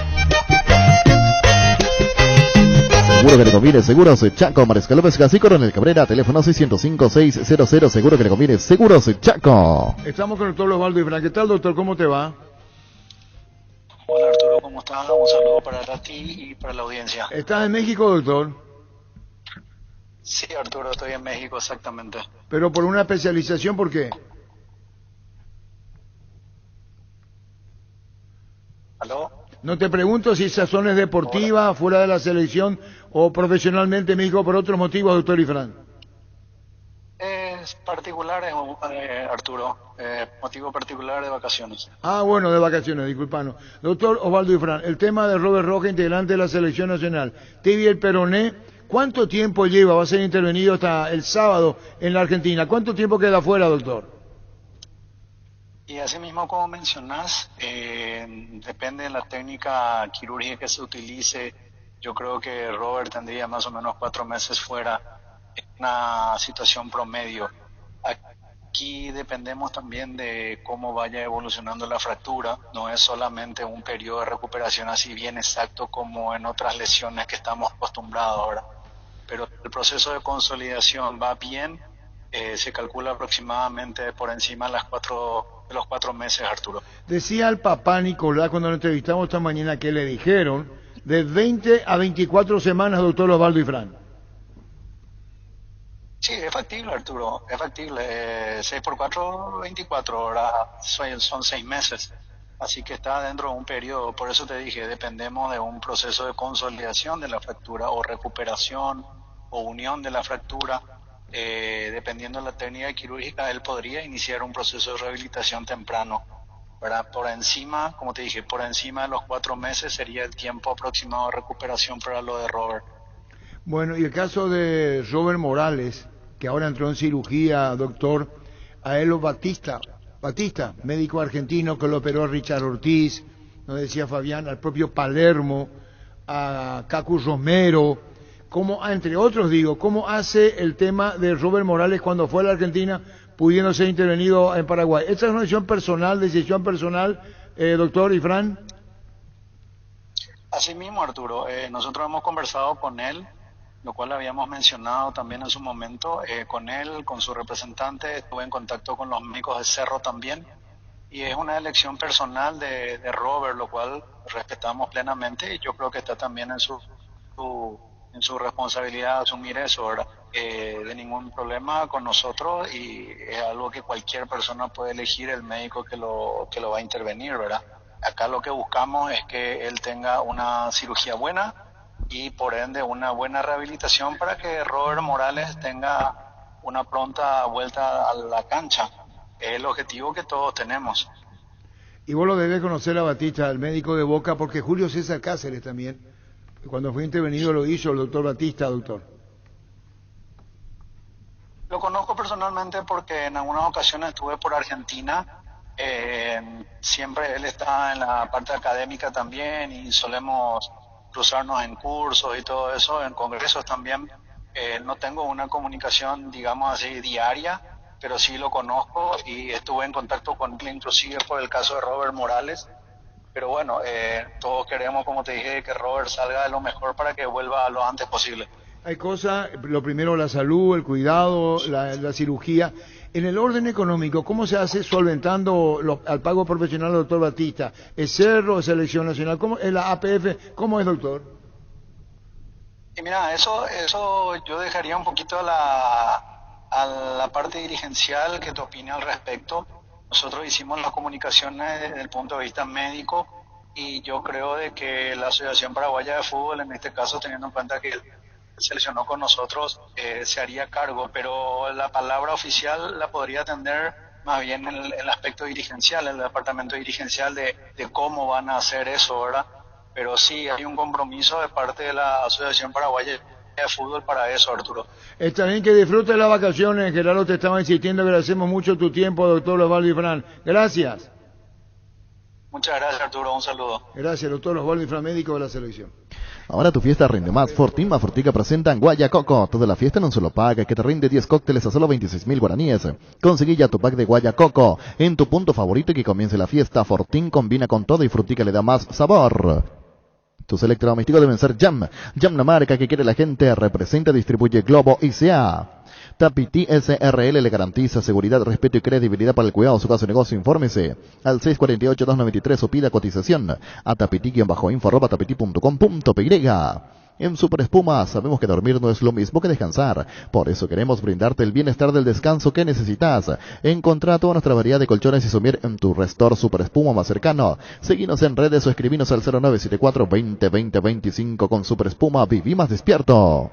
Seguro que le conviene, Seguros Chaco, Mariscal López Gasí, Coronel Cabrera, teléfono 605-600, seguro que le conviene, Seguros Chaco. Estamos con el doctor Osvaldo Ifrán. ¿Qué tal, doctor? ¿Cómo te va? Hola, Arturo, ¿cómo estás? Un saludo para ti y para la audiencia. ¿Estás en México, doctor? Sí, Arturo, estoy en México, exactamente. ¿Pero por una especialización? ¿Por qué? ¿Aló? No te pregunto si esa zona es deportiva, fuera de la selección, o profesionalmente en México por otros motivos, doctor Ifrán. Es particular, Arturo, motivo particular de vacaciones. Ah, bueno, de vacaciones, disculpanos. Doctor Osvaldo Ifrán, el tema de Robert Rojas, integrante de la selección nacional, Tibiel Peroné, ¿cuánto tiempo lleva? Va a ser intervenido hasta el sábado en la Argentina. ¿Cuánto tiempo queda fuera, doctor? Y así mismo como mencionás, depende de la técnica quirúrgica que se utilice. Yo creo que Robert tendría más o menos 4 meses fuera, en una situación promedio. Aquí dependemos también de cómo vaya evolucionando la fractura. No es solamente un periodo de recuperación así bien exacto como en otras lesiones que estamos acostumbrados ahora. Pero el proceso de consolidación va bien. Se calcula aproximadamente por encima de los 4 meses, Arturo. Decía el papá Nicolás cuando lo entrevistamos esta mañana que le dijeron de 20 a 24 semanas, doctor Osvaldo y Fran. Sí, es factible, Arturo, es factible. 6 por 4, 24 horas, son 6 meses. Así que está dentro de un periodo, por eso te dije, dependemos de un proceso de consolidación de la fractura o recuperación o unión de la fractura. Dependiendo de la técnica quirúrgica, él podría iniciar un proceso de rehabilitación temprano. ¿Verdad? Por encima, como te dije, por encima de los 4 meses sería el tiempo aproximado de recuperación para lo de Robert. Bueno, y el caso de Robert Morales, que ahora entró en cirugía, doctor, a Elo Batista, médico argentino que lo operó a Richard Ortiz, nos decía Fabián, al propio Palermo, a Cacu Romero, entre otros digo, ¿cómo hace el tema de Robert Morales cuando fue a la Argentina pudiendo ser intervenido en Paraguay? ¿Esta es una decisión personal, doctor y Fran? Así mismo, Arturo, nosotros hemos conversado con él, lo cual habíamos mencionado también en su momento, con él, con su representante, estuve en contacto con los médicos de Cerro también, y es una elección personal de Robert, lo cual respetamos plenamente, y yo creo que está también en su responsabilidad asumir eso, ¿verdad? De ningún problema con nosotros, y es algo que cualquier persona puede elegir el médico que lo va a intervenir, ¿verdad? Acá lo que buscamos es que él tenga una cirugía buena y por ende una buena rehabilitación para que Robert Morales tenga una pronta vuelta a la cancha. Es el objetivo que todos tenemos. Y vos lo debes conocer a Batista, el médico de Boca, porque Julio César Cáceres también, cuando fue intervenido lo hizo el doctor Batista, doctor. Lo conozco personalmente porque en algunas ocasiones estuve por Argentina. Siempre él está en la parte académica también y solemos cruzarnos en cursos y todo eso, en congresos también. No tengo una comunicación, digamos así, diaria, pero sí lo conozco y estuve en contacto con él inclusive por el caso de Robert Morales. Pero bueno, todos queremos, como te dije, que Robert salga de lo mejor para que vuelva lo antes posible. Hay cosas, lo primero la salud, el cuidado, la cirugía. En el orden económico, ¿cómo se hace solventando al pago profesional del doctor Batista? ¿Es Cerro, es Selección Nacional? ¿Cómo es la APF? ¿Cómo es, doctor? Y mira, eso yo dejaría un poquito a la parte dirigencial que te opine al respecto. Nosotros hicimos las comunicaciones desde el punto de vista médico y yo creo de que la Asociación Paraguaya de Fútbol, en este caso teniendo en cuenta que él seleccionó con nosotros, se haría cargo, pero la palabra oficial la podría tener más bien el aspecto dirigencial, el departamento dirigencial de cómo van a hacer eso, ¿verdad? Pero sí hay un compromiso de parte de la Asociación Paraguaya de Fútbol para eso, Arturo. Está bien, que disfrute las vacaciones. Gerardo te estaba insistiendo, agradecemos mucho tu tiempo, doctor Osvaldo y Fran. Gracias. Muchas gracias, Arturo, un saludo. Gracias, doctor Osvaldo y Fran, médico de la selección. Ahora tu fiesta rinde más. Fortín más Fortica presentan Guayacoco. Toda la fiesta en un solo pack que te rinde 10 cócteles a solo 26.000 guaraníes. Conseguí ya tu pack de Guayacoco en tu punto favorito y que comience la fiesta. Fortín combina con todo y Frutica le da más sabor. Tus electrodomésticos deben ser Jam. Jam, la marca que quiere la gente. Representa, distribuye Globo ICA. Tapiti SRL le garantiza seguridad, respeto y credibilidad para el cuidado de su caso de negocio. Infórmese al 648-293 o pida cotización a tapiti-info@tapiti.com.py. En Super Espuma sabemos que dormir no es lo mismo que descansar. Por eso queremos brindarte el bienestar del descanso que necesitas. Encontrá toda nuestra variedad de colchones y somier en tu Restor Super Espuma más cercano. Seguinos en redes o escribinos al 0974-2020-25. Con Super Espuma viví más despierto.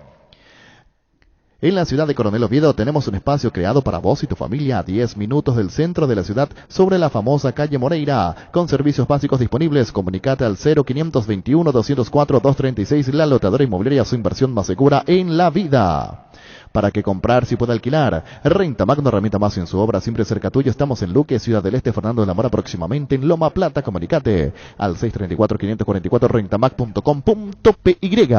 En la ciudad de Coronel Oviedo tenemos un espacio creado para vos y tu familia a 10 minutos del centro de la ciudad sobre la famosa calle Moreira. Con servicios básicos disponibles, comunicate al 0521-204-236, la lotadora inmobiliaria, su inversión más segura en la vida. Para que comprar si puede alquilar. Renta Magno, herramienta más en su obra, siempre cerca tuyo. Estamos en Luque, Ciudad del Este, Fernando de la Mora, próximamente en Loma Plata. Comunicate al 634-544, rentamag.com.py.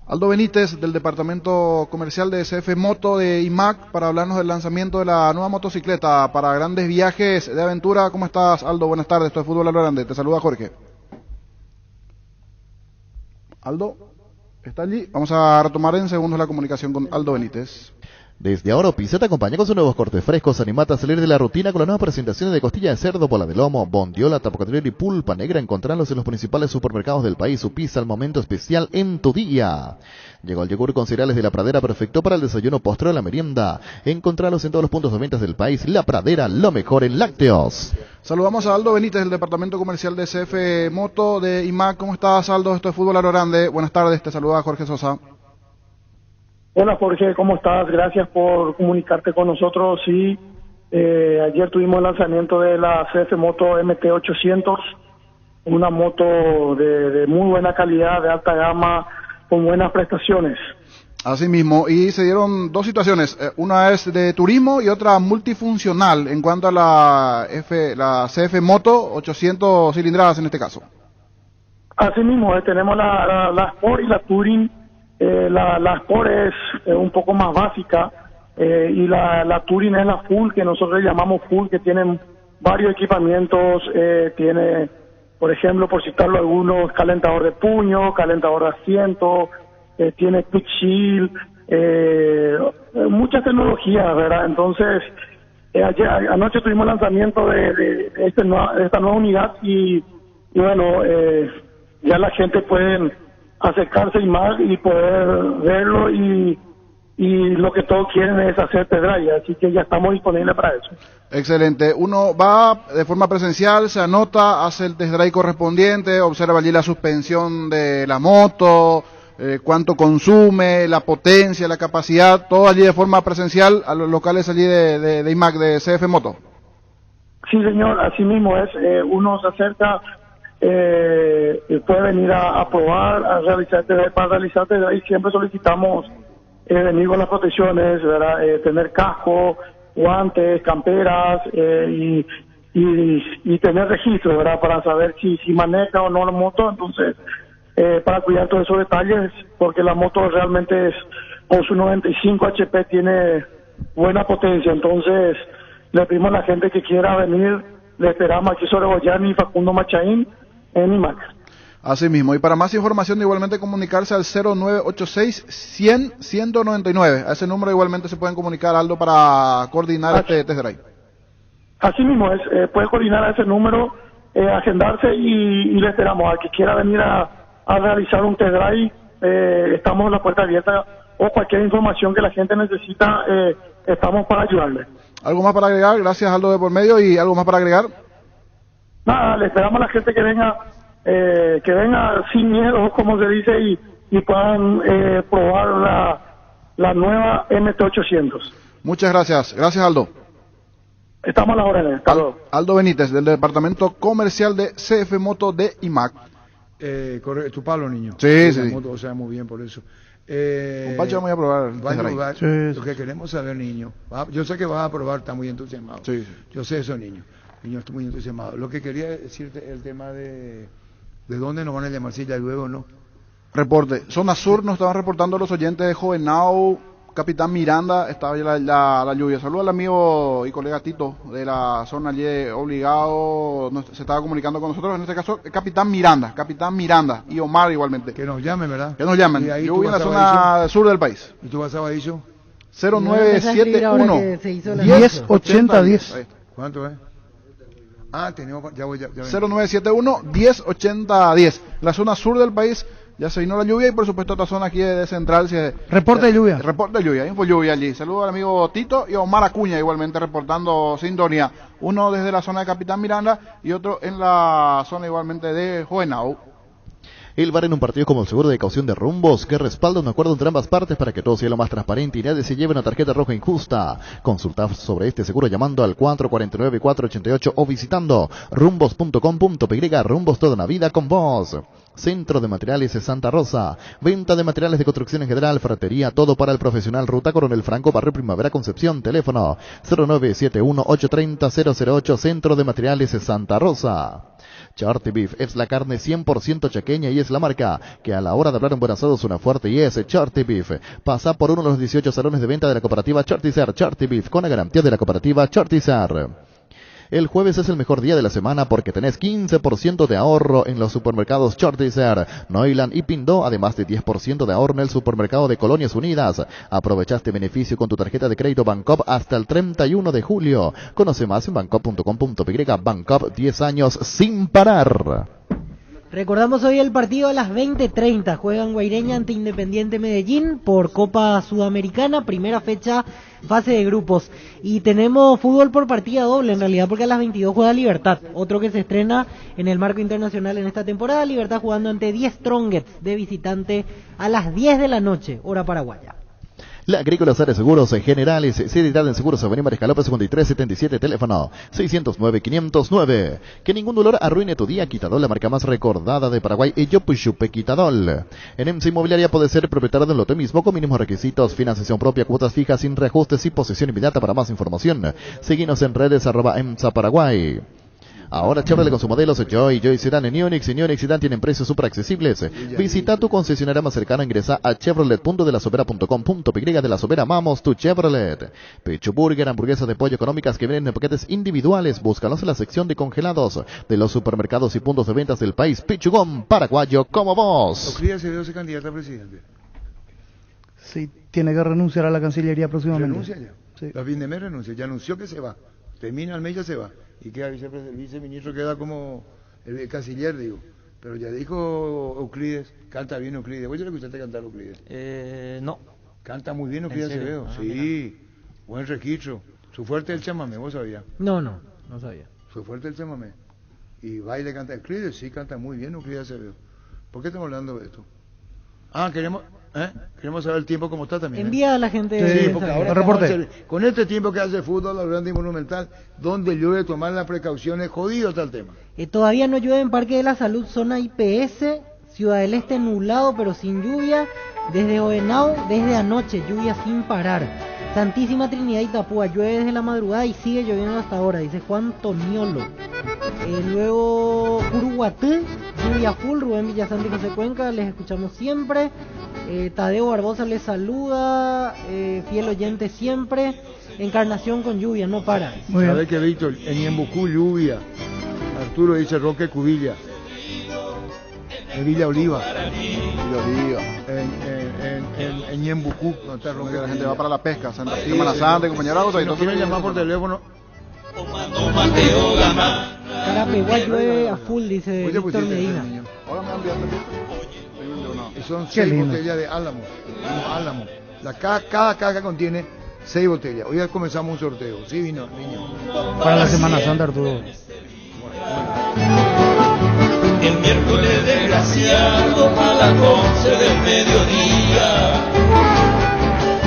Aldo Benítez, del Departamento Comercial de SF Moto de IMAC, para hablarnos del lanzamiento de la nueva motocicleta para grandes viajes de aventura. ¿Cómo estás, Aldo? Buenas tardes, esto es Fútbol a lo Grande. Te saluda Jorge. Aldo, ¿está allí? Vamos a retomar en segundos la comunicación con Aldo Benítez. Desde ahora Pizza te acompaña con sus nuevos cortes frescos. Animate a salir de la rutina con las nuevas presentaciones de costilla de cerdo, bola de lomo, bondiola, tapacatrero y pulpa negra. Encontrarlos en los principales supermercados del país. Su pizza al momento especial en tu día. Llegó el yogur con cereales de La Pradera, perfecto para el desayuno, postre o la merienda. Encontrarlos en todos los puntos de ventas del país. La Pradera, lo mejor en lácteos. Saludamos a Aldo Benítez, del departamento comercial de CF Moto de IMAC. ¿Cómo estás, Aldo? Esto es Fútbol a lo Grande. Buenas tardes, te saluda Jorge Sosa. Hola Jorge, ¿cómo estás? Gracias por comunicarte con nosotros. Sí, ayer tuvimos el lanzamiento de la CF Moto MT800, una moto de muy buena calidad, de alta gama, con buenas prestaciones. Así mismo, y se dieron dos situaciones, una es de turismo y otra multifuncional en cuanto a la CF Moto 800 cilindradas en este caso. Así mismo, tenemos la Sport y la Touring. La Sport es un poco más básica y la Touring es la Full, que nosotros le llamamos Full, que tienen varios equipamientos, tiene, por ejemplo, por citarlo algunos, calentador de puño, calentador de asiento, tiene Quick Shield, muchas tecnologías, ¿verdad? Entonces, anoche tuvimos el lanzamiento de esta nueva unidad y bueno, ya la gente puede acercarse y más y poder verlo y lo que todos quieren es hacer pedralla, así que ya estamos disponibles para eso. Excelente, uno va de forma presencial, se anota, hace el test drive correspondiente, observa allí la suspensión de la moto, cuánto consume, la potencia, la capacidad, todo allí de forma presencial a los locales allí de IMAC, de CF Moto. Sí señor, así mismo es, uno se acerca, puede venir a probar, a realizar y siempre solicitamos venir con las protecciones, ¿verdad? Tener casco, guantes, camperas y tener registro, ¿verdad? Para saber si maneja o no la moto, entonces para cuidar todos esos detalles, porque la moto realmente con su 95 HP tiene buena potencia, entonces le pedimos a la gente que quiera venir, le esperamos aquí sobre Goyani y Facundo Machaín en IMAC. Así mismo, y para más información igualmente comunicarse al 0986-100-199. A ese número igualmente se pueden comunicar, Aldo, para coordinar este test drive. Así mismo es, puede coordinar a ese número, agendarse y le esperamos. Al que quiera venir a realizar un test drive, estamos en la puerta abierta, o cualquier información que la gente necesita, estamos para ayudarle. ¿Algo más para agregar? Gracias, Aldo, de por medio. ¿Y algo más para agregar? Nada, le esperamos a la gente que venga sin miedo, como se dice, y puedan probar la nueva MT800. Muchas gracias. Gracias, Aldo. Estamos a las órdenes. Aldo Benítez, del departamento comercial de CF Moto de IMAC. ¿Tu Pablo, niño? Sí, sí. Moto, o sea, muy bien por eso. Con Pacho vamos a probar. Lo que queremos saber, niño. Yo sé que vas a probar, está muy entusiasmado. Sí. Yo sé eso, niño. Niño, estoy muy entusiasmado. Lo que quería decirte, el tema de dónde nos van a llamar, si ya luego, ¿no? Reporte. Zona Sur nos estaban reportando los oyentes de Jovenau, Capitán Miranda, estaba ya la lluvia. Saludos al amigo y colega Tito de la zona allí obligado, se estaba comunicando con nosotros, en este caso Capitán Miranda, y Omar igualmente. Que nos llamen, ¿verdad? Que nos llamen. Yo voy en la zona sur del país. ¿Y tú vas a Badillo? 0971 108010. ¿Cuánto es? Ya voy. 0971 108010. La zona sur del país ya se vino la lluvia y por supuesto esta zona aquí de central. Reporte de lluvia. Reporte de lluvia, info lluvia allí. Saludos al amigo Tito y Omar Acuña igualmente reportando sintonía. Uno desde la zona de Capitán Miranda y otro en la zona igualmente de Jovenau. El VAR en un partido como el seguro de caución de Rumbos, que respalda un acuerdo entre ambas partes para que todo sea lo más transparente y nadie se lleve una tarjeta roja injusta. Consulta sobre este seguro llamando al 449-488 o visitando rumbos.com.py. Rumbos, toda una vida con vos. Centro de Materiales de Santa Rosa. Venta de materiales de construcción en general, ferretería, todo para el profesional. Ruta Coronel Franco, Barrio Primavera, Concepción. Teléfono 0971-830-008. Centro de Materiales de Santa Rosa. Charty Beef es la carne 100% chaqueña y es la marca que a la hora de hablar en buen asado suena fuerte y es Charty Beef. Pasa por uno de los 18 salones de venta de la cooperativa Chartizar. Charty Beef con la garantía de la cooperativa Chartizar. El jueves es el mejor día de la semana porque tenés 15% de ahorro en los supermercados Chortizer, Neuland y Pindó, además de 10% de ahorro en el supermercado de Colonias Unidas. Aprovecha este beneficio con tu tarjeta de crédito Bancop hasta el 31 de julio. Conoce más en bancop.com.py. Bancop, 10 años sin parar. Recordamos hoy el partido a las 20:30. Juegan Guaireña ante Independiente Medellín por Copa Sudamericana, primera fecha, fase de grupos. Y tenemos fútbol por partida doble en realidad, porque a las 22 juega Libertad, otro que se estrena en el marco internacional en esta temporada. Libertad jugando ante 10 Strongets de visitante a las 10 de la noche, hora paraguaya. La Agrícola Sare Seguros Generales, seriedad en seguros, Avenida Mariscal López 5377, teléfono 609-509. Que ningún dolor arruine tu día. Quitadol, la marca más recordada de Paraguay, Yopuchupe Quitadol. En EMSA Inmobiliaria puede ser propietario del lote mismo con mínimos requisitos, financiación propia, cuotas fijas, sin reajustes y posesión inmediata. Para más información, seguinos en redes @EMSA Paraguay. Ahora Chevrolet con sus modelos Joy Sedan y Onix. En Onix Sedan tienen precios súper accesibles. Visita tu concesionaria más cercana, ingresa a chevrolet.delasovera.com.py. De La Sobera, amamos tu Chevrolet. Pecho Burger, hamburguesas de pollo económicas que vienen en paquetes individuales. Búscalos en la sección de congelados de los supermercados y puntos de ventas del país. Pichugón, paraguayo como vos. ¿Oclida se dio candidata a presidente? Sí, tiene que renunciar a la Cancillería próximamente. ¿Renuncia ya? Sí. La Vindemé renuncia, ya anunció que se va. Termina el mes, ya se va. Y queda el viceministro, queda como el canciller, digo. Pero ya dijo Euclides, canta bien Euclides. ¿Vos ya le escuchaste cantar Euclides? No. Canta muy bien Euclides Acevedo. Sí, mira. Buen registro. Su fuerte es el chamamé, ¿vos sabías? No sabía. Su fuerte es el chamamé. Y baile, canta Euclides, sí, canta muy bien Euclides Acevedo. ¿Por qué estamos hablando de esto? Queremos saber el tiempo cómo está también. Envía a la gente. Sí, porque ahora con este tiempo que hace fútbol, la grande y monumental, donde llueve, tomar las precauciones, jodido está el tema. Todavía no llueve en Parque de la Salud, zona IPS, Ciudad del Este nublado pero sin lluvia, desde Oenau, desde anoche, lluvia sin parar. Santísima Trinidad y Itapúa, llueve desde la madrugada y sigue lloviendo hasta ahora, dice Juan Toniolo. Luego Uruguatú, lluvia full, Rubén Villasante y José Cuenca, les escuchamos siempre. Tadeo Barbosa les saluda, fiel oyente siempre. Encarnación con lluvia, no para. ¿Sabes qué, Víctor? En Ñembucú, lluvia. Arturo dice Roque Cubilla. En Villa Oliva. En Ñembucú, no está Roque. La gente va para la pesca, Semana Santa, compañero. Si nos quieren llamar por teléfono. Carapeguá llueve a full, dice Víctor Medina. Ahora me han enviado. Son 6 botellas de Álamo. Cada caja contiene 6 botellas. Hoy ya comenzamos un sorteo. Sí, vino, niño. Para la Semana Santa, Arturo. El miércoles desgraciado a las 11 del mediodía,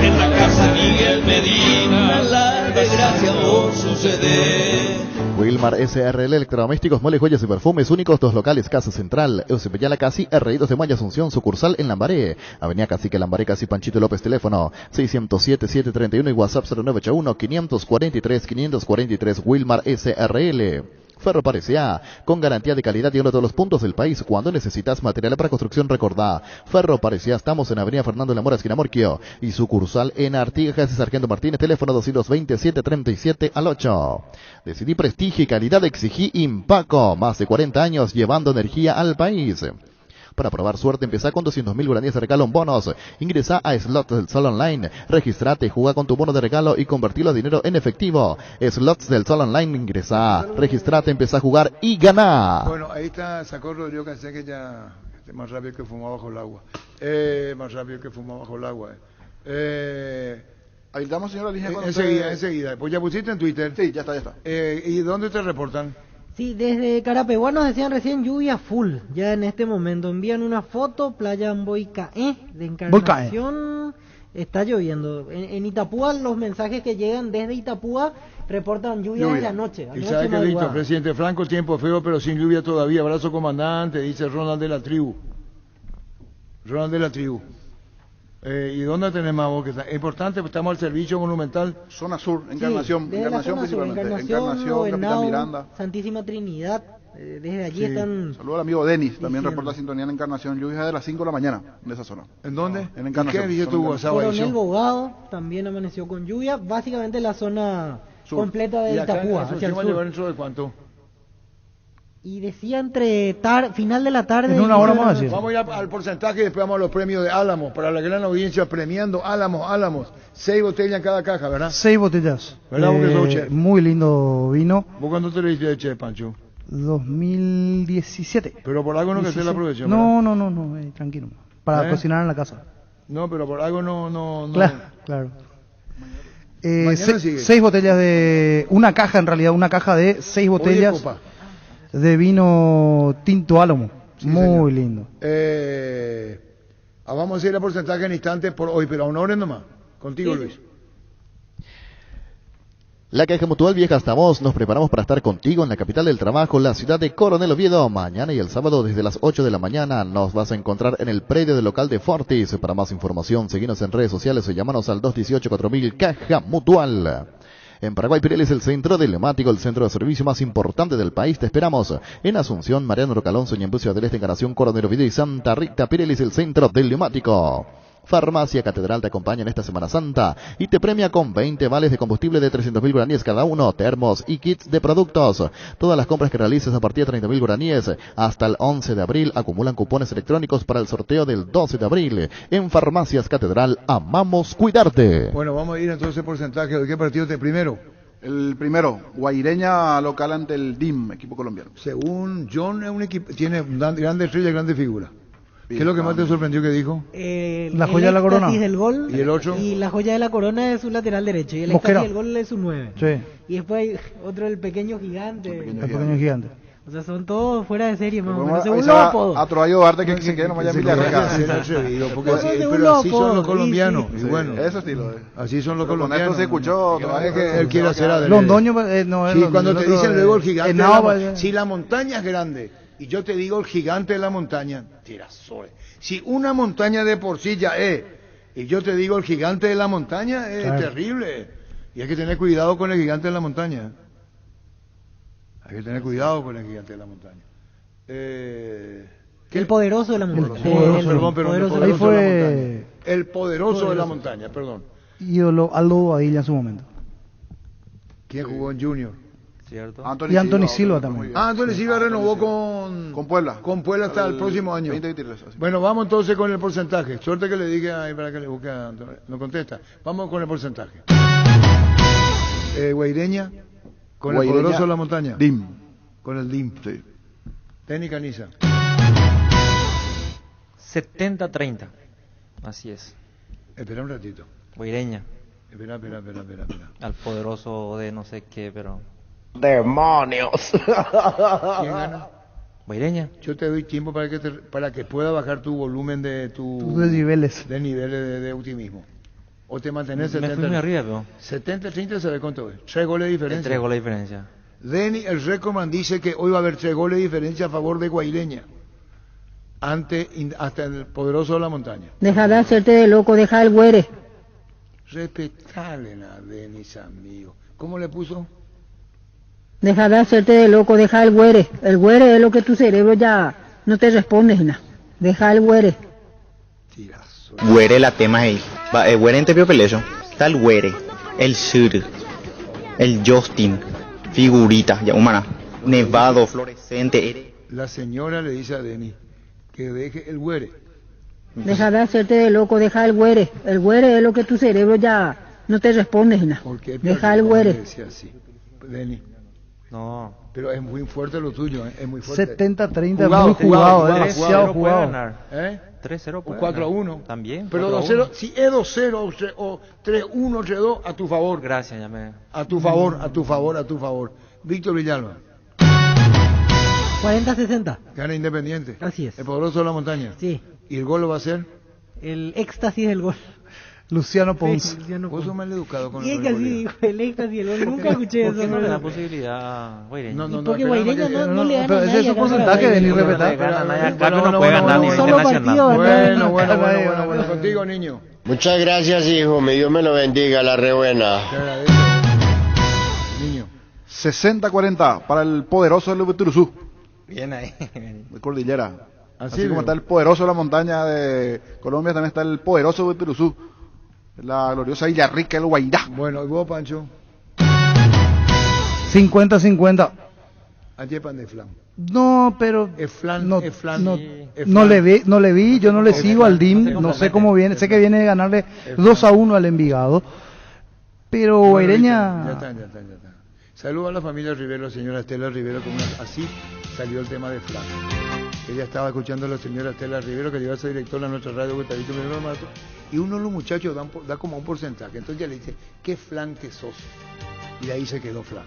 en la casa Miguel Medina, la desgracia va a suceder. Wilmar SRL Electrodomésticos, muebles, joyas y perfumes únicos, 2 locales, Casa Central, Eusebella Casi, R2 de Maya Asunción, sucursal en Lambaré, Avenida Cacique Lambaré, Casi Panchito López, teléfono 607-731 y WhatsApp 0981-543-543, Wilmar SRL. Ferro Parecía, con garantía de calidad y uno de todos los puntos del país. Cuando necesitas material para construcción, recordá, Ferro Parecía, estamos en Avenida Fernando de la Mora, esquina Morquio, y sucursal en Artigas y Sargento Martínez, teléfono 227-37 al 8. Decidí prestigio y calidad, exigí Impaco, más de 40 años llevando energía al país. Para probar suerte, empieza con 200.000 guaraníes de regalo en bonos. Ingresa a Slots del Sol Online. Registrate, juega con tu bono de regalo y convertirlo a dinero en efectivo. Slots del Sol Online, ingresa. Registrate, empieza a jugar y gana. Bueno, ahí está, sacó Rodrigo Cancé, que ya más rápido que fumaba bajo el agua. Ahí estamos, señora línea con enseguida. Pues ya pusiste en Twitter. Sí, ya está. ¿Y dónde te reportan? Sí, desde Carapeguá nos decían recién lluvia full, ya en este momento. Envían una foto, Playa Amboicaé, de Encarnación, está lloviendo. En Itapúa, los mensajes que llegan desde Itapúa reportan lluvia desde anoche. ¿Y sabe qué, Víctor? Presidente Franco, tiempo feo, pero sin lluvia todavía. Abrazo, comandante, dice Ronald de la Tribu. ¿Y dónde tenemos? Que es importante, pues estamos al servicio monumental. Zona sur, Encarnación, principalmente. Encarnación, Capitán Miranda. Santísima Trinidad, desde allí están. Saludos al amigo Denis, también reporta sintonía en Encarnación. Lluvia de las 5 de la mañana en esa zona. ¿En dónde? En Encarnación. ¿Qué día tuvo esa Coronel Bogado también amaneció con lluvia. Básicamente la zona completa de Itapúa. ¿Y acá llevar dentro de cuánto? Y decía entre final de la tarde... En una hora más. Vamos a ir al porcentaje y después vamos a los premios de Álamos, para la gran audiencia premiando Álamos. 6 botellas en cada caja, ¿verdad? 6 botellas. ¿Verdad? Muy lindo vino. ¿Vos cuándo te le diste de Che, Pancho? 2017. Pero por algo no que se la aprovechación. No, tranquilo. Para cocinar en la casa. No, pero por algo no. Claro. 6 botellas de... Una caja, en realidad, una caja de 6 botellas de vino tinto Álamo. Sí, muy lindo. Vamos a ir a porcentaje en instantes por hoy, pero a una hora nomás. Contigo, sí. Luis. La Caja Mutual Vieja estamos, nos preparamos para estar contigo en la capital del trabajo, la ciudad de Coronel Oviedo. Mañana y el sábado desde las 8 de la mañana nos vas a encontrar en el predio del local de Fortis. Para más información, seguinos en redes sociales o llámanos al 218-4000 Caja Mutual. En Paraguay, Pirelli es el centro del neumático, el centro de servicio más importante del país. Te esperamos en Asunción, Mariano Rocalonso, Ñemby, Ciudad del Este, Encarnación, Coronel Oviedo y Santa Rita. Pirelli es el centro del neumático. Farmacia Catedral te acompaña en esta Semana Santa y te premia con 20 vales de combustible de 300.000 guaraníes cada uno, termos y kits de productos. Todas las compras que realices a partir de 30.000 guaraníes hasta el 11 de abril acumulan cupones electrónicos para el sorteo del 12 de abril. En Farmacias Catedral, amamos cuidarte. Bueno, vamos a ir entonces porcentaje. ¿De qué partido te primero? El primero, Guaireña local ante el DIM, equipo colombiano. Según John, es un equipo, tiene grandes estrellas, grandes figuras. ¿Qué es lo que más te sorprendió que dijo? La joya de la corona. Del gol, ¿y el 8? Y la joya de la corona es su lateral derecho. Y el éxtasis del gol es su 9. Sí. Y después hay otro, el pequeño gigante. El pequeño gigante. O sea, son todos fuera de serie, más o menos. Según los apodos. A Troyo Arte que se quede no vaya a Villarreal. Pero así son los colombianos. Y bueno, ese estilo. Así son los colombianos. Con esto se escuchó. Él quiere hacer adelante. Londoño no es. Sí, cuando te dicen luego el gigante. Si la montaña es grande y yo te digo el gigante de la montaña, tirasoles. Si una montaña de por sí ya es, y yo te digo el gigante de la montaña, es terrible. Y hay que tener cuidado con el gigante de la montaña. Hay que tener cuidado con el gigante de la montaña. El poderoso de la montaña. El poderoso de la montaña, perdón. Ídolo Aldo Bobadilla en su momento. ¿Quién jugó en Junior? ¿Cierto? Y Anthony Silva también. Anthony Silva renovó con Puebla. Con Puebla hasta el próximo año. 2023. Bueno, vamos entonces con el porcentaje. Suerte que le diga ahí para que le busque a Anthony. No contesta. Vamos con el porcentaje. Guaireña, con el poderoso de la montaña. DIM. Con el DIM. Sí. Técnica Nisa. 70-30. Así es. Espera un ratito. Guaireña. Espera. Al poderoso de no sé qué, pero... ¡Demonios! ¿Quién gana? Guaireña. Yo te doy tiempo para que pueda bajar tu volumen de tus niveles. De niveles de optimismo. O te mantenés 70. Me fui muy arriba, pero... 70-30, ¿sabes cuánto es? 3 goles de diferencia. 3 goles de diferencia. Denny, el Recordman dice que hoy va a haber 3 goles de diferencia a favor de Guaireña. Hasta el poderoso de la montaña. Deja de hacerte de loco, deja el güere. Respetale a Denis, amigo. ¿Cómo le puso? Deja de hacerte de loco, deja el güere. El güere es lo que tu cerebro ya no te responde, nada. Deja el güere. Güere la tema ahí. El güere en Tepio Peleso. Está el güere, el Sir, el Justin, figurita, ya humana, nevado, fluorescente. La señora le dice a Denis que deje el güere. Deja de hacerte de loco, deja el güere. El güere es lo que tu cerebro ya no te responde, nada. Deja el güere. Denis. No. Pero es muy fuerte lo tuyo, es muy fuerte. 70-30, muy jugado, demasiado jugado. 3-0 o 4-1. También. Pero 2-0, si es 2-0 o 3-1, 3-2, a tu favor. Gracias, ya me... A tu favor. Víctor Villalba. 40-60. Gana Independiente. Así es. El poderoso de la montaña. Sí. ¿Y el gol lo va a hacer? El éxtasis del gol. Luciano Pons. Sí, Vos sos mal educado con el gol. Dijo el éxtasis del gol. Nunca escuché eso. ¿Por qué no le da posibilidad Guaireña? No, porque Guaireña no le gana. Pero ese es su porcentaje de ni respetar. Acá no puede ganar a nivel internacional. Bueno, contigo, niño. Muchas gracias, hijo. Dios me lo bendiga, la re buena. Niño. 60-40 para el poderoso del Beturuzú. Bien ahí. De Cordillera. Así como está el poderoso de la montaña de Colombia, también está el poderoso de Beturuzú. La gloriosa Isla Rica, el Guairá. Bueno, ¿y vos, Pancho? 50-50. Ayer pan de flan. No, pero Es flan, no, es flan. no, es no flan. le vi, yo no le sigo al DIM, no sé cómo viene, sé que viene de ganarle 2-1 al Envigado, pero Bueno, Hereña... Ya está. Saludos a la familia Rivero, señora Estela Rivero, así salió el tema de flan. Ella estaba escuchando a la señora Estela Rivero, que llegó a ser directora de nuestra radio, Gustavito Menor Mato, y uno de los muchachos da como un porcentaje, entonces ella le dice, ¿qué flan que sos? Y ahí se quedó flan.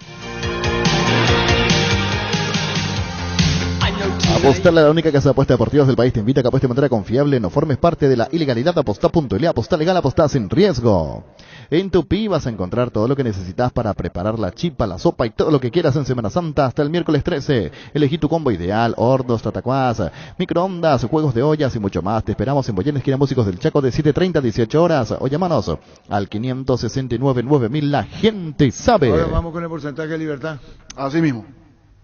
Apostar, la única casa de apuestas deportivas del país, te invita a que apuestes de manera confiable, no formes parte de la ilegalidad. Apostá.le, apostar legal, apostá sin riesgo. En Tupí vas a encontrar todo lo que necesitas para preparar la chipa, la sopa y todo lo que quieras en Semana Santa hasta el miércoles 13. Elegí tu combo ideal, hornos, tatacuás, microondas, juegos de ollas y mucho más. Te esperamos en Boyén, esquina Músicos del Chaco, de 7:30 a 18 horas. O llámanos al 569-9000. La gente sabe. Ahora vamos con el porcentaje de Libertad. Así mismo.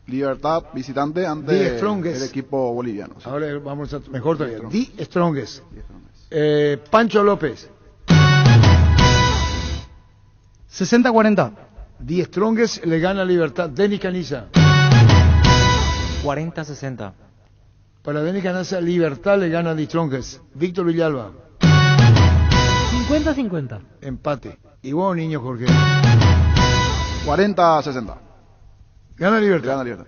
Libertad visitante ante el equipo boliviano. Sí. Ahora vamos a mejor todavía. The Strongest. Pancho López. 60-40. The Strongest le gana a Libertad. Denis Caniza. 40-60. Para Denis Caniza, Libertad le gana a The Strongest. Víctor Villalba. 50-50. Empate. Y vos, niño Jorge. 40-60. Gana Libertad. Gana Libertad.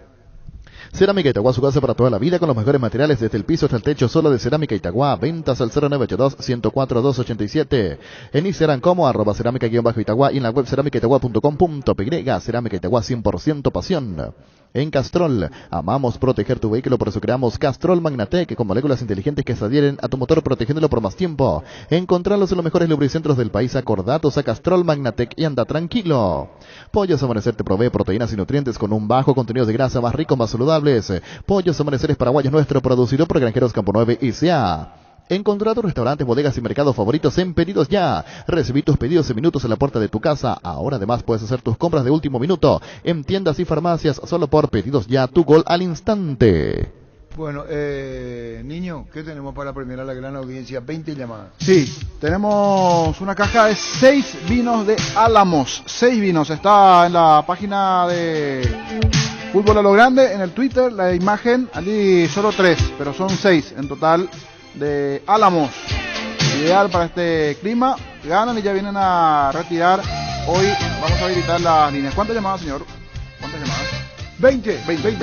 Cerámica Itagua, su casa para toda la vida, con los mejores materiales desde el piso hasta el techo, solo de Cerámica Itagua. Ventas al 0982-104-287. En Instagram como @cerámica_Itagua y en la web cerámicaitagua.com.py. Cerámica Itagua, 100% pasión. En Castrol, amamos proteger tu vehículo, por eso creamos Castrol Magnatec, con moléculas inteligentes que se adhieren a tu motor, protegiéndolo por más tiempo. Encontralos en los mejores lubricentros del país, acordatos a Castrol Magnatec y anda tranquilo. Pollos Amanecer te provee proteínas y nutrientes con un bajo contenido de grasa, más ricos, más saludables. Pollos Amanecer es paraguayos nuestro, producido por Granjeros Campo 9 y SA. Encontrá tus restaurantes, bodegas y mercados favoritos en Pedidos Ya. Recibí tus pedidos en minutos en la puerta de tu casa. Ahora además puedes hacer tus compras de último minuto en tiendas y farmacias solo por Pedidos Ya, tu gol al instante. Bueno, niño, ¿qué tenemos para premiar a la gran audiencia? 20 llamadas. Sí, tenemos una caja de 6 vinos de Álamos. 6 vinos, está en la página de Fútbol a lo Grande, en el Twitter, la imagen, allí solo 3, pero son 6 en total de Álamos. Ideal para este clima, ganan y ya vienen a retirar. Hoy vamos a habilitar las líneas. ¿Cuántas llamadas, señor? ¿Cuántas llamadas? 20 llamadas.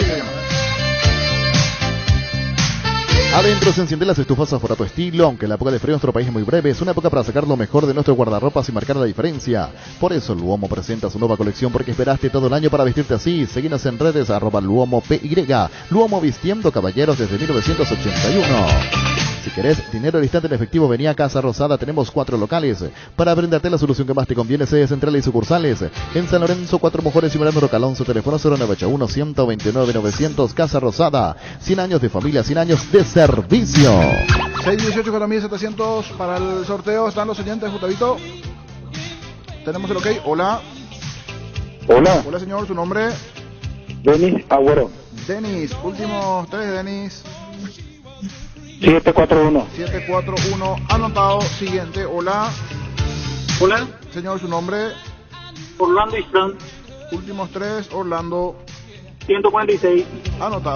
Adentro se encienden las estufas a tu estilo, aunque la época de frío en nuestro país es muy breve, es una época para sacar lo mejor de nuestro guardarropas y marcar la diferencia. Por eso Luomo presenta su nueva colección, porque esperaste todo el año para vestirte así. Seguinos en redes @LuomoPY. Luomo, vistiendo caballeros desde 1981. Si querés dinero al instante en efectivo, vení a Casa Rosada, tenemos 4 locales. Para brindarte la solución que más te conviene, sede central y sucursales. En San Lorenzo, 4 Mujeres y Mirando Rocalonso, teléfono 0981-129-900, Casa Rosada. 100 años de familia, 100 años de servicio. 618-4700 para el sorteo, están los oyentes, Gustavito. Tenemos el ok, hola. Hola. Hola señor, su nombre. Denis Agüero. Denis, últimos 3, Denis. 741. 741, anotado. Siguiente, hola. Hola. Señor, su nombre. Orlando Islán. Últimos 3, Orlando. 146. Anotado.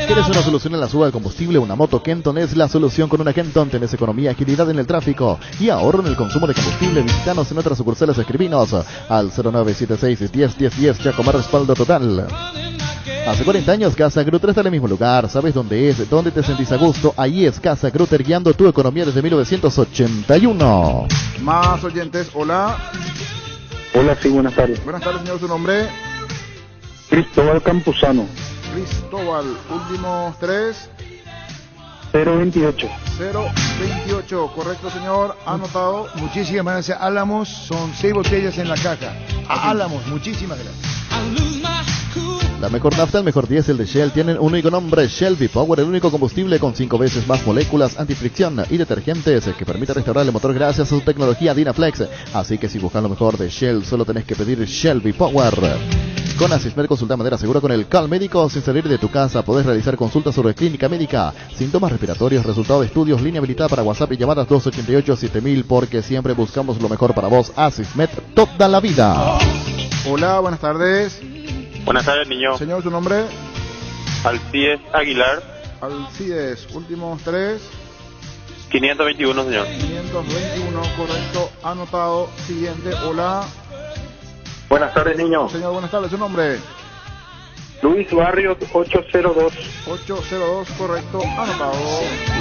¿Quieres una solución en la suba del combustible? Una moto Kenton es la solución. Con una Kenton tenés economía, agilidad en el tráfico y ahorro en el consumo de combustible. Visitanos en otras sucursales, escribinos al 0976-10-10-10, Chacomar, respaldo total. Hace 40 años Casa Grutter está en el mismo lugar. ¿Sabes dónde es? ¿Dónde te sentís a gusto? Ahí es Casa Grutter, guiando tu economía desde 1981. Más oyentes, hola. Hola, sí, buenas tardes. Buenas tardes, señor, su nombre. Cristóbal Campuzano. Cristóbal, últimos 3. 028. 028, correcto, señor, anotado. Muchísimas gracias. Álamos, son 6 botellas en la caja. A Álamos, muchísimas gracias. La mejor nafta, el mejor diésel de Shell tienen un único nombre, Shell V-Power, el único combustible con 5 veces más moléculas, antifricción y detergentes que permite restaurar el motor gracias a su tecnología Dynaflex. Así que si buscan lo mejor de Shell, solo tenés que pedir Shell V-Power. Con Asismer, consulta de manera segura con el CAL médico. Sin salir de tu casa, podés realizar consultas sobre clínica médica, síntomas respiratorios, resultados de estudios, línea habilitada para WhatsApp y llamadas 288-7000, porque siempre buscamos lo mejor para vos. Asismed, toda la vida. Hola, buenas tardes. Buenas tardes, niño. Señor, ¿su nombre? Alcides Aguilar. Alcides, últimos 3. 521, señor. 521, correcto, anotado. Siguiente, hola. Buenas tardes, niño. Señor, buenas tardes, ¿su nombre? Luis Barrios, 802. 802, correcto, anotado.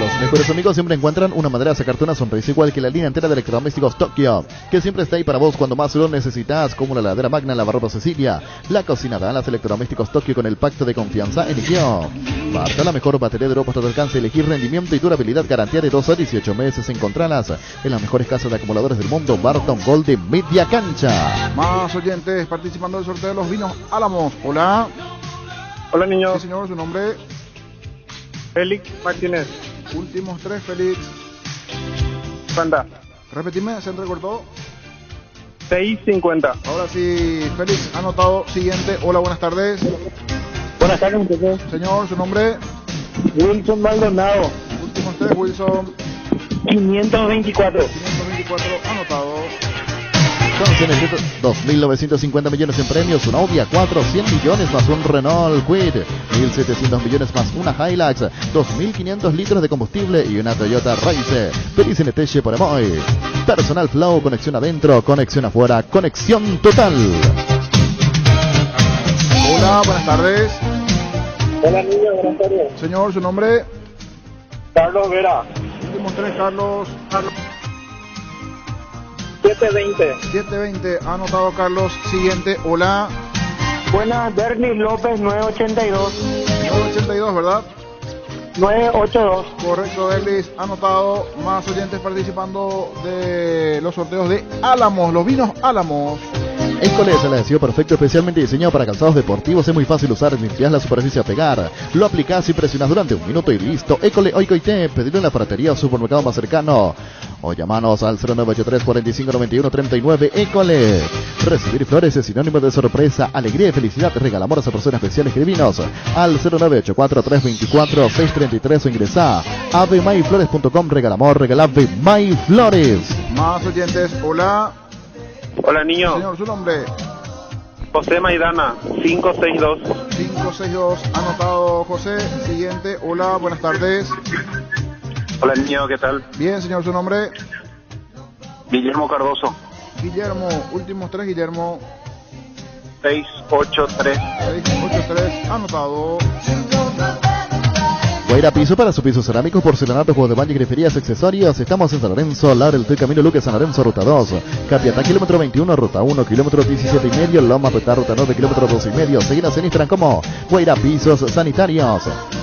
Los mejores amigos siempre encuentran una manera de sacarte una sonrisa, igual que la línea entera de electrodomésticos Tokio, que siempre está ahí para vos cuando más lo necesitas, como la heladera Magna, la lavarropa Cecilia, la cocina Dallas, electrodomésticos Tokio con el pacto de confianza eligió. Marca la mejor batería de Europa hasta tu alcance, elegir rendimiento y durabilidad, garantía de 2 a 18 meses. Encontralas en las mejores casas de acumuladores del mundo, Barton Gold de Media Cancha. Más oyentes participando del sorteo de los vinos Álamos. Hola. Hola, niño. Sí, señor, ¿su nombre? Félix Martínez. Últimos 3, Félix. ¿Cuánta? Repetime, se entrecortó. 650. Ahora sí, Félix, anotado. Siguiente, hola, buenas tardes. Buenas tardes, muchachos. Señor, ¿su nombre? Wilson Maldonado. Últimos 3, Wilson. 524. 524, anotado. Con 2.950 millones en premios, una Audi A4, 100 millones más un Renault Kwid, 1.700 millones más una Hilux, 2.500 litros de combustible y una Toyota Race. Feliz NTG por Emoy. Personal Flow, conexión adentro, conexión afuera, conexión total. Hola, buenas tardes. Hola, niño, buenas tardes. Señor, ¿su nombre? Carlos Vera. Últimos 3, Carlos. 720. Anotado, Carlos. Siguiente, hola. Buenas, Bernie López, 982. 982, ¿verdad? 982. Correcto, Berlis, anotado. Más oyentes participando de los sorteos de Álamos, los vinos Álamos. École es el adhesivo perfecto, especialmente diseñado para calzados deportivos. Es muy fácil usar, limpias la superficie a pegar. Lo aplicás y presionas durante 1 minuto y listo. École Oikoite, pedirlo en la ferretería o supermercado más cercano. O llamanos al 0983 45 91 39. École. Recibir flores es sinónimo de sorpresa, alegría y felicidad. Regala amor a esa persona especial. Escribinos al 0984 324 633 o ingresá a avemayflores.com. Regala amor, regala Ave May Flores. Más oyentes, hola. Hola, niño. Señor, ¿su nombre? José Maidana, 562. 562, anotado, José. Siguiente, hola, buenas tardes. Hola, niño, ¿qué tal? Bien, señor, ¿su nombre? Guillermo Cardoso. Guillermo, últimos 3, Guillermo. 683. 683, anotado. Guaira Piso para su piso cerámico, porcelanato, juegos de baño y griferías, accesorios. Estamos en San Lorenzo, Laurel, Camino Luque, San Lorenzo, ruta 2. Capiatá, kilómetro 21, ruta 1, kilómetro 17 y medio. Loma Petá, ruta 9, kilómetro 2 y medio. Seguidas en Instagram como Guaira Pisos Sanitarios.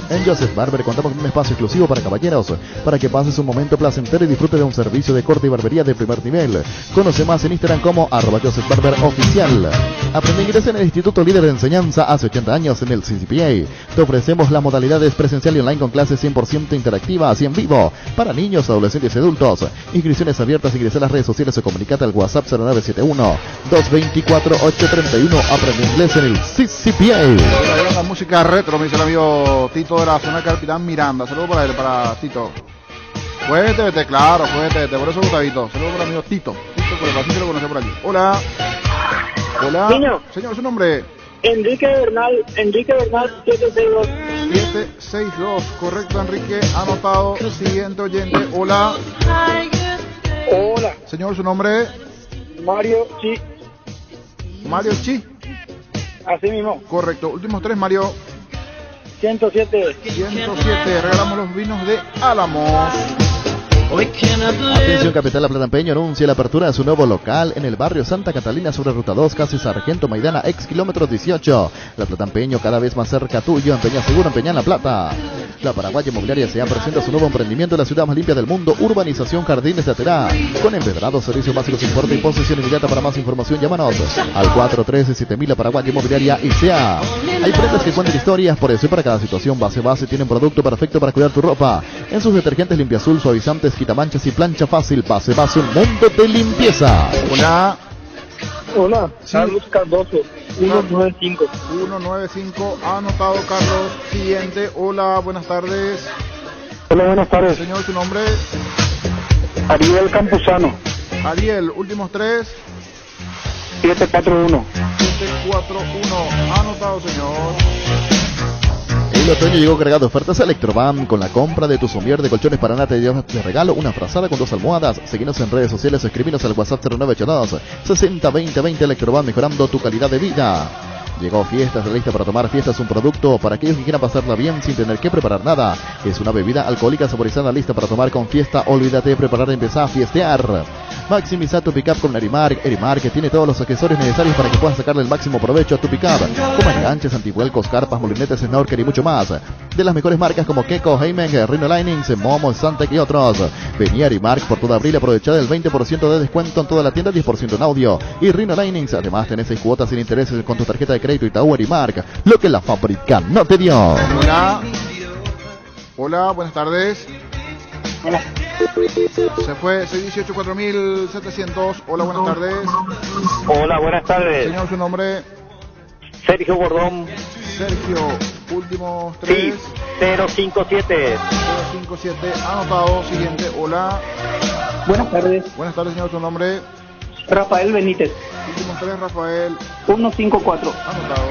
En Joseph Barber contamos con un espacio exclusivo para caballeros, para que pases un momento placentero y disfrute de un servicio de corte y barbería de primer nivel. Conoce más en Instagram como @Joseph Barber Oficial. Aprende inglés en el Instituto Líder de Enseñanza hace 80 años en el CCPA. Te ofrecemos las modalidades presencial y online con clases 100% interactivas y en vivo para niños, adolescentes y adultos. Inscripciones abiertas, ingresa a las redes sociales o comunicate al WhatsApp 0971 224 831. Aprende inglés en el CCPA. La música retro, me dice el amigo Tito de la zona Capitán Miranda. Saludos para él, para Tito. Jueguete, claro, jueguete, por eso Gustavito. Saludos para el amigo Tito. Tito, por el pasillo lo conoce por aquí. Hola. Hola. Niño. Señor, ¿su nombre? Enrique Bernal, 762. 762, correcto, Enrique, anotado. Siguiente oyente, hola. Hola. Señor, ¿su nombre? Mario Chi. Mario Chi. Así mismo. Correcto, últimos 3, Mario. 107. 107, regalamos los vinos de Álamos. Atención, Capital La Plata Empeño anuncia la apertura de su nuevo local en el barrio Santa Catalina sobre Ruta 2, casi Sargento Maidana, ex kilómetro 18. La Plata Empeño cada vez más cerca tuyo. Empeña seguro, empeña en La Plata. La Paraguaya Inmobiliaria se presenta su nuevo emprendimiento en la ciudad más limpia del mundo, Urbanización Jardines de Aterá, con empedrados, servicios básicos sin corte y posesión inmediata. Para más información llámanos al 413-7000. La Paraguaya Inmobiliaria ICEA. Hay prendas que cuentan historias, por eso y para cada situación. Base tiene un producto perfecto para cuidar tu ropa. En sus detergentes Limpia Azul, suavizantes, quitamanchas y plancha fácil. Base, un mundo de limpieza. Hola. Hola, Carlos Cardoso, 195. 195, anotado, Carlos. Siguiente, hola, buenas tardes. Hola, buenas tardes. Señor, ¿su nombre? Ariel Campuzano. Ariel, últimos 3. 741. 741. Anotado, señor. El otoño llegó cargado de ofertas a Electroban. Con la compra de tu somier de colchones para nada te llevas de regalo una frazada con 2 almohadas. Seguinos en redes sociales o escribinos al WhatsApp 0982 60 20 20. Electroban, mejorando tu calidad de vida. Llegó Fiestas, la lista para tomar. Fiestas, un producto para aquellos que quieran pasarla bien sin tener que preparar nada. Es una bebida alcohólica saborizada lista para tomar con Fiesta. Olvídate de preparar y empezar a fiestear. Maximiza tu pickup con Erimark. Erimark tiene todos los accesorios necesarios para que puedas sacarle el máximo provecho a tu pickup, como enganches, antivuelcos, carpas, molinetes, snorkel y mucho más. De las mejores marcas como Keko, Heimen, Rhino Linings, Momo, Santec y otros. Vení a Erimark por todo abril, aprovechar el 20% de descuento en toda la tienda, 10% en audio. Y Rhino Linings, además tenés 6 cuotas sin intereses con tu tarjeta de crédito Itaú Erimark, lo que la fábrica no te dio. Hola. Hola, buenas tardes. Hola. Se fue 618-4700. Hola, buenas tardes. Hola, buenas tardes. Señor, su nombre. Sergio Gordón. Sergio, últimos 3. Sí, 057. 057, anotado. Siguiente, hola. Buenas tardes. Buenas tardes, señor, su nombre. Rafael Benítez. Últimos 3, Rafael. 154. Anotado.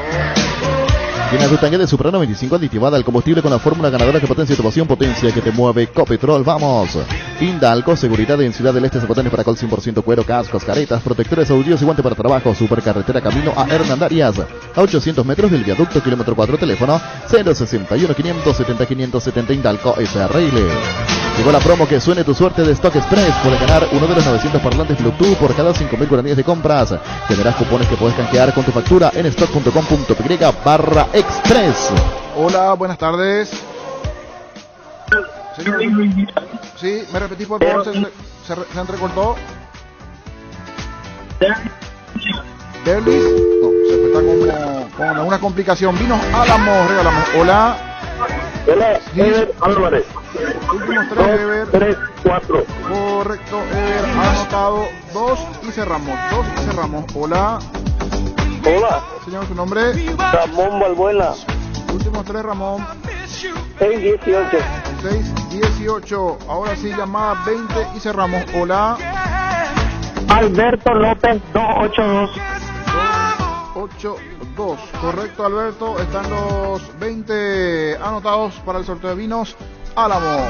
Llena tu tanque de Soprano 25 aditivada al combustible con la fórmula ganadora que potencia tu pasión, potencia que te mueve. Copetrol, vamos. Indalco, seguridad en Ciudad del Este, zapatones para col 100% cuero, cascos, caretas, protectores audios y guante para trabajo. Supercarretera camino a Hernandarias, a 800 metros del viaducto, kilómetro 4, teléfono 061 570 570. Indalco SRL. Llegó la promo que suene tu suerte de Stock Express. Puedes ganar uno de los 900 parlantes Bluetooth por cada 5.000 guaraníes de compras. Tendrás cupones que puedes canjear con tu factura en stock.com.py/express. Hola, buenas tardes. Señor, sí, me repetí por favor, se entrecortó. Berlis, no, se está con alguna complicación. Vinos Álamos, regalamos. Hola. Hola, Ever Álvarez. Últimos 3, Ever. 3, 4. Correcto, Ever, anotado. 2 y cerramos. Hola. Hola. Señor, su nombre. Ramón Balbuena. Últimos 3, Ramón. 618. 618. Ahora sí, llamada 20 y cerramos. Hola. Alberto López 282. 282. Correcto, Alberto. Están los 20 anotados para el sorteo de vinos Álamo.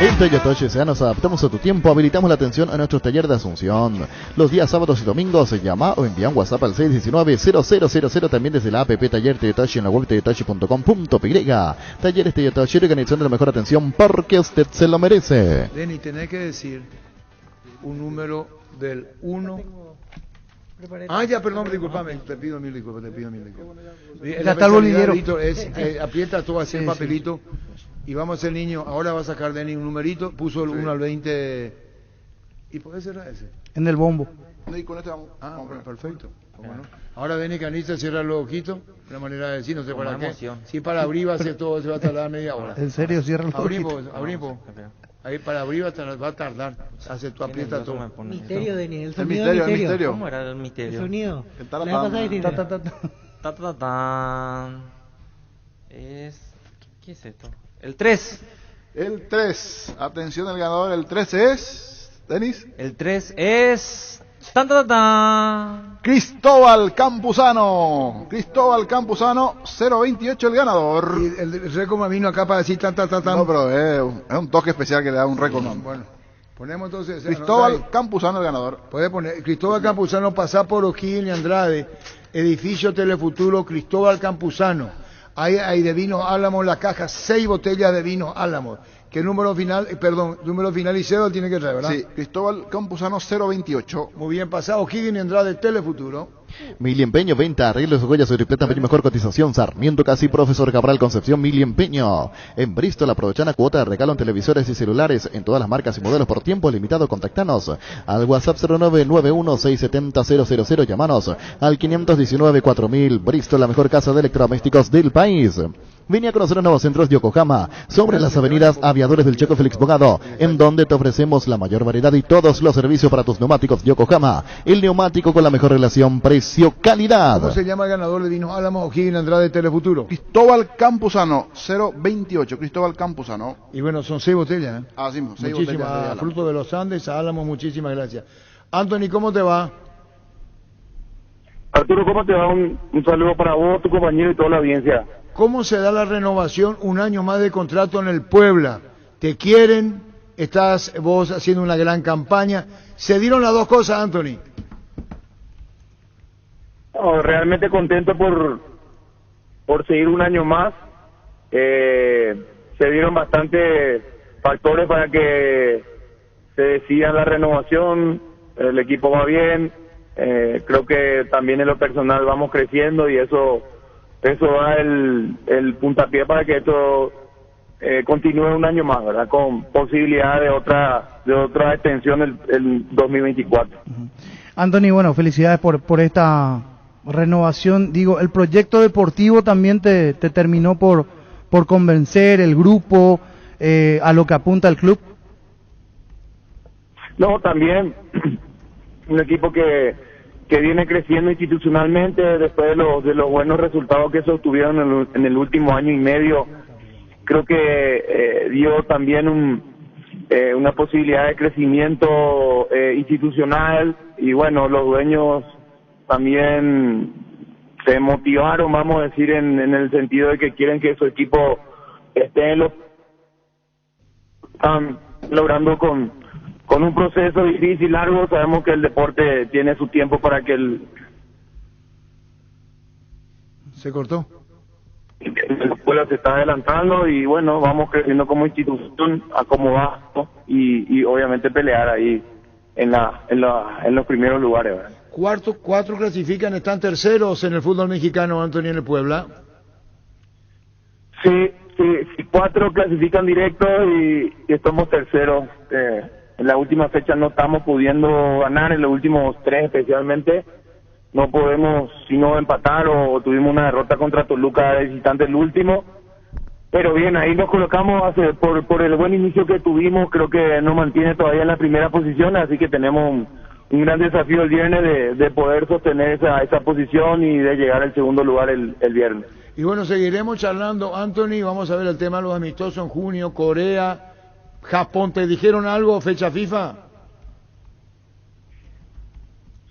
En Toyota S.A. nos adaptamos a tu tiempo, habilitamos la atención a nuestros talleres de Asunción. Los días sábados y domingos se llama o envía un WhatsApp al 619-0000, también desde la app Taller Toyotachi en la web toyotachi.com.py. Talleres Toyotachi, organizando la mejor atención porque usted se lo merece. Denny, tenés que decir un número del 1. Ya, perdón, discúlpame, te pido mil disculpas. Ya está el bolillero. Aprieta todo así el papelito. Y vamos a hacer niño, ahora va a sacar Denny un numerito, puso el 1 al 20. ¿Y puede cerrar ese? En el bombo. Y con este vamos. Perfecto. Bueno. Ahora Denny Canista cierra los ojitos, una manera de decir, no sé para qué. Si para abrir va a ser todo, se va a tardar media hora. ¿En serio cierra los ojitos? Abrimos. Ahí para abrir va a tardar. Hace tu aprieta todo. Misterio, Denny, el misterio. ¿Cómo era el misterio? El sonido. ¿Qué es esto? El 3. El 3. Atención, el ganador. El 3 es... ¿Denis? El 3 es... Cristóbal Campuzano. 028 el ganador. Y el récord vino acá para decir tan. No, pero es un toque especial que le da un récord. Bueno, ponemos entonces... Cristóbal Campuzano el ganador. Puede poner Cristóbal Campuzano, pasar por O'Higgins y Andrade, edificio Telefuturo, Cristóbal Campuzano. Hay de vino Álamo en la caja, 6 botellas de vino Álamo. ¿Qué número final y cero tiene que traer, verdad? Sí, Cristóbal Campuzano 028. Muy bien pasado, Higgins y Andrade, Telefuturo. Mil Empeño, venta, arreglos, joyas y tripletas, mejor cotización. Sarmiento Casi, Profesor Cabral, Concepción, Mil Empeño. En Bristol, aprovechan la cuota de regalo en televisores y celulares en todas las marcas y modelos por tiempo limitado. Contactanos al WhatsApp 0991-670-000. Llamanos al 519-4000. Bristol, la mejor casa de electrodomésticos del país. Vine a conocer los nuevos centros de Yokohama, sobre las avenidas Aviadores del Checo Félix Bogado, en donde te ofrecemos la mayor variedad y todos los servicios para tus neumáticos Yokohama. El neumático con la mejor relación precio-calidad. ¿Cómo se llama el ganador de vinos Álamo, O'Higgins, Andrade, Telefuturo? Cristóbal Campuzano, 028. Cristóbal Campuzano. Y bueno, son 6 botellas, ¿eh? Sí, 6 muchísimas, botellas. Fruto de los Andes, a Álamo, muchísimas gracias. Anthony, ¿cómo te va? Arturo, ¿cómo te va? Un saludo para vos, tu compañero y toda la audiencia. ¿Cómo se da la renovación, un año más de contrato en el Puebla? ¿Te quieren? ¿Estás vos haciendo una gran campaña? ¿Se dieron las dos cosas, Anthony? No, realmente contento por seguir un año más. Se dieron bastantes factores para que se decida la renovación. El equipo va bien. Creo que también en lo personal vamos creciendo y eso da el puntapié para que esto continúe un año más, ¿verdad? Con posibilidad de otra extensión el 2024. Anthony, bueno, felicidades por esta renovación. Digo, el proyecto deportivo también te terminó por convencer, el grupo, a lo que apunta el club. No, también un equipo que viene creciendo institucionalmente después de los buenos resultados que se obtuvieron en el último año y medio. Creo que dio también una posibilidad de crecimiento institucional y bueno, los dueños también se motivaron, vamos a decir, en el sentido de que quieren que su equipo esté en lo están logrando con un proceso difícil, largo. Sabemos que el deporte tiene su tiempo para que ¿Se cortó? La escuela se está adelantando y bueno, vamos creciendo como institución a cómo va, ¿no? y obviamente pelear ahí en los primeros lugares, ¿verdad? Cuatro clasifican, están terceros en el fútbol mexicano, Anthony, en el Puebla. Sí, 4 clasifican directo y estamos terceros. En la última fecha no estamos pudiendo ganar, en los últimos 3 especialmente. No podemos sino empatar o tuvimos una derrota contra Toluca de visitante el último. Pero bien, ahí nos colocamos por el buen inicio que tuvimos, creo que nos mantiene todavía en la primera posición, así que tenemos un gran desafío el viernes de poder sostener esa posición y de llegar al segundo lugar el viernes. Y bueno, seguiremos charlando, Anthony, vamos a ver el tema de los amistosos en junio, Corea, Japón. ¿Te dijeron algo, fecha FIFA?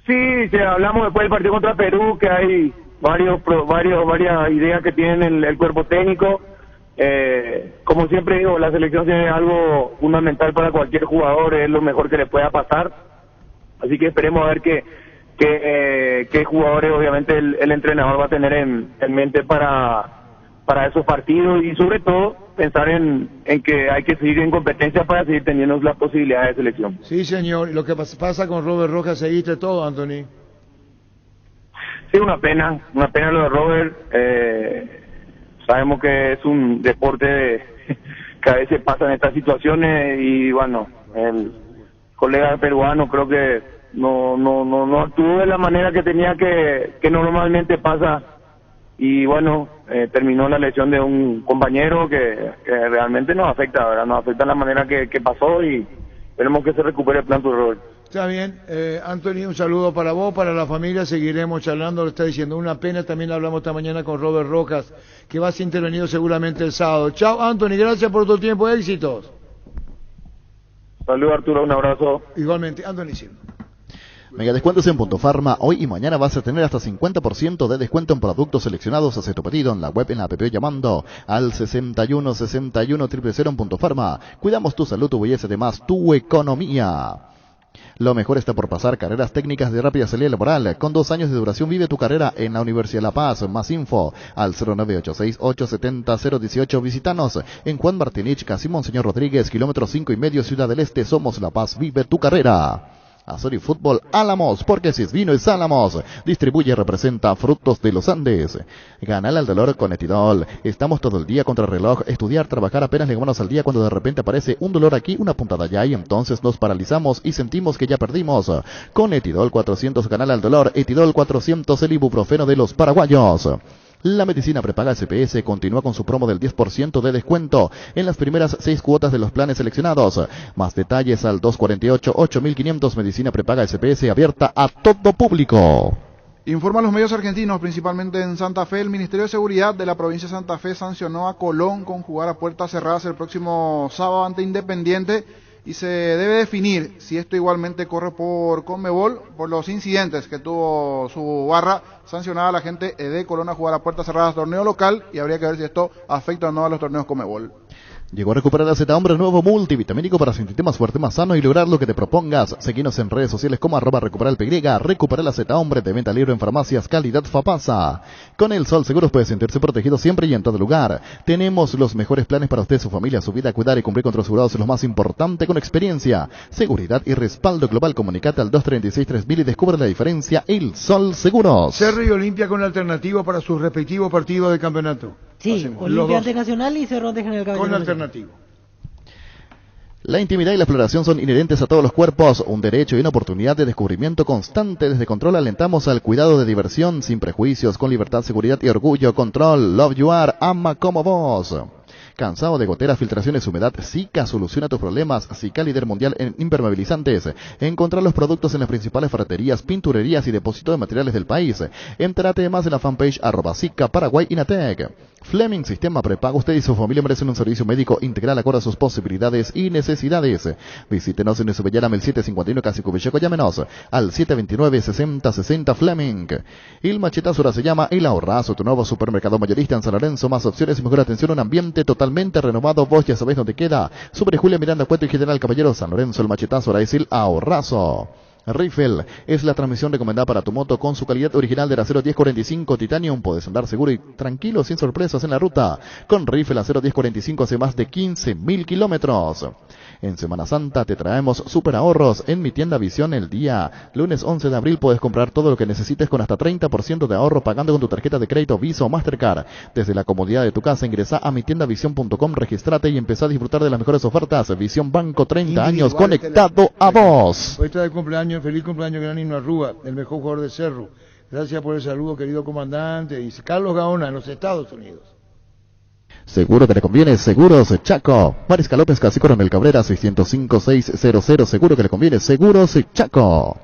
Sí, hablamos después del partido contra Perú, que hay varias ideas que tienen el cuerpo técnico. Como siempre digo, la selección tiene algo fundamental para cualquier jugador, es lo mejor que le pueda pasar. Así que esperemos a ver qué jugadores obviamente el entrenador va a tener en mente para esos partidos y sobre todo pensar en que hay que seguir en competencia para seguir teniendo las posibilidades de selección. Sí, señor. ¿Y lo que pasa con Robert Rojas? ¿Seguiste todo, Anthony? Sí, una pena lo de Robert. Sabemos que es un deporte que a veces pasan estas situaciones y bueno, el colega peruano creo que no actuó de la manera que tenía que normalmente pasa y bueno, terminó la lesión de un compañero que realmente nos afecta, ¿verdad? Nos afecta la manera que pasó y esperemos que se recupere pronto, Robert. Está bien, Anthony, un saludo para vos, para la familia, seguiremos charlando, lo está diciendo, una pena, también hablamos esta mañana con Robert Rojas, que va a ser intervenido seguramente el sábado. Chao, Anthony, gracias por tu tiempo, éxitos. Saludos, Arturo, un abrazo. Igualmente, Anthony Silva. Mega descuentos en Punto Farma. Hoy y mañana vas a tener hasta 50% de descuento en productos seleccionados. Haz tu pedido en la web, en la app, llamando al 61 61 000 en Punto Farma. Cuidamos tu salud, tu belleza, además tu economía. Lo mejor está por pasar. Carreras técnicas de rápida salida laboral. Con 2 años de duración vive tu carrera en la Universidad de La Paz. Más info al 0986-870-018. Visítanos en Juan Martinich, casi Monseñor Rodríguez, kilómetro 5,5, Ciudad del Este. Somos La Paz, vive tu carrera. Azori Fútbol Álamos, porque si es vino es Álamos. Distribuye y representa Frutos de los Andes. Ganale al dolor con Etidol. Estamos todo el día contra el reloj. Estudiar, trabajar, apenas llegamos al día cuando de repente aparece un dolor aquí, una puntada allá y entonces nos paralizamos y sentimos que ya perdimos. Con Etidol 400 ganale al dolor. Etidol 400, el ibuprofeno de los paraguayos. La medicina prepaga SPS continúa con su promo del 10% de descuento en las primeras 6 cuotas de los planes seleccionados. Más detalles al 248-8500. Medicina prepaga SPS abierta a todo público. Informan los medios argentinos, principalmente en Santa Fe, el Ministerio de Seguridad de la provincia de Santa Fe sancionó a Colón con jugar a puertas cerradas el próximo sábado ante Independiente y se debe definir si esto igualmente corre por Conmebol, por los incidentes que tuvo su barra sancionada a la gente de Colón a jugar a puertas cerradas torneo local, y habría que ver si esto afecta o no a los torneos Conmebol. Llegó a recuperar la Z Hombre, nuevo multivitamínico para sentirte más fuerte, más sano y lograr lo que te propongas. Seguinos en redes sociales como @recuperalpy. Recupera la Z Hombre, de venta libre en farmacias, calidad Fapasa. Con el Sol Seguros puede sentirse protegido siempre y en todo lugar. Tenemos los mejores planes para usted, su familia, su vida. Cuidar y cumplir con tus asegurados es lo más importante, con experiencia, seguridad y respaldo global. Comunicate al 236-3000 y descubre la diferencia. El Sol Seguros. Cerro y Olimpia con alternativo para sus respectivos partidos de campeonato. Sí, Olimpia ante Nacional y Cerro ante General Caballero. Con alternativo. La intimidad y la exploración son inherentes a todos los cuerpos, un derecho y una oportunidad de descubrimiento constante. Desde Control alentamos al cuidado de diversión, sin prejuicios, con libertad, seguridad y orgullo. Control, love you are, ama como vos. ¿Cansado de goteras, filtraciones, humedad? Zika soluciona tus problemas. Zika, líder mundial en impermeabilizantes. Encontrar los productos en las principales ferreterías, pinturerías y depósitos de materiales del país. Entérate más en la fanpage @Zika Paraguay Inatec. Fleming, sistema prepago. Usted y su familia merecen un servicio médico integral acorde a sus posibilidades y necesidades. Visítenos en Esubellara, el 751 Casi Cubicheco. Llámenos al 729-6060 Fleming. El machetazo ahora se llama El Ahorrazo, tu nuevo supermercado mayorista en San Lorenzo. Más opciones y mejor atención, un ambiente totalmente renovado. Vos ya sabés dónde queda. Sobre Julia Miranda Cueto y General Caballero. San Lorenzo, el machetazo ahora es El Ahorrazo. Riffle es la transmisión recomendada para tu moto con su calidad original de acero 1045 Titanium. Puedes andar seguro y tranquilo, sin sorpresas en la ruta. Con Riffle acero 1045 hace más de 15.000 kilómetros. En Semana Santa te traemos super ahorros en mi tienda Visión. El día lunes 11 de abril puedes comprar todo lo que necesites con hasta 30% de ahorro pagando con tu tarjeta de crédito Visa o Mastercard. Desde la comodidad de tu casa ingresa a mitiendavision.com, registrate y empezá a disfrutar de las mejores ofertas. Visión Banco, 30 años conectado a vos. Hoy está de cumpleaños, feliz cumpleaños Gran Nino Arrúa, el mejor jugador de Cerro. Gracias por el saludo, querido comandante. Dice Carlos Gaona, en los Estados Unidos. Seguro que le conviene, Seguros Chaco. Mariscal López, Casi Coronel Cabrera, 605-600. Seguro que le conviene, Seguros Chaco.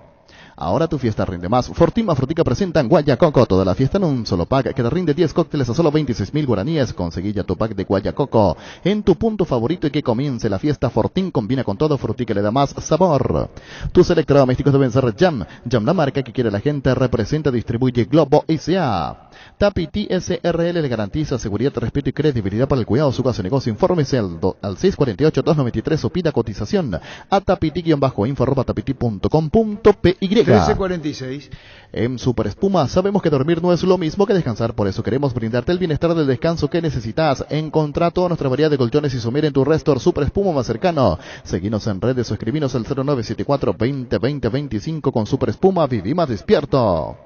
Ahora tu fiesta rinde más. Fortima Frutica presenta en Guayacoco toda la fiesta en un solo pack que te rinde 10 cócteles a solo 26.000 guaraníes. Conseguí ya tu pack de Guayacoco en tu punto favorito y que comience la fiesta. Fortín combina con todo, Frutica le da más sabor. Tus electrodomésticos deben ser Jam. Jam, la marca que quiere la gente, representa, distribuye Globo S.A. Tapiti SRL le garantiza seguridad, respeto y credibilidad para el cuidado de su casa o negocio. Infórmese al 648-293 o pida cotización a tapiti-info@tapiti.com.py. 1346. En Super Espuma sabemos que dormir no es lo mismo que descansar, por eso queremos brindarte el bienestar del descanso que necesitas. Encontrá toda nuestra variedad de colchones y sumir en tu Restor Super Espuma más cercano. Seguinos en redes o escribinos al 0974-2020-25. Con Super Espuma viví más despierto.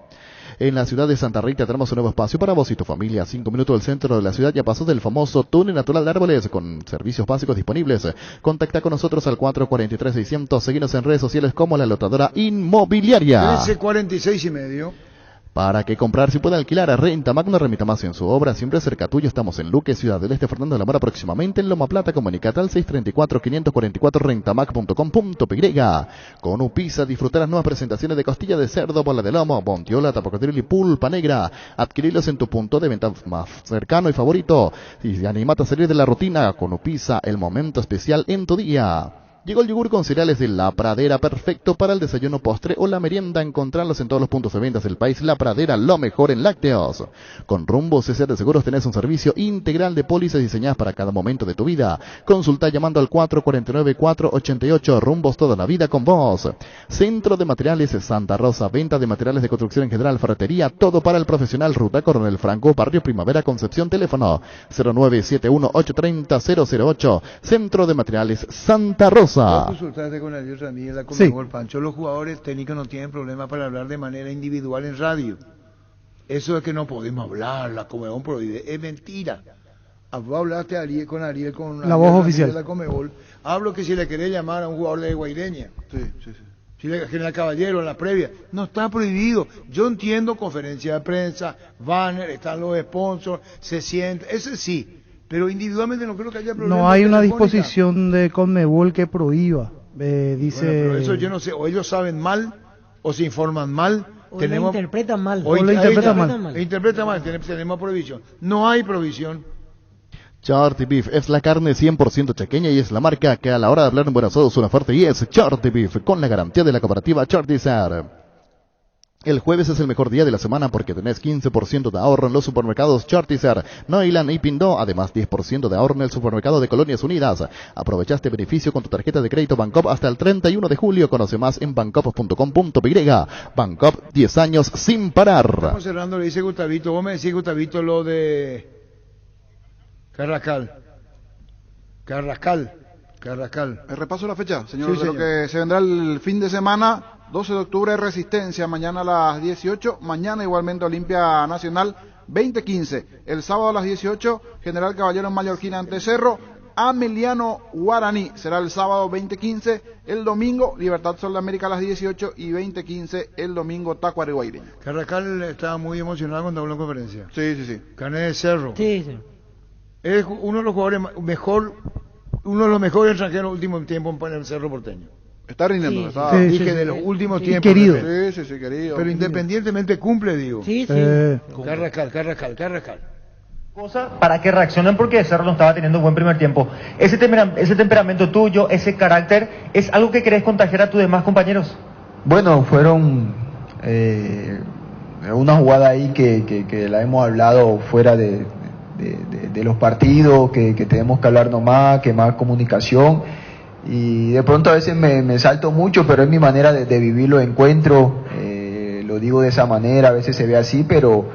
En la ciudad de Santa Rita tenemos un nuevo espacio para vos y tu familia. 5 minutos del centro de la ciudad, ya pasó del famoso túnel natural de árboles, con servicios básicos disponibles. Contacta con nosotros al 443-600. Seguinos en redes sociales como La Lotadora Inmobiliaria. 1346.5. Para que comprar si puede alquilar a Rentamac, no remita más en su obra, siempre cerca tuyo. Estamos en Luque, Ciudad del Este, Fernando de la Mora, próximamente en Loma Plata. Comunicate al 634-544 rentamac.com.py. Con Upisa disfrutar las nuevas presentaciones de costilla de cerdo, bola de lomo, bondiola, tapacodril y pulpa negra. Adquirilos en tu punto de venta más cercano y favorito. Y animate a salir de la rutina con Upisa, el momento especial en tu día. Llegó el yogur con cereales de La Pradera, perfecto para el desayuno, postre o la merienda. Encontrarlos en todos los puntos de ventas del país. La Pradera, lo mejor en lácteos. Con Rumbo CC de Seguros tenés un servicio integral de pólizas diseñadas para cada momento de tu vida. Consulta llamando al 449-488. Rumbos, toda la vida con vos. Centro de Materiales Santa Rosa, venta de materiales de construcción en general, ferretería, todo para el profesional. Ruta Coronel Franco, Barrio Primavera, Concepción. Teléfono 0971-830-008. Centro de Materiales Santa Rosa. Consultaste con Ariel Ramírez, la Conmebol, Pancho. Los jugadores técnicos no tienen problema para hablar de manera individual en radio. Eso es que no podemos hablar, la Conmebol prohíbe. Es mentira. Vos hablaste con Ariel, con la voz oficial de la Conmebol. Hablo que si le querés llamar a un jugador de Guaireña. Sí. Si le General Caballero en la previa, no está prohibido. Yo entiendo conferencia de prensa, banner, están los sponsors, se siente, ese sí. Pero individualmente no creo que haya problema. No hay una disposición de Conmebol que prohíba. Dice. Bueno, pero eso yo no sé, o ellos saben mal, o se informan mal. O lo interpretan mal. O lo interpretan mal. Tenemos prohibición. No hay provisión. Charty Beef es la carne 100% chaqueña y es la marca que a la hora de hablar en buen asado suena fuerte y es Charty Beef con la garantía de la cooperativa Chartizar. El jueves es el mejor día de la semana porque tenés 15% de ahorro en los supermercados Chartizar, Noilan y Pindó, además 10% de ahorro en el supermercado de Colonias Unidas. Aprovecha este beneficio con tu tarjeta de crédito Bancop hasta el 31 de julio. Conoce más en bancop.com.py. Bancop, 10 años sin parar. Estamos cerrando, le dice Gustavito. Vos me decís, Gustavito, lo de Carrascal. El repaso de la fecha, señor, sí, de lo que se vendrá el fin de semana. 12 de octubre, Resistencia, mañana a las 18, mañana igualmente Olimpia Nacional, 20:15. El sábado a las 18, General Caballero en Mallorquín ante Cerro, Ameliano Guaraní, será el sábado 20:15. El domingo, Libertad Sol de América a las 18 y 20:15 el domingo Tacuarembó. Carrascal estaba muy emocionado cuando habló en conferencia. Sí. Carnet de Cerro. Sí. Es uno de los jugadores uno de los mejores extranjeros en el último tiempo en el Cerro Porteño. Está rindiendo, dije de los últimos tiempos. Querido. Sí, querido. Pero independientemente cumple, digo. Sí. Carrascal. Cosa para que reaccionen porque Cerro no estaba teniendo un buen primer tiempo. Ese temperamento tuyo, ese carácter, ¿es algo que querés contagiar a tus demás compañeros? Bueno, fueron una jugada ahí que la hemos hablado fuera de los partidos, que tenemos que hablar nomás, que más comunicación. Y de pronto a veces me salto mucho, pero es mi manera de vivir los encuentros, lo digo de esa manera, a veces se ve así, pero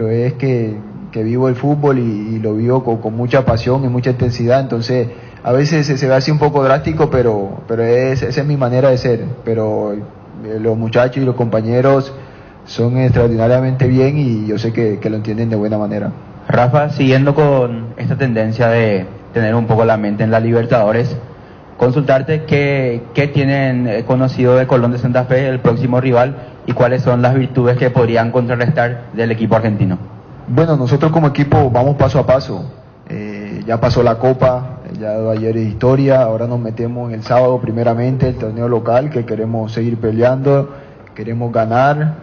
es que vivo el fútbol y lo vivo con mucha pasión y mucha intensidad, entonces a veces se ve así un poco drástico, pero esa es mi manera de ser, pero los muchachos y los compañeros son extraordinariamente bien y yo sé que lo entienden de buena manera. Rafa, siguiendo con esta tendencia de tener un poco la mente en la Libertadores, consultarte qué tienen conocido de Colón de Santa Fe, el próximo rival, y cuáles son las virtudes que podrían contrarrestar del equipo argentino. Bueno, nosotros como equipo vamos paso a paso. Ya pasó la Copa, ya ayer es historia, ahora nos metemos en el sábado primeramente, el torneo local, que queremos seguir peleando, queremos ganar.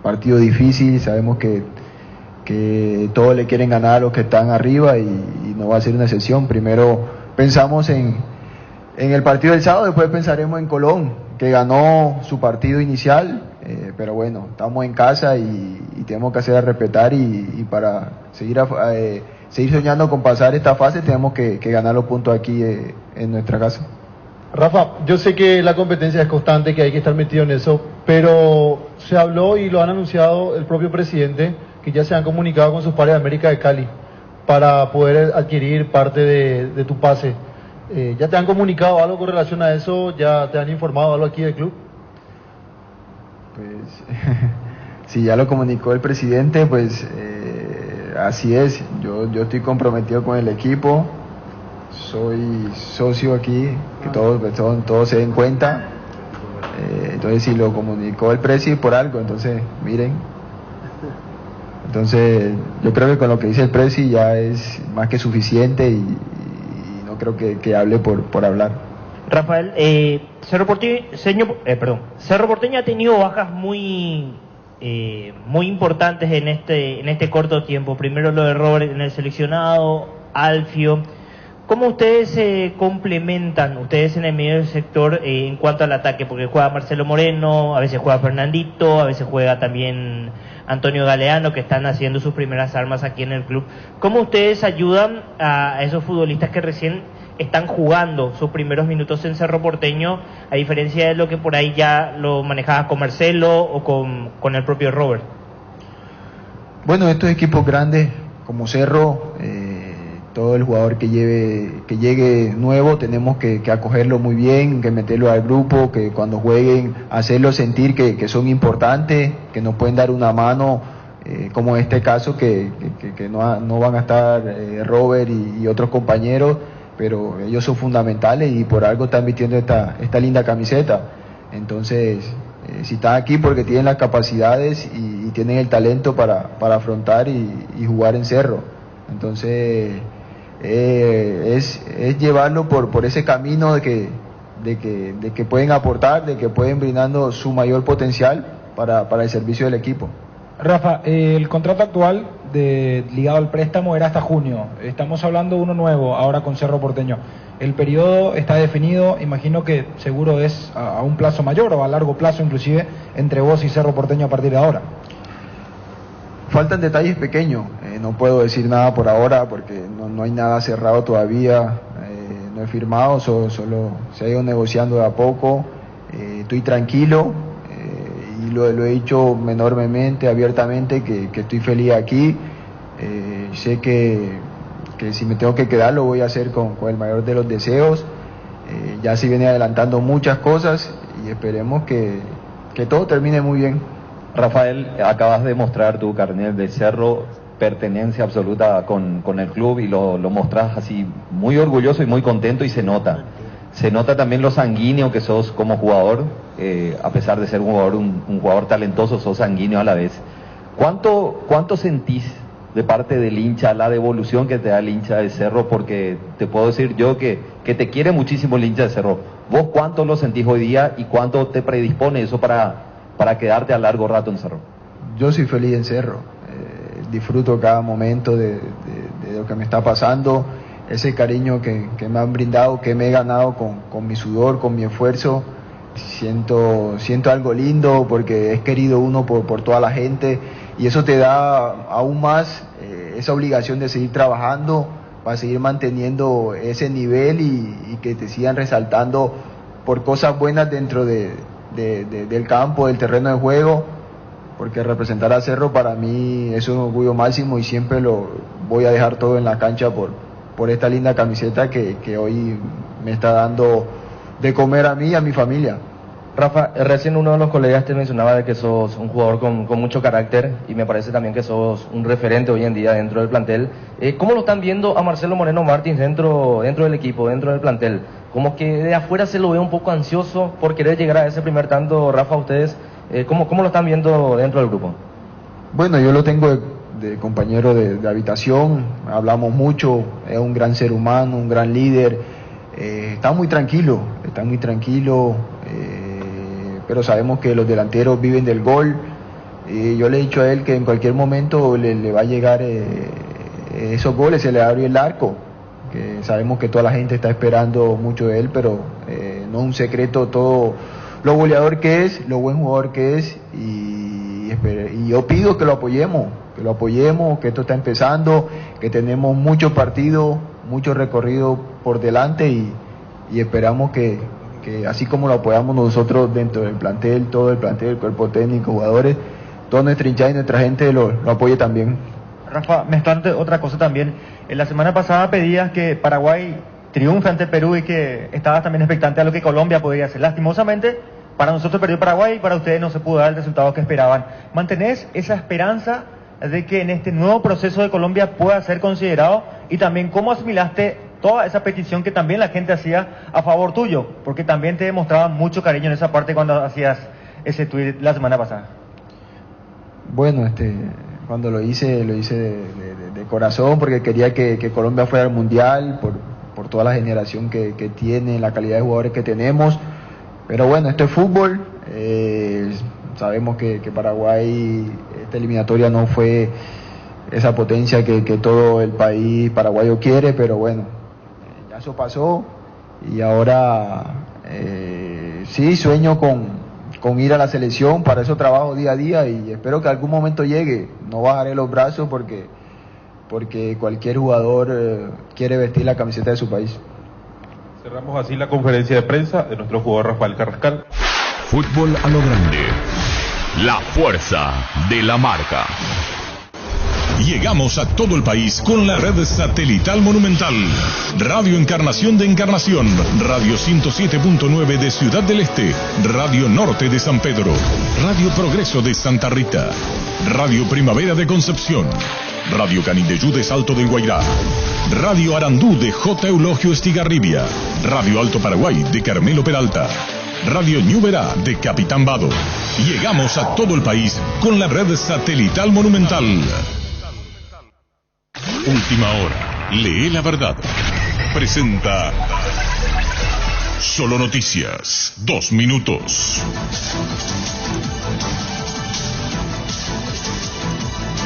Partido difícil, sabemos que todos le quieren ganar a los que están arriba y no va a ser una excepción. Primero pensamos en el partido del sábado, después pensaremos en Colón, que ganó su partido inicial, pero bueno, estamos en casa y tenemos que hacer a respetar y para seguir soñando con pasar esta fase tenemos que ganar los puntos aquí en nuestra casa. Rafa, yo sé que la competencia es constante, que hay que estar metido en eso, pero se habló y lo han anunciado el propio presidente, que ya se han comunicado con sus pares de América de Cali para poder adquirir parte de tu pase. ¿Ya te han comunicado algo con relación a eso? ¿Ya te han informado algo aquí del club? Pues, si ya lo comunicó el presidente, pues así es. Yo estoy comprometido con el equipo, soy socio aquí, que todos se den cuenta. Entonces, si lo comunicó el presidente por algo, entonces, miren. Entonces, yo creo que con lo que dice el presi ya es más que suficiente y no creo que hable por hablar. Rafael, Cerro Porteño ha tenido bajas muy importantes en este corto tiempo. Primero lo de Robert en el seleccionado, Alfio. ¿Cómo ustedes se complementan, ustedes en el medio del sector, en cuanto al ataque? Porque juega Marcelo Moreno, a veces juega Fernandito, a veces juega también Antonio Galeano, que están haciendo sus primeras armas aquí en el club. ¿Cómo ustedes ayudan a esos futbolistas que recién están jugando sus primeros minutos en Cerro Porteño, a diferencia de lo que por ahí ya lo manejabas con Marcelo o con el propio Robert? Bueno, estos equipos grandes como Cerro, todo el jugador que llegue nuevo tenemos que acogerlo muy bien, que meterlo al grupo, que cuando jueguen hacerlo sentir que son importantes, que nos pueden dar una mano, como en este caso que no van a estar Robert y otros compañeros, pero ellos son fundamentales y por algo están vistiendo esta linda camiseta. Entonces, si están aquí porque tienen las capacidades y tienen el talento para afrontar y jugar en Cerro. Entonces, es llevarlo por ese camino de que pueden aportar, de que pueden brindando su mayor potencial para el servicio del equipo. Rafa, el contrato actual ligado al préstamo era hasta junio. Estamos hablando de uno nuevo ahora con Cerro Porteño. El periodo está definido, imagino que seguro es a un plazo mayor o a largo plazo inclusive entre vos y Cerro Porteño a partir de ahora. Faltan detalles pequeños, no puedo decir nada por ahora porque no hay nada cerrado todavía, no he firmado, solo se ha ido negociando de a poco, estoy tranquilo y lo he dicho enormemente, abiertamente, que estoy feliz aquí, sé que si me tengo que quedar lo voy a hacer con el mayor de los deseos, ya se viene adelantando muchas cosas y esperemos que todo termine muy bien. Rafael, acabas de mostrar tu carnet de Cerro, pertenencia absoluta con el club y lo mostrás así muy orgulloso y muy contento y se nota. Se nota también lo sanguíneo que sos como jugador, a pesar de ser un jugador talentoso, sos sanguíneo a la vez. ¿Cuánto sentís de parte del hincha, la devolución que te da el hincha de Cerro? Porque te puedo decir yo que te quiere muchísimo el hincha de Cerro. ¿Vos cuánto lo sentís hoy día y cuánto te predispone eso para quedarte a largo rato en Cerro? Yo soy feliz en Cerro, disfruto cada momento de lo que me está pasando, ese cariño que me han brindado, que me he ganado con mi sudor, con mi esfuerzo. Siento algo lindo porque es querido uno por toda la gente y eso te da aún más esa obligación de seguir trabajando para seguir manteniendo ese nivel y que te sigan resaltando por cosas buenas dentro del campo, del terreno de juego, porque representar a Cerro para mí es un orgullo máximo y siempre lo voy a dejar todo en la cancha por esta linda camiseta que hoy me está dando de comer a mí y a mi familia. Rafa, recién uno de los colegas te mencionaba de que sos un jugador con mucho carácter y me parece también que sos un referente hoy en día dentro del plantel. ¿Cómo lo están viendo a Marcelo Moreno Martins dentro del equipo, dentro del plantel? Como que de afuera se lo ve un poco ansioso por querer llegar a ese primer tanto. Rafa, ustedes, ¿cómo lo están viendo dentro del grupo? Bueno, yo lo tengo de compañero de habitación, hablamos mucho, es un gran ser humano, un gran líder, está muy tranquilo, pero sabemos que los delanteros viven del gol, y yo le he dicho a él que en cualquier momento le va a llegar esos goles, se le abre el arco, que sabemos que toda la gente está esperando mucho de él, pero no es un secreto todo lo goleador que es, lo buen jugador que es, y yo pido que lo apoyemos, que esto está empezando, que tenemos muchos partidos, mucho recorrido por delante y esperamos que así como lo apoyamos nosotros dentro del plantel, todo el plantel, el cuerpo técnico, jugadores, toda nuestra hinchada y nuestra gente lo apoye también. Rafa, mezclante otra cosa también, en la semana pasada pedías que Paraguay triunfe ante Perú y que estabas también expectante a lo que Colombia podía hacer. Lastimosamente, para nosotros perdió Paraguay y para ustedes no se pudo dar el resultado que esperaban. ¿Mantenés esa esperanza de que en este nuevo proceso de Colombia pueda ser considerado? Y también, ¿cómo asimilaste toda esa petición que también la gente hacía a favor tuyo? Porque también te demostraba mucho cariño en esa parte cuando hacías ese tuit la semana pasada. Bueno, cuando lo hice de corazón, porque quería que Colombia fuera al Mundial, por toda la generación que tiene, la calidad de jugadores que tenemos. Pero bueno, esto es fútbol, sabemos que Paraguay, esta eliminatoria no fue esa potencia que todo el país paraguayo quiere, pero bueno, ya eso pasó y ahora sí sueño con ir a la selección, para eso trabajo día a día y espero que algún momento llegue, no bajaré los brazos porque cualquier jugador quiere vestir la camiseta de su país. Cerramos así la conferencia de prensa de nuestro jugador Rafael Carrascal. Fútbol a lo grande, la fuerza de la marca. Llegamos a todo el país con la red satelital Monumental. Radio Encarnación de Encarnación, Radio 107.9 de Ciudad del Este, Radio Norte de San Pedro, Radio Progreso de Santa Rita, Radio Primavera de Concepción, Radio Canindeyú de Salto del Guairá, Radio Arandú de J. Eulogio Estigarribia, Radio Alto Paraguay de Carmelo Peralta, Radio Ñuberá de Capitán Vado. Llegamos a todo el país con la red satelital Monumental. Última hora, lee la verdad. Presenta Solo Noticias, 2 minutos.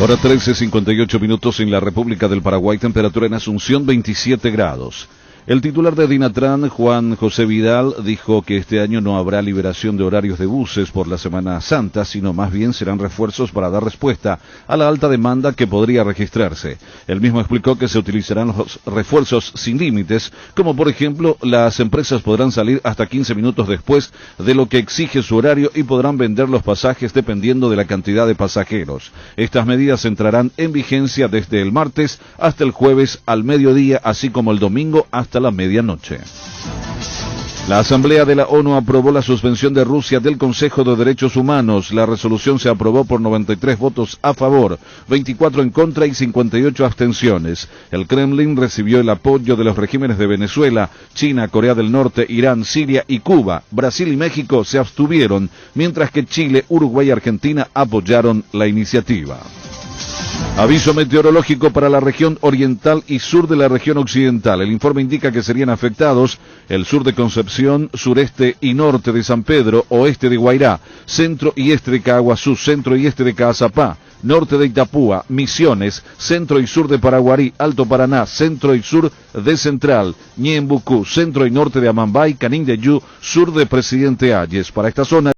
Hora 13:58 minutos en la República del Paraguay, temperatura en Asunción 27 grados. El titular de Dinatran, Juan José Vidal, dijo que este año no habrá liberación de horarios de buses por la Semana Santa, sino más bien serán refuerzos para dar respuesta a la alta demanda que podría registrarse. Él mismo explicó que se utilizarán los refuerzos sin límites, como por ejemplo, las empresas podrán salir hasta 15 minutos después de lo que exige su horario y podrán vender los pasajes dependiendo de la cantidad de pasajeros. Estas medidas entrarán en vigencia desde el martes hasta el jueves al mediodía, así como el domingo hasta la medianoche. La Asamblea de la ONU aprobó la suspensión de Rusia del Consejo de Derechos Humanos. La resolución se aprobó por 93 votos a favor, 24 en contra y 58 abstenciones. El Kremlin recibió el apoyo de los regímenes de Venezuela, China, Corea del Norte, Irán, Siria y Cuba. Brasil y México se abstuvieron, mientras que Chile, Uruguay y Argentina apoyaron la iniciativa. Aviso meteorológico para la región oriental y sur de la región occidental. El informe indica que serían afectados el sur de Concepción, sureste y norte de San Pedro, oeste de Guairá, centro y este de Caguazú, centro y este de Caazapá, norte de Itapúa, Misiones, centro y sur de Paraguarí, Alto Paraná, centro y sur de Central, Ñembucú, centro y norte de Amambay, Canindeyú, sur de Presidente Hayes. Para esta zona